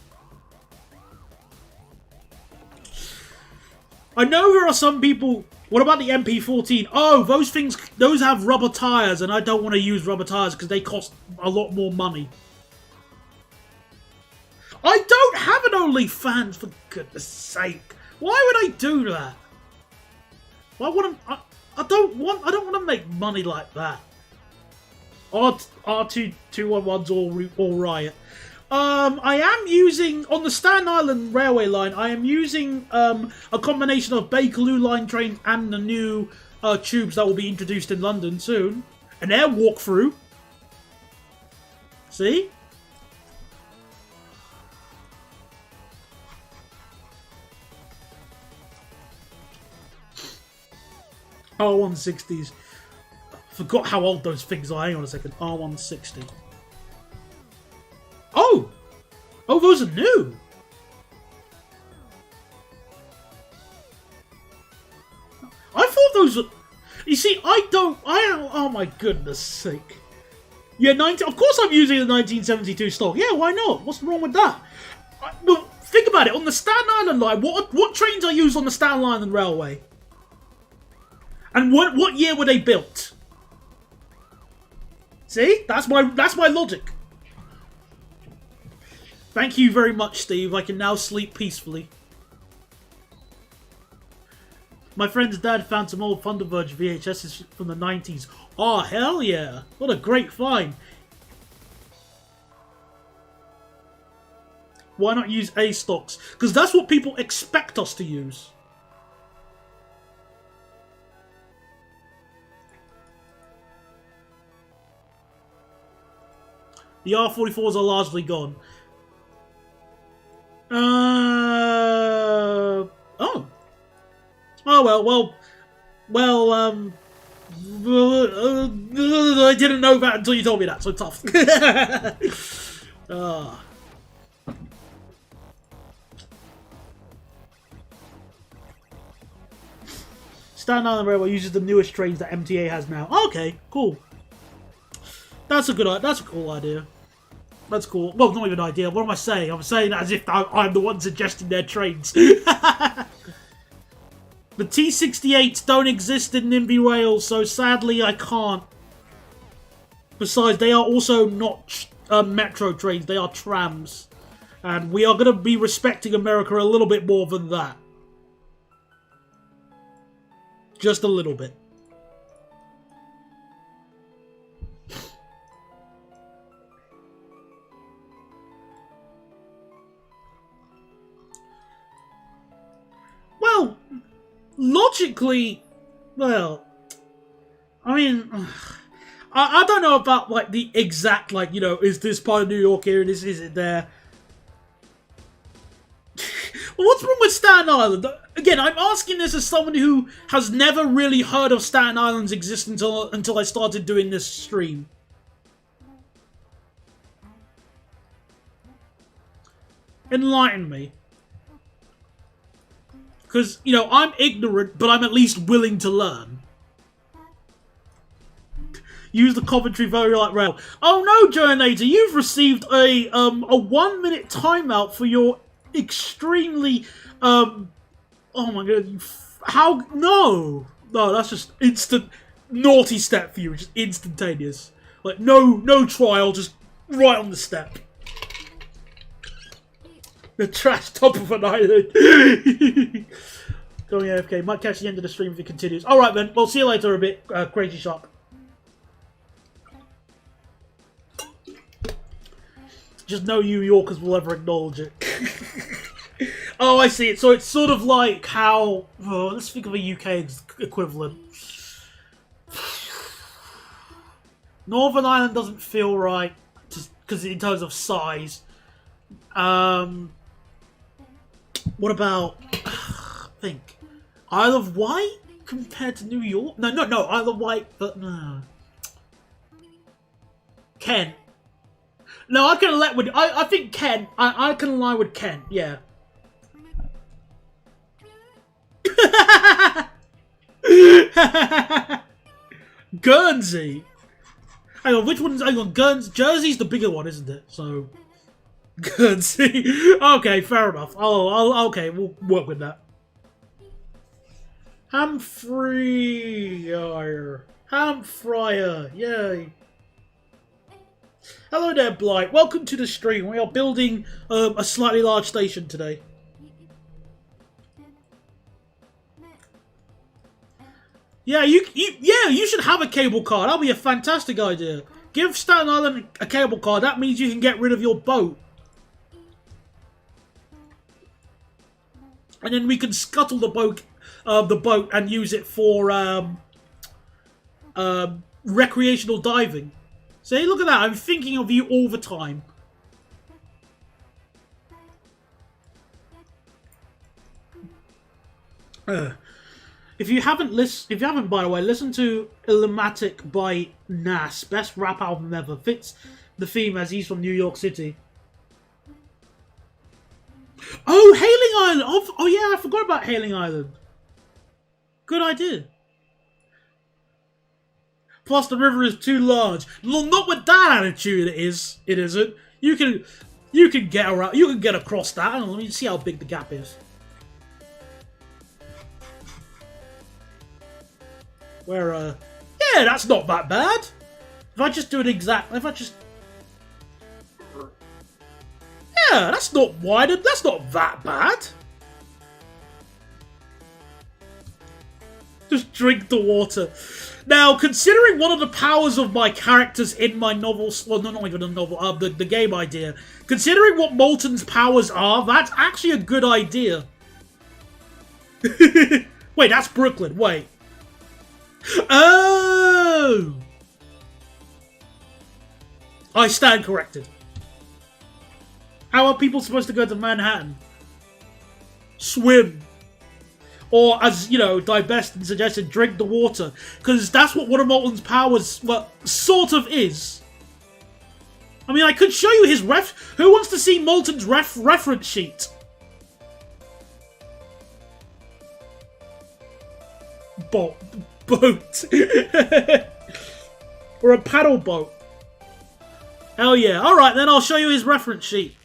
S1: I know there are some people... What about the MP14? Oh, those have rubber tyres, and I don't want to use rubber tyres because they cost a lot more money. I don't have an OnlyFans, for goodness sake. Why would I do that? I don't want to make money like that. R2211's all riot. I am using, on the Staten Island Railway line, I am using a combination of Bakerloo line trains and the new tubes that will be introduced in London soon. An air walkthrough. See? R160s. Forgot how old those things are. Hang on a second. R160. Oh! Oh, those are new! I thought those were... You see, oh my goodness sake. Yeah, of course I'm using the 1972 stock. Yeah, why not? What's wrong with that? Well, think about it. On the Staten Island line, what trains are used on the Staten Island Railway? And what year were they built? See? That's my logic. Thank you very much, Steve. I can now sleep peacefully. My friend's dad found some old Thunderverge VHSs from the 90s. Oh, hell yeah. What a great find. Why not use A stocks? Because that's what people expect us to use. The R44s are largely gone. Oh. Oh, I didn't know that until you told me that, so tough. Staten Island Railway uses the newest trains that MTA has now. Okay, cool. That's a cool idea. That's cool. Well, not even an idea. What am I saying? I'm saying that as if I'm the one suggesting their trains. The T68s don't exist in Nimby Rail, so sadly I can't. Besides, they are also not metro trains. They are trams. And we are going to be respecting America a little bit more than that. Just a little bit. Well, logically, well, I mean, I don't know about, like, the exact, like, you know, is this part of New York here, is it there? Well, what's wrong with Staten Island? Again, I'm asking this as someone who has never really heard of Staten Island's existence until I started doing this stream. Enlighten me. Because, you know, I'm ignorant, but I'm at least willing to learn. Use the commentary very like rail. Oh no, Joanator, you've received a 1 minute timeout for your extremely, oh my god, how, no, that's just instant, naughty step for you, just instantaneous. Like, no trial, just right on the step. The trash top of an island. Going AFK. Might catch the end of the stream if it continues. Alright then, we'll see you later a bit, Crazy Shark. Just no New Yorkers will ever acknowledge it. Oh, I see it. So it's sort of like how... Oh, let's think of a UK equivalent. Northern Ireland doesn't feel right, just because in terms of size. What about, think, Isle of Wight compared to New York? No, Isle of Wight, but no. Kent. No, I can let with, I think Kent, I can align with Kent, yeah. Guernsey. Hang on, which one's, hang on, Jersey's the bigger one, isn't it? So... Guernsey. Okay, fair enough. Okay, we'll work with that. Hamfryer. Yay. Hello there, Blight. Welcome to the stream. We are building a slightly large station today. Yeah, you should have a cable car. That'll be a fantastic idea. Give Staten Island a cable car. That means you can get rid of your boat. And then we can scuttle the boat and use it for recreational diving. See, look at that. I'm thinking of you all the time. If you haven't, by the way, listen to Illmatic by Nas. Best rap album ever. Fits the theme as he's from New York City. Oh, Hailing Island! Oh yeah, I forgot about Hailing Island. Good idea. Plus, the river is too large. Well, not with that attitude. It isn't. You can get around. You can get across that. Let me see how big the gap is. Where, yeah, that's not that bad. If I just do it exact, yeah, that's not wide. That's not that bad. Just drink the water. Now, considering one of the powers of my characters in my novels, well, not even a novel, the game idea, considering what Molten's powers are, that's actually a good idea. Wait, that's Brooklyn. Wait. Oh! I stand corrected. How are people supposed to go to Manhattan? Swim. Or, as, you know, Divestin suggested, drink the water. Because that's what one of Molten's powers, well, sort of is. I mean, I could show you his Who wants to see Molten's reference sheet? Boat. Or a paddle boat. Hell yeah. Alright, then I'll show you his reference sheet.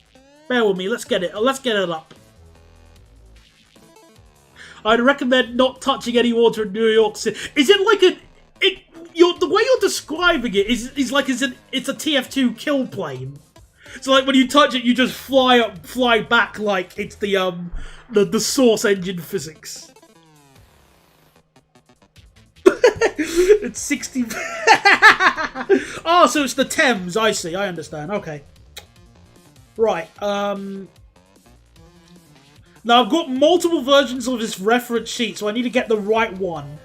S1: Bear with me, let's get it up. I'd recommend not touching any water in New York City. Is it like the way you're describing it is like it's a TF2 kill plane. So like when you touch it, you just fly back like it's the source engine physics. It's 60. Oh, so it's the Thames. I see. I understand. Okay. Right. Now, I've got multiple versions of this reference sheet, so I need to get the right one.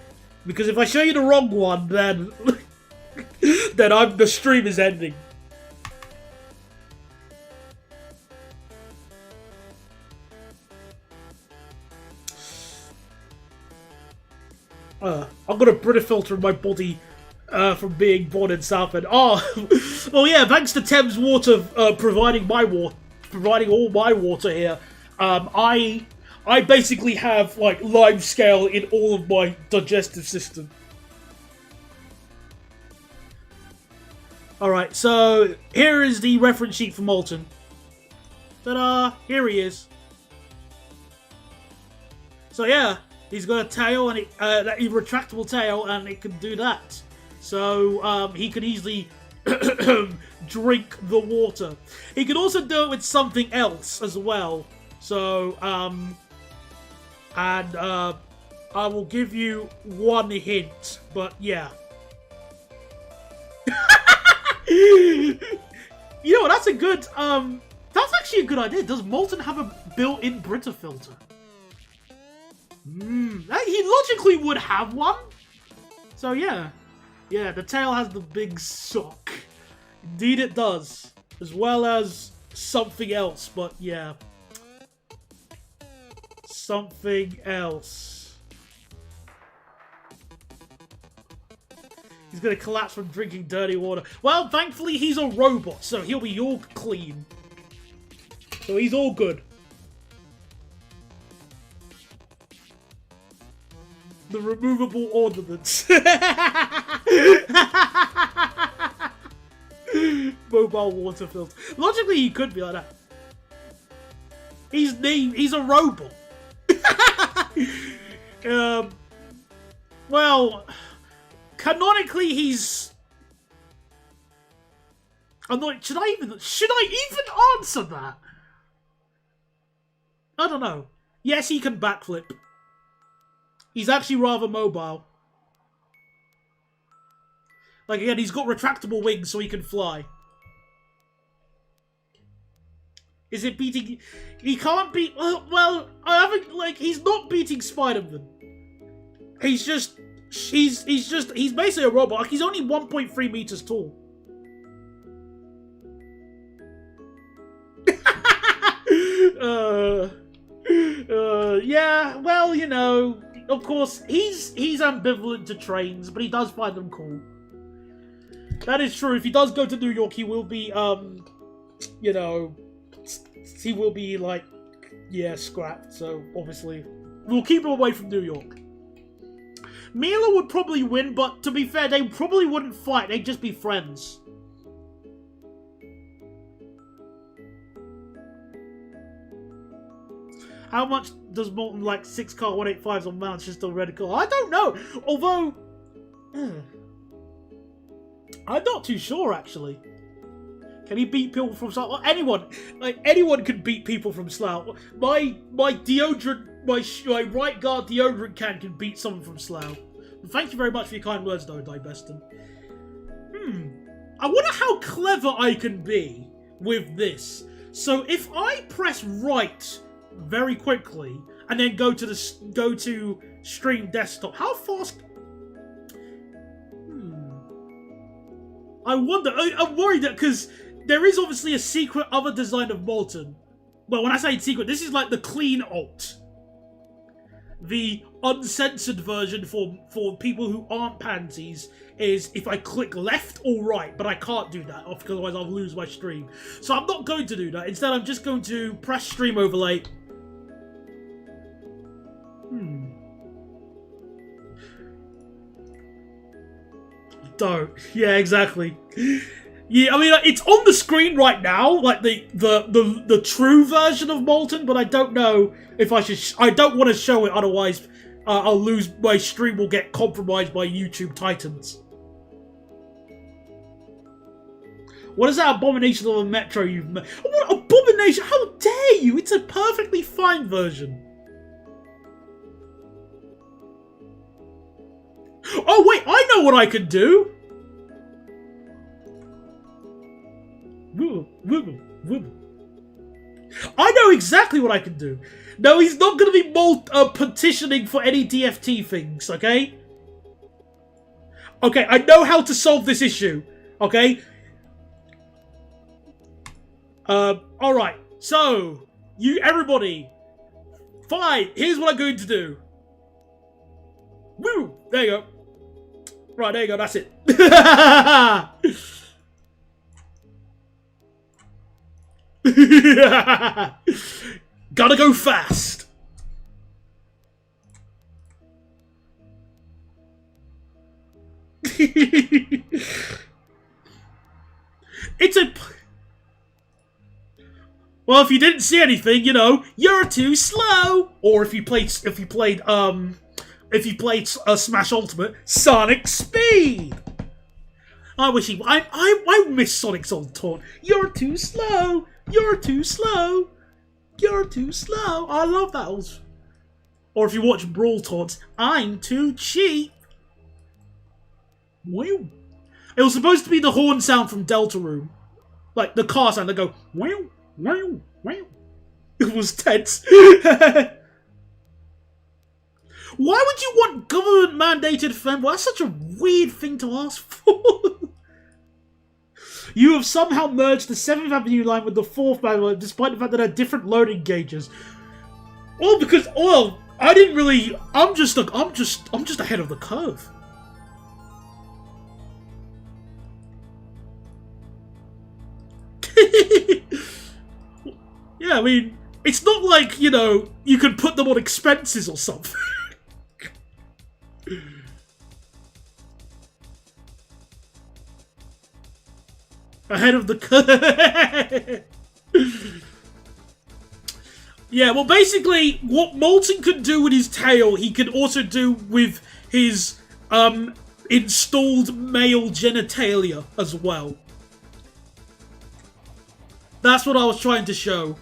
S1: Because if I show you the wrong one, then... the stream is ending. I've got a Brita filter in my body from being born in Southend. Oh, well, yeah, thanks to Thames Water providing all my water here. I basically have, like, lime scale in all of my digestive system. Alright, so here is the reference sheet for Molten. Ta-da! Here he is. So yeah, he's got a tail, and a retractable tail, and it can do that. So he can easily drink the water. He can also do it with something else as well. So, I will give you one hint, but yeah. You know what, that's a good, that's actually a good idea. Does Molten have a built-in Brita filter? He logically would have one. So yeah. Yeah, the tail has the big sock. Indeed it does. As well as something else, but yeah. Something else. He's gonna collapse from drinking dirty water. Well, thankfully he's a robot, so he'll be all clean. So he's all good. The removable ordnance. Mobile water filter. Logically, he could be like that. He's a robot. Well, canonically, he's. I'm not. Should I even answer that? I don't know. Yes, he can backflip. He's actually rather mobile. Like, again, he's got retractable wings so he can fly. Is it beating... He can't beat... Well, I haven't... Like, he's not beating Spider-Man. He's just he's basically a robot. Like, he's only 1.3 meters tall. Yeah, well, you know, of course, he's ambivalent to trains, but he does find them cool. That is true. If he does go to New York, he will be, you know, he will be, like, yeah, scrapped. So, obviously, we'll keep him away from New York. Mila would probably win, but to be fair, they probably wouldn't fight. They'd just be friends. How much does Molten like 6-car 185s on Manchester Red Car? I don't know. Although, I'm not too sure actually. Can he beat people from Slough? Well, anyone can beat people from Slough. My deodorant, my right guard deodorant can beat someone from Slough. Thank you very much for your kind words, though, Dybeston. I wonder how clever I can be with this. So if I press right very quickly and then go to stream desktop, how fast? I wonder. I'm worried that because there is obviously a secret other design of Molten. Well, when I say secret, this is like the clean alt. The uncensored version for people who aren't pansies is if I click left or right, but I can't do that because otherwise I'll lose my stream. So I'm not going to do that. Instead, I'm just going to press stream overlay. Don't. Yeah, exactly. Yeah, I mean, it's on the screen right now, like the true version of Molten, but I don't know if I should. I don't want to show it, otherwise I'll lose. My stream will get compromised by YouTube Titans. What is that abomination of a metro you've made? What abomination? How dare you? It's a perfectly fine version. Oh wait, I know what I can do. I know exactly what I can do. No, he's not going to be petitioning for any DFT things, okay? Okay, I know how to solve this issue, okay? Alright, so, everybody, fine, here's what I'm going to do. Woo! There you go. Right, there you go, that's it. Gotta go fast. It's a... Well, if you didn't see anything, you know, you're too slow. Or if you played Smash Ultimate, Sonic Speed. I wish he... I miss Sonic's old taunt. You're too slow. You're too slow. You're too slow. I love that. Or if you watch Brawl taunts, I'm too cheap. Wow. It was supposed to be the horn sound from Deltarune. Like the car sound. They go, wow, wow, wow. It was tense. Why would you want government-mandated femboy? That's such a weird thing to ask for. You have somehow merged the 7th Avenue line with the 4th Avenue, despite the fact that they're different loading gauges. All because, well, I didn't really. I'm just ahead of the curve. Yeah, I mean, it's not like, you know, you could put them on expenses or something. Ahead of the curve. Yeah, well, basically, what Molten could do with his tail, he could also do with his installed male genitalia as well. That's what I was trying to show.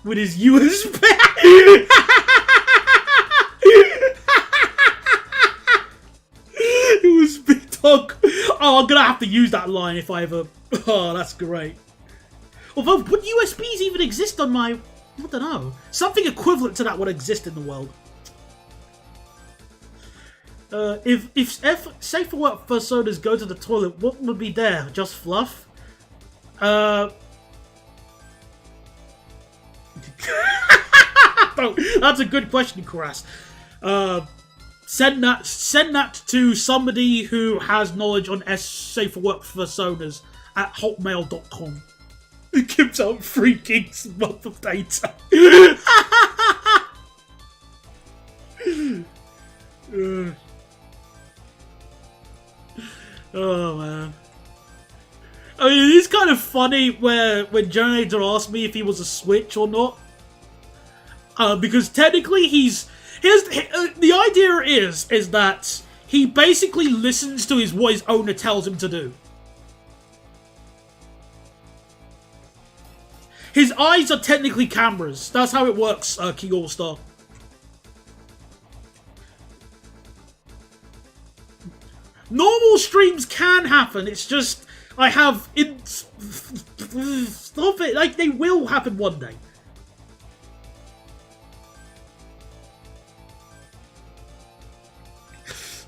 S1: With his USB. USB. Oh, I'm gonna have to use that line if I ever... Oh, that's great. Although, would USBs even exist on my... I don't know. Something equivalent to that would exist in the world. If safe for work personas go to the toilet, what would be there? Just fluff? No, that's a good question, Karas. Send that to somebody who has knowledge on safe for work personas at hotmail.com. It gives out 3 gigs a month of data. Oh man. I mean, it's kind of funny when Generator asked me if he was a Switch or not. Because technically the idea is that he basically listens to what his owner tells him to do. His eyes are technically cameras. That's how it works, King All-Star. Normal streams can happen. It's just I have stop it. Like they will happen one day.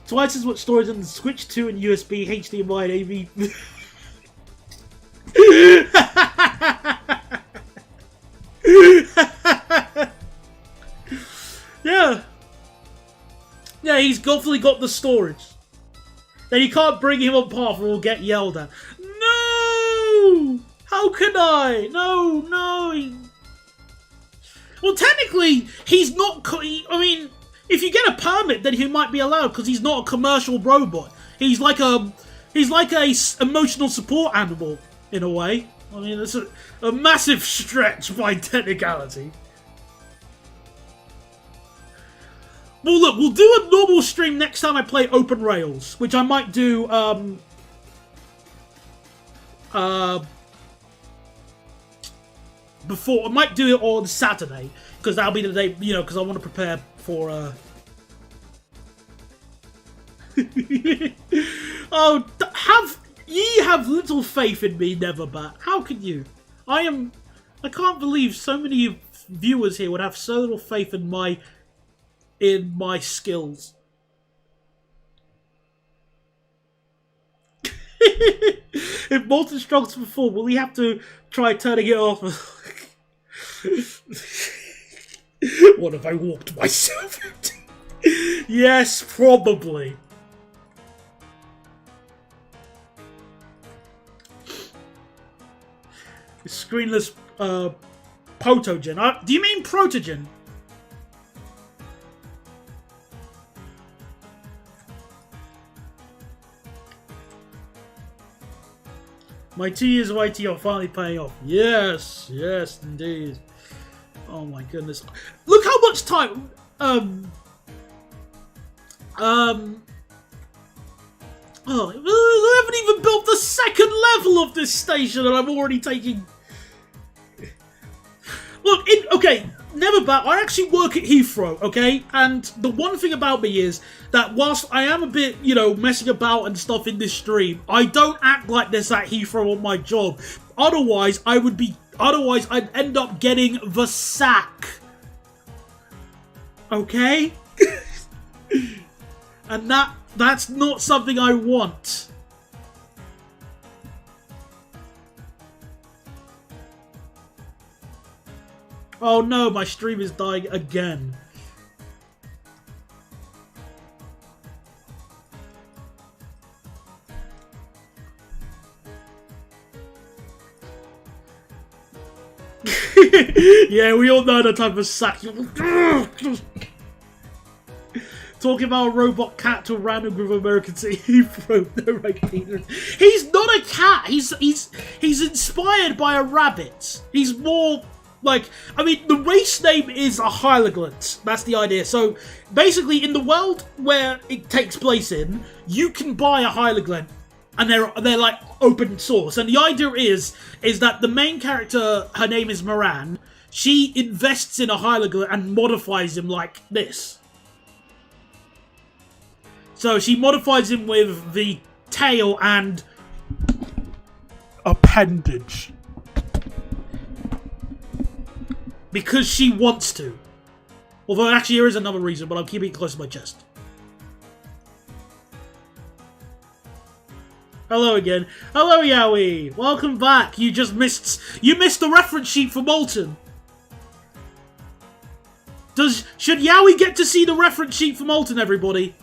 S1: Twice as much storage on the Switch 2 and USB, HDMI, and AV. Yeah. Yeah, he's definitely got the storage. Then you can't bring him on path or he'll get yelled at. No! How can I? No. Well, technically, he's not... I mean, if you get a permit, then he might be allowed because he's not a commercial robot. He's like a emotional support animal, in a way. I mean, it's a massive stretch by technicality. Well, look, we'll do a normal stream next time I play Open Rails, which I might do, before. I might do it on Saturday, because that'll be the day, you know, because I want to prepare for, Oh, ye have little faith in me, Neverbat. How can you? I can't believe so many viewers here would have so little faith in my skills. If Molten struggles to perform, will he have to try turning it off? What have I warped myself into? Yes, probably. Screenless Potogen. Do you mean Protogen? My 2 years of IT are finally paying off. Yes, yes, indeed. Oh my goodness. Look how much time... Oh, I haven't even built the second level of this station and I'm already taking... Look, okay, Neverbat, I actually work at Heathrow, okay? And the one thing about me is that whilst I am a bit, you know, messing about and stuff in this stream, I don't act like this at Heathrow on my job. Otherwise, I'd end up getting the sack. Okay? And that's not something I want. Oh no, my stream is dying again. Yeah, we all know the type of sack. Talking about a robot cat to a random group of Americans at Heathrow. No regular. He's not a cat. He's inspired by a rabbit. He's more like, I mean, the race name is a Hyloglint. That's the idea. So basically, in the world where it takes place in, you can buy a Hyloglint, and they're like open source. And the idea is that the main character, her name is Moran. She invests in a Hyloglint and modifies him like this. So she modifies him with the tail, and appendage. Because she wants to. Although, actually, there is another reason, but I'm keeping it close to my chest. Hello again. Hello, Yowie. Welcome back. You missed the reference sheet for Molten. Should Yowie get to see the reference sheet for Molten, everybody?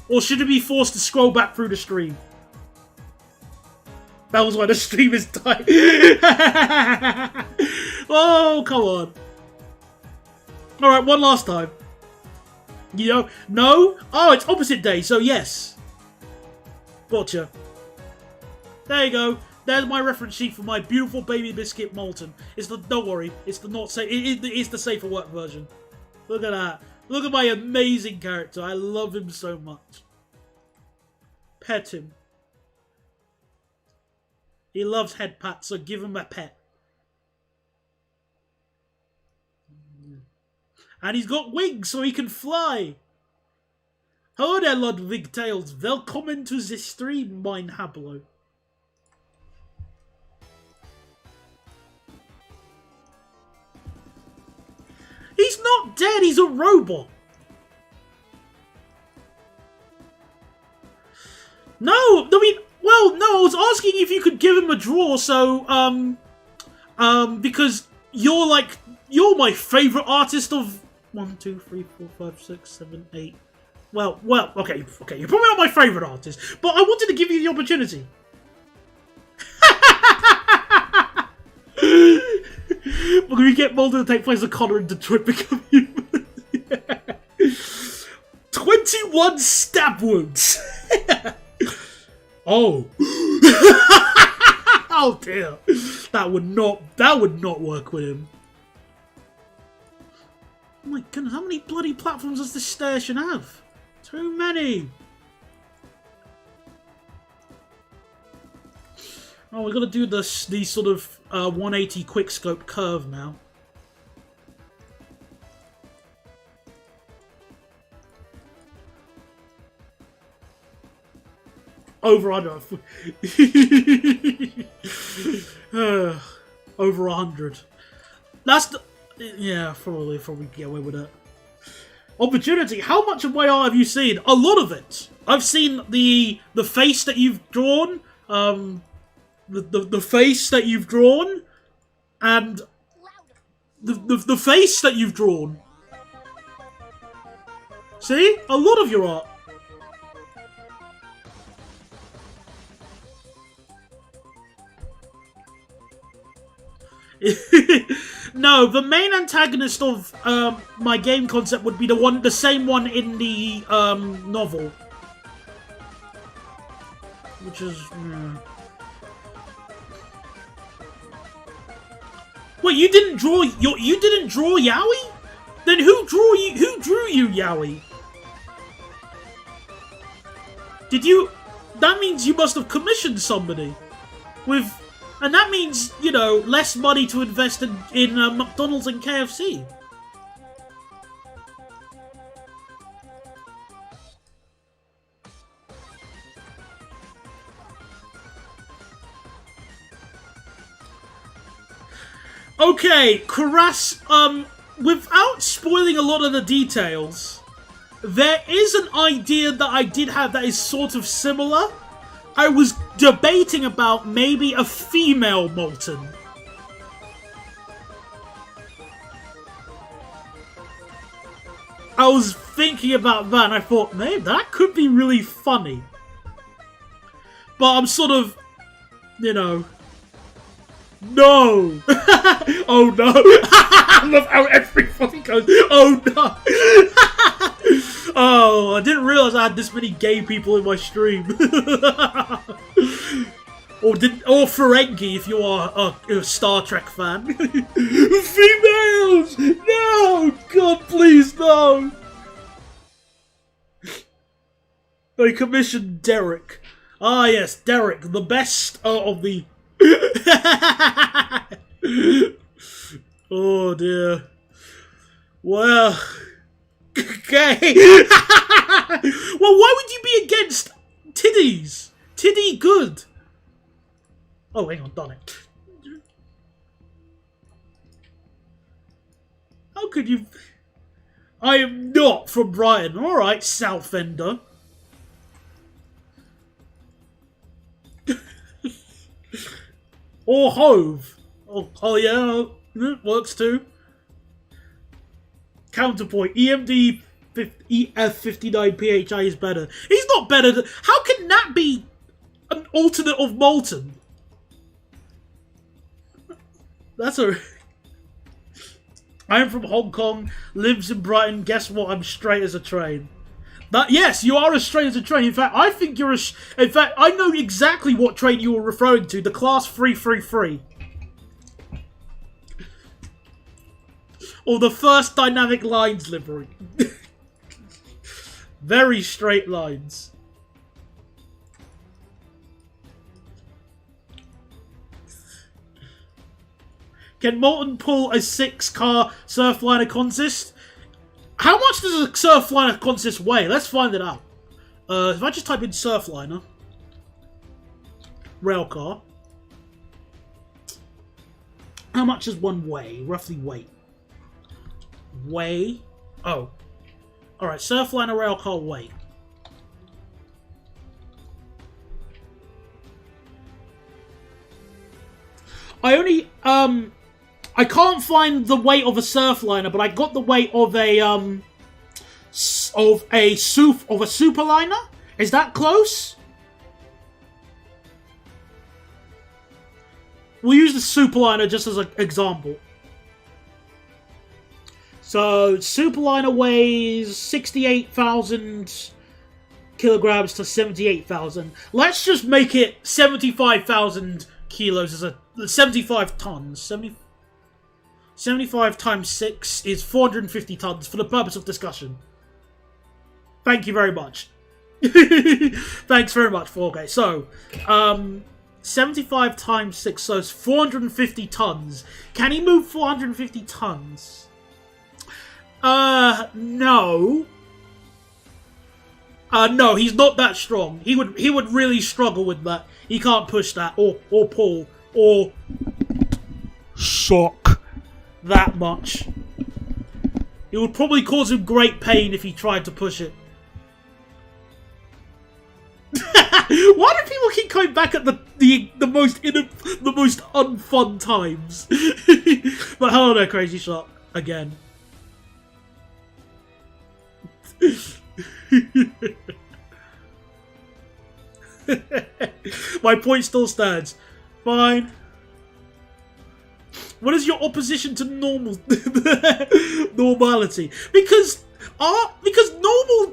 S1: Or should it be forced to scroll back through the stream? That was why the stream is dying. Oh, come on. Alright, one last time. You know, no? Oh, it's opposite day, so yes. Gotcha. There you go. There's my reference sheet for my beautiful baby biscuit Molten. Don't worry, it's the not safe. It's the safer work version. Look at that. Look at my amazing character. I love him so much. Pet him. He loves head pats, so give him a pet. And he's got wings, so he can fly. Hello there, Ludwig Tales. Welcome to the stream, mein Hablo. He's not dead, he's a robot. No, I mean, well, no, I was asking if you could give him a draw, so, because you're my favourite artist of 1, 2, 3, 4, 5, 6, 7, 8. Well, okay, you're probably not my favourite artist, but I wanted to give you the opportunity. We're going to get Mulder to take place of Connor and Detroit become human. 21 stab wounds. Oh. Oh dear. That would not work with him. Oh my goodness, how many bloody platforms does this station have? Too many. Oh, we've got to do the sort of 180 quickscope curve now. Over 100. Over 100. That's the... Yeah, probably get away with it. Opportunity. How much of my art have you seen? A lot of it. I've seen the face that you've drawn. The face that you've drawn, and the face that you've drawn. See? A lot of your art. No, the main antagonist of my game concept would be the same one in the novel, which is. Wait, you didn't draw Yowie? Then who drew you? Who drew you, Yowie? Did you? That means you must have commissioned somebody with. And that means, you know, less money to invest in McDonald's and KFC. Okay, Karas, without spoiling a lot of the details, there is an idea that I did have that is sort of similar. I was debating about maybe a female Molten. I was thinking about that and I thought, maybe that could be really funny. But I'm sort of, you know... No! Oh no! I love how everybody goes, oh no! Oh, I didn't realise I had this many gay people in my stream. Or Ferengi if you are a Star Trek fan. Females! No! God, please, no! They commissioned Derek. Ah yes, Derek, the best of the... Oh dear. Well... Okay. How could you... I am not from Brighton. Alright, Southender. Or Hove. Oh yeah, works too. Counterpoint. EMD EF59 PHI is better. He's not better than... How can that be an alternate of Molten? That's a... I am from Hong Kong, lives in Brighton. Guess what? I'm straight as a train. Yes, you are as straight as a train. In fact, I think you're in fact, I know exactly what train you were referring to. The Class 333. Or the first Dynamic Lines livery. Very straight lines. Can Molten pull a 6-car Surfliner consist? How much does a Surfliner consist weigh? Let's find it out. If I just type in Surfliner. Railcar. How much does one weigh? Roughly weight. Weigh. Oh. Alright, Surfliner railcar weight. I only, I can't find the weight of a Surfliner, but I got the weight of a Superliner. Is that close? We'll use the Superliner just as an example. So, Superliner weighs 68,000 kilograms to 78,000. Let's just make it 75,000 kilos as a 75 tons. 75 times 6 is 450 tons for the purpose of discussion. Thank you very much. Thanks very much, 4K. So, 75 times 6, so it's 450 tons. Can he move 450 tons? No. No, he's not that strong. He would really struggle with that. He can't push that, or pull, or shock that much. It would probably cause him great pain if he tried to push it. Why do people keep coming back at the most unfun times? But hello there, Crazy Shark, again. My point still stands. Fine. What is your opposition to normality? Because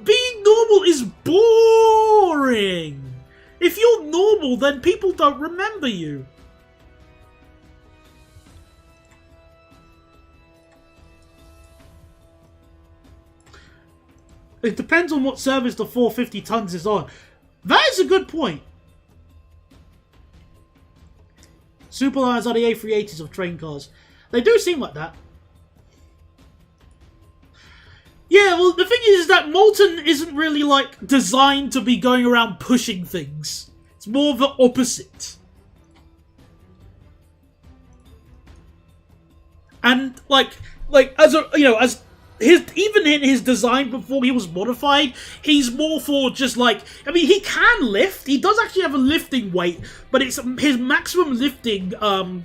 S1: being normal is boring. If you're normal, then people don't remember you. It depends on what service the 450 tons is on. That is a good point. Superliners are the A380s of train cars. They do seem like that. Yeah, well, the thing is that Molten isn't really, like, designed to be going around pushing things. It's more of the opposite. And, even in his design before he was modified, he's more for just like... I mean, he can lift. He does actually have a lifting weight, but his maximum lifting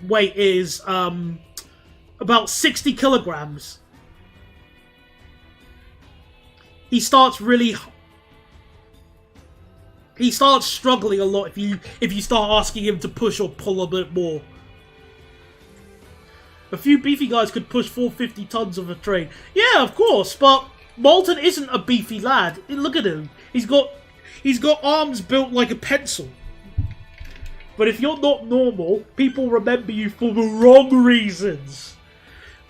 S1: weight is about 60 kilograms. He starts struggling a lot if you start asking him to push or pull a bit more. A few beefy guys could push 450 tons of a train. Yeah, of course, but Molten isn't a beefy lad. Look at him. He's got arms built like a pencil. But if you're not normal, people remember you for the wrong reasons.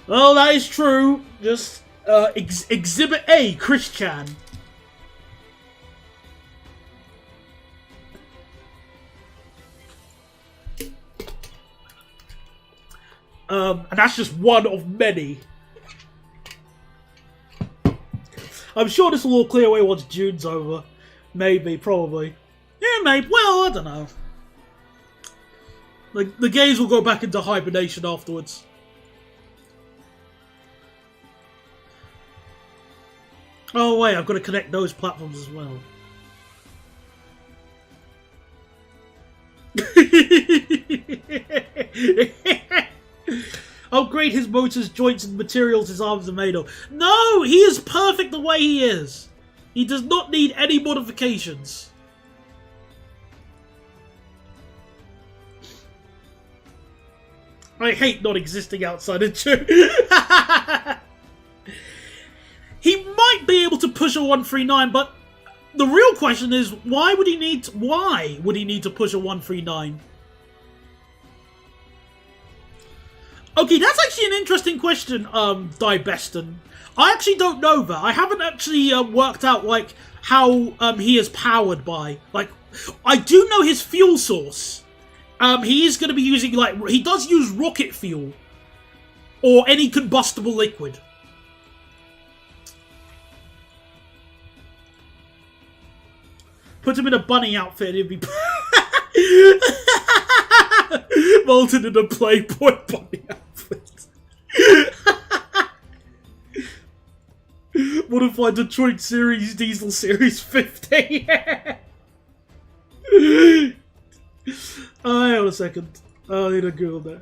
S1: Well, that is true. Just Exhibit A, Chris Chan. And that's just one of many. I'm sure this will all clear away once June's over. Maybe, probably. Yeah, maybe. Well, I don't know. The gays will go back into hibernation afterwards. Oh wait, I've got to connect those platforms as well. Upgrade his motors, joints, and materials his arms are made of. No, he is perfect the way he is. He does not need any modifications. I hate not existing outside of Chu. He might be able to push a 139, but the real question is, why would he need to push a 139? Okay, that's actually an interesting question, Dybeston. I actually don't know that. I haven't actually worked out, like, how he is powered by. Like, I do know his fuel source. He is going to be using, like, he does use rocket fuel. Or any combustible liquid. Put him in a bunny outfit, it'd be... Molten in a Playboy bunny outfit. Modified Detroit Series Diesel Series 50. Hang on a second. I need to Google that.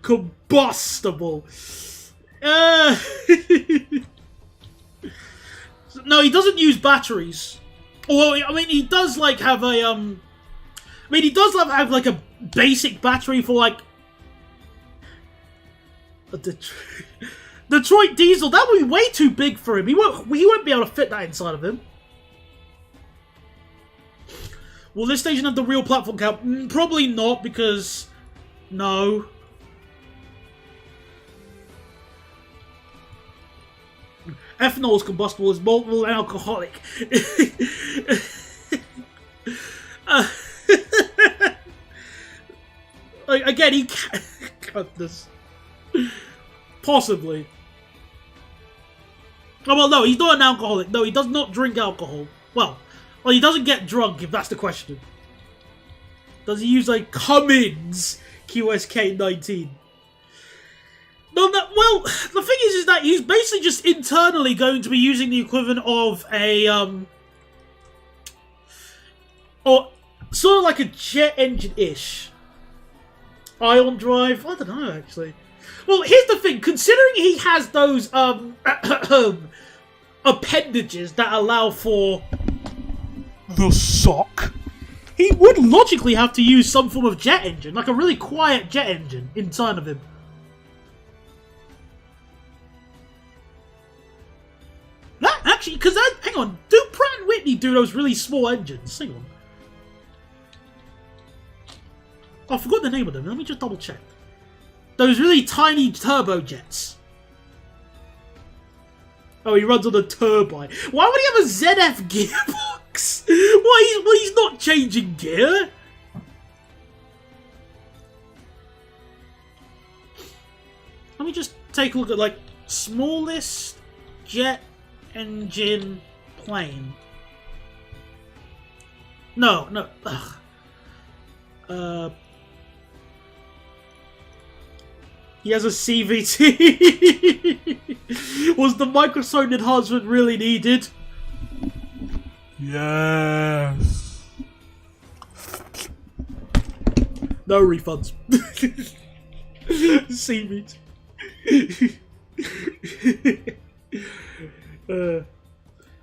S1: Combustible. No, he doesn't use batteries. Well, I mean, he does, like, have a, I mean, he does have like, a basic battery for, like... A Detroit Diesel. That would be way too big for him. He won't be able to fit that inside of him. Will this station have the real platform count? Probably not, because... No. Ethanol is combustible, is molten and alcoholic. Like, again, he can't cut this. Possibly. Oh, well, no, he's not an alcoholic. No, he does not drink alcohol. Well, he doesn't get drunk, if that's the question. Does he use, like, Cummins QSK-19? No, well, the thing is that he's basically just internally going to be using the equivalent of a, or sort of like a jet engine-ish. Ion drive? I don't know, actually. Well, here's the thing. Considering he has those, appendages that allow for the sock, he would logically have to use some form of jet engine, like a really quiet jet engine inside of him. That actually, because hang on, do Pratt and Whitney do those really small engines? Hang on. Oh, I forgot the name of them. Let me just double check. Those really tiny turbojets. Oh, he runs on a turbine. Why would he have a ZF gearbox? Why he's not changing gear? Let me just take a look at, like, smallest jet engine plane. No. Ugh. He has a CVT. Was the microphone enhancement really needed? Yes. No refunds. CVT.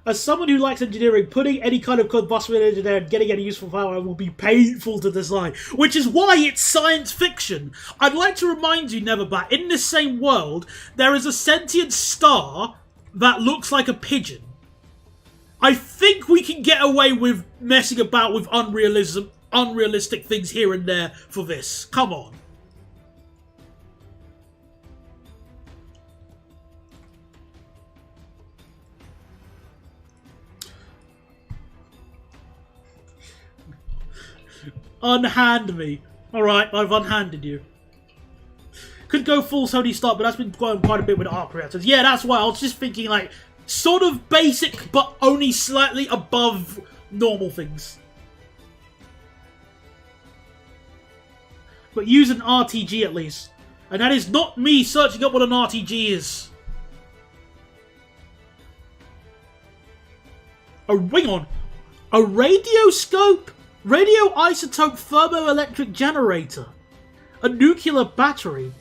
S1: As someone who likes engineering, putting any kind of combustion engine there and getting any useful power will be painful to design, which is why it's science fiction. I'd like to remind you, Neverbat, in this same world, there is a sentient star that looks like a pigeon. I think we can get away with messing about with unrealistic things here and there for this. Come on. Unhand me. Alright, I've unhanded you. Could go full Sony start, but that's been going quite a bit with arc reactors. Yeah, that's why I was just thinking, like, sort of basic, but only slightly above normal things. But use an RTG at least. And that is not me searching up what an RTG is. Hang on. A radioscope, radioisotope thermoelectric generator, a nuclear battery.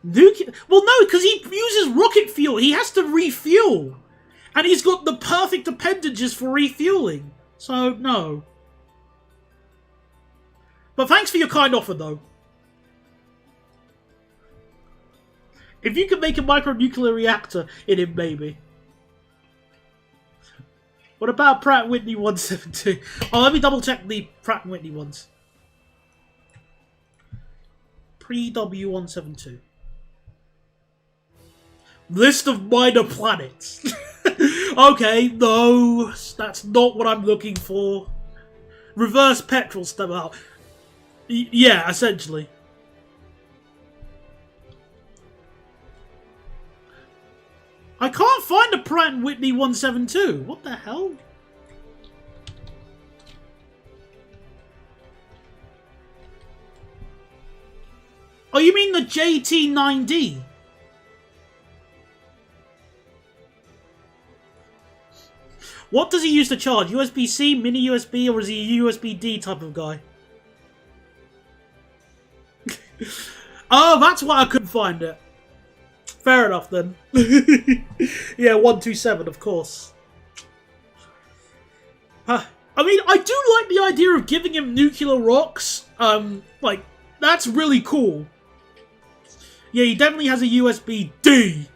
S1: Well, no, because he uses rocket fuel. He has to refuel. And he's got the perfect appendages for refueling. So, no. But thanks for your kind offer, though. If you could make a micronuclear reactor in him, maybe. What about Pratt & Whitney 172? Oh, let me double check the Pratt & Whitney ones. Pre-W172. List of minor planets. Okay, no, that's not what I'm looking for. Reverse petrol stem out. Yeah, essentially. I can't find a Pratt & Whitney 172. What the hell? Oh, you mean the JT9D? What does he use to charge? USB-C, mini USB, or is he a USB-D type of guy? Oh, that's why I couldn't find it. Fair enough, then. Yeah, 127, of course. I mean, I do like the idea of giving him nuclear rocks. Like, that's really cool. Yeah, he definitely has a USB-D.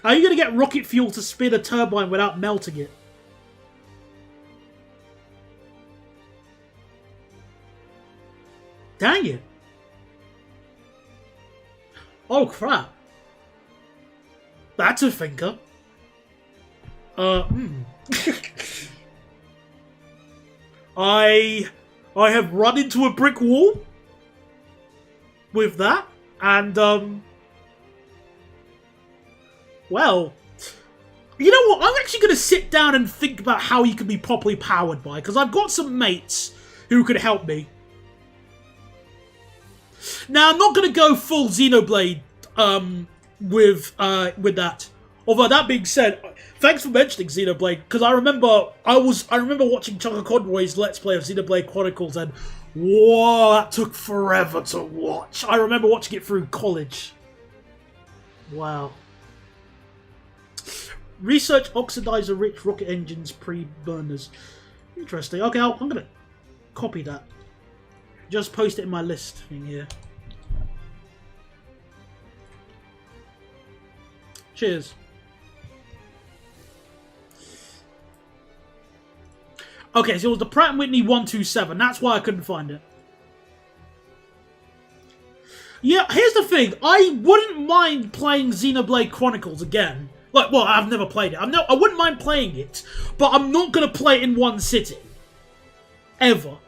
S1: How are you going to get rocket fuel to spin a turbine without melting it? Dang it. Oh, crap. That's a thinker. I have run into a brick wall with that, and, well, you know what? I'm actually going to sit down and think about how he can be properly powered by, because I've got some mates who could help me. Now, I'm not going to go full Xenoblade with that. Although that being said, thanks for mentioning Xenoblade, because I remember watching Chaka Conroy's Let's Play of Xenoblade Chronicles, and whoa, that took forever to watch. I remember watching it through college. Wow. Research oxidizer-rich rocket engines pre-burners. Interesting. Okay, I'm going to copy that. Just post it in my list thing here. Cheers. Okay, so it was the Pratt & Whitney 127. That's why I couldn't find it. Yeah, here's the thing. I wouldn't mind playing Xenoblade Chronicles again. Like, well, I've never played it. I wouldn't mind playing it, but I'm not going to play it in one sitting. Ever.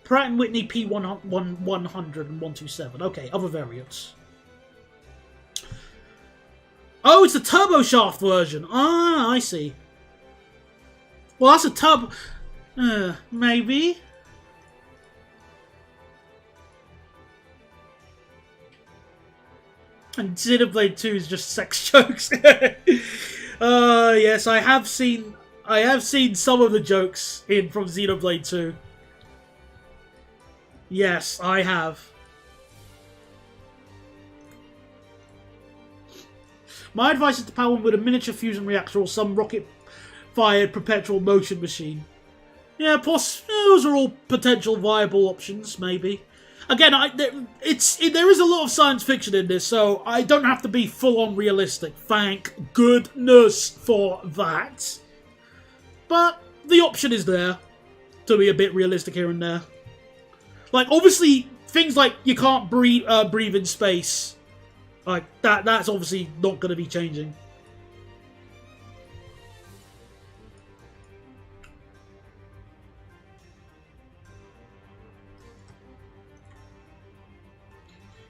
S1: Pratt & Whitney P100 and 127. Okay, other variants. Oh, it's the turboshaft version. Ah, I see. Well, that's a turbo... maybe. And Xenoblade 2 is just sex jokes. Yes, I have seen some of the jokes from Xenoblade 2. Yes, I have. My advice is to power one with a miniature fusion reactor or some rocket-fired perpetual motion machine. Yeah, those are all potential viable options, maybe. Again, there is a lot of science fiction in this, so I don't have to be full-on realistic. Thank goodness for that. But the option is there to be a bit realistic here and there. Like, obviously, things like you can't breathe in space, like that's obviously not going to be changing.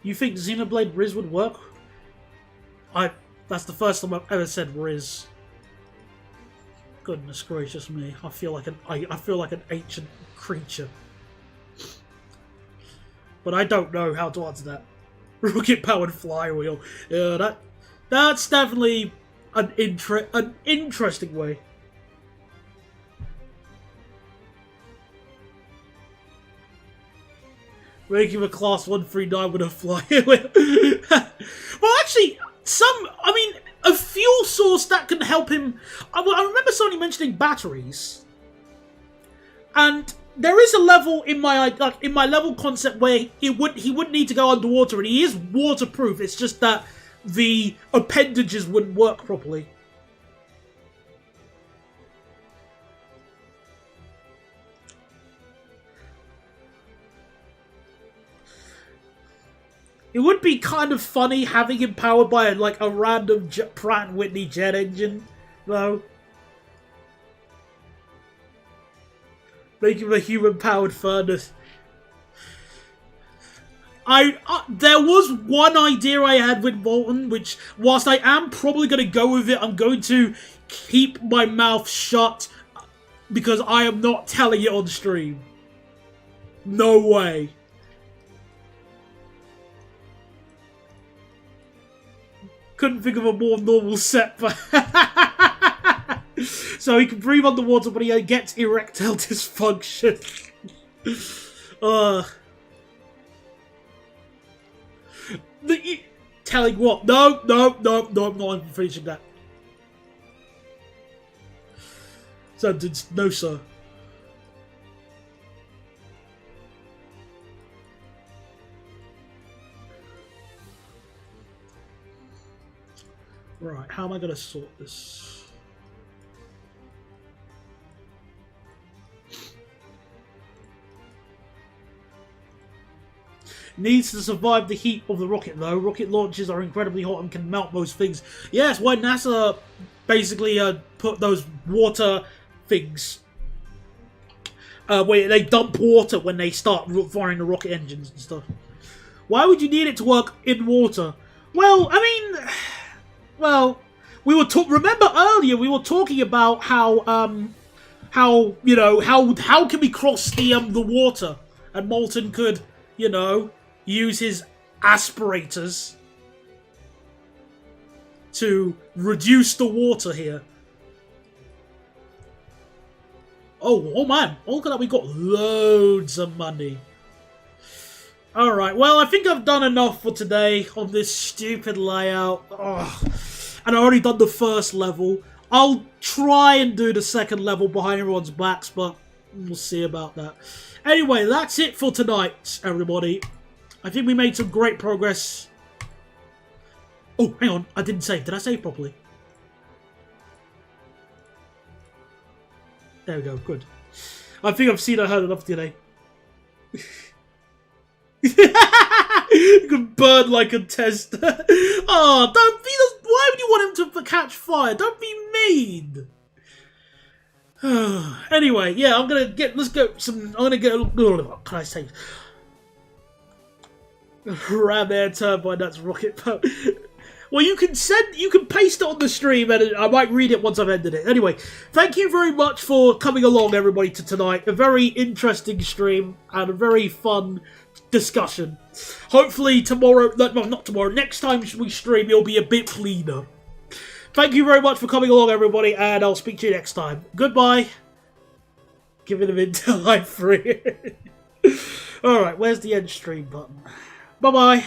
S1: You think Xenoblade Riz would work? That's the first time I've ever said Riz. Goodness gracious me! I feel like an ancient creature. But I don't know how to answer that. Rocket-powered flywheel. Yeah, that's definitely an interesting way. Make him a class 139 with a fly. Well, actually, a fuel source that can help him. I remember somebody mentioning batteries, and there is a level in my level concept where he would need to go underwater, and he is waterproof. It's just that the appendages wouldn't work properly. It would be kind of funny having him powered by a random Pratt & Whitney jet engine, though. Make him a human-powered furnace. There was one idea I had with Molten, which, whilst I am probably going to go with it, I'm going to keep my mouth shut because I am not telling it on stream. No way. Couldn't think of a more normal set, but so he can breathe underwater, but he gets erectile dysfunction. Telling what? No, I'm not finishing that. Sentence, no, sir. Right, how am I going to sort this? Needs to survive the heat of the rocket, though. Rocket launches are incredibly hot and can melt most things. Yes, why NASA basically put those water things where they dump water when they start firing the rocket engines and stuff. Why would you need it to work in water? Well, well, we were remember earlier we were talking about how can we cross the water, and Molten could, use his aspirators to reduce the water here. Oh man, look at that, we got loads of money. Alright, well, I think I've done enough for today on this stupid layout. And I've already done the first level. I'll try and do the second level behind everyone's backs, but we'll see about that. Anyway, that's it for tonight, everybody. I think we made some great progress. Oh, hang on, I didn't save. Did I save properly? There we go, good. I think I've seen or heard enough today. You can burn like a test. Oh, don't be. Why would you want him to catch fire? Don't be mean. Anyway, yeah, I'm gonna get. Let's go. I'm gonna get. What can I say? Ram air turbine. That's rocket power. Well, you can paste it on the stream, and I might read it once I've ended it. Anyway, thank you very much for coming along, everybody, to tonight. A very interesting stream and a very fun discussion. Hopefully tomorrow, well, not tomorrow, next time we stream, it'll be a bit cleaner. Thank you very much for coming along, everybody, and I'll speak to you next time. Goodbye. Giving them into life free. Alright, where's the end stream button? Bye-bye.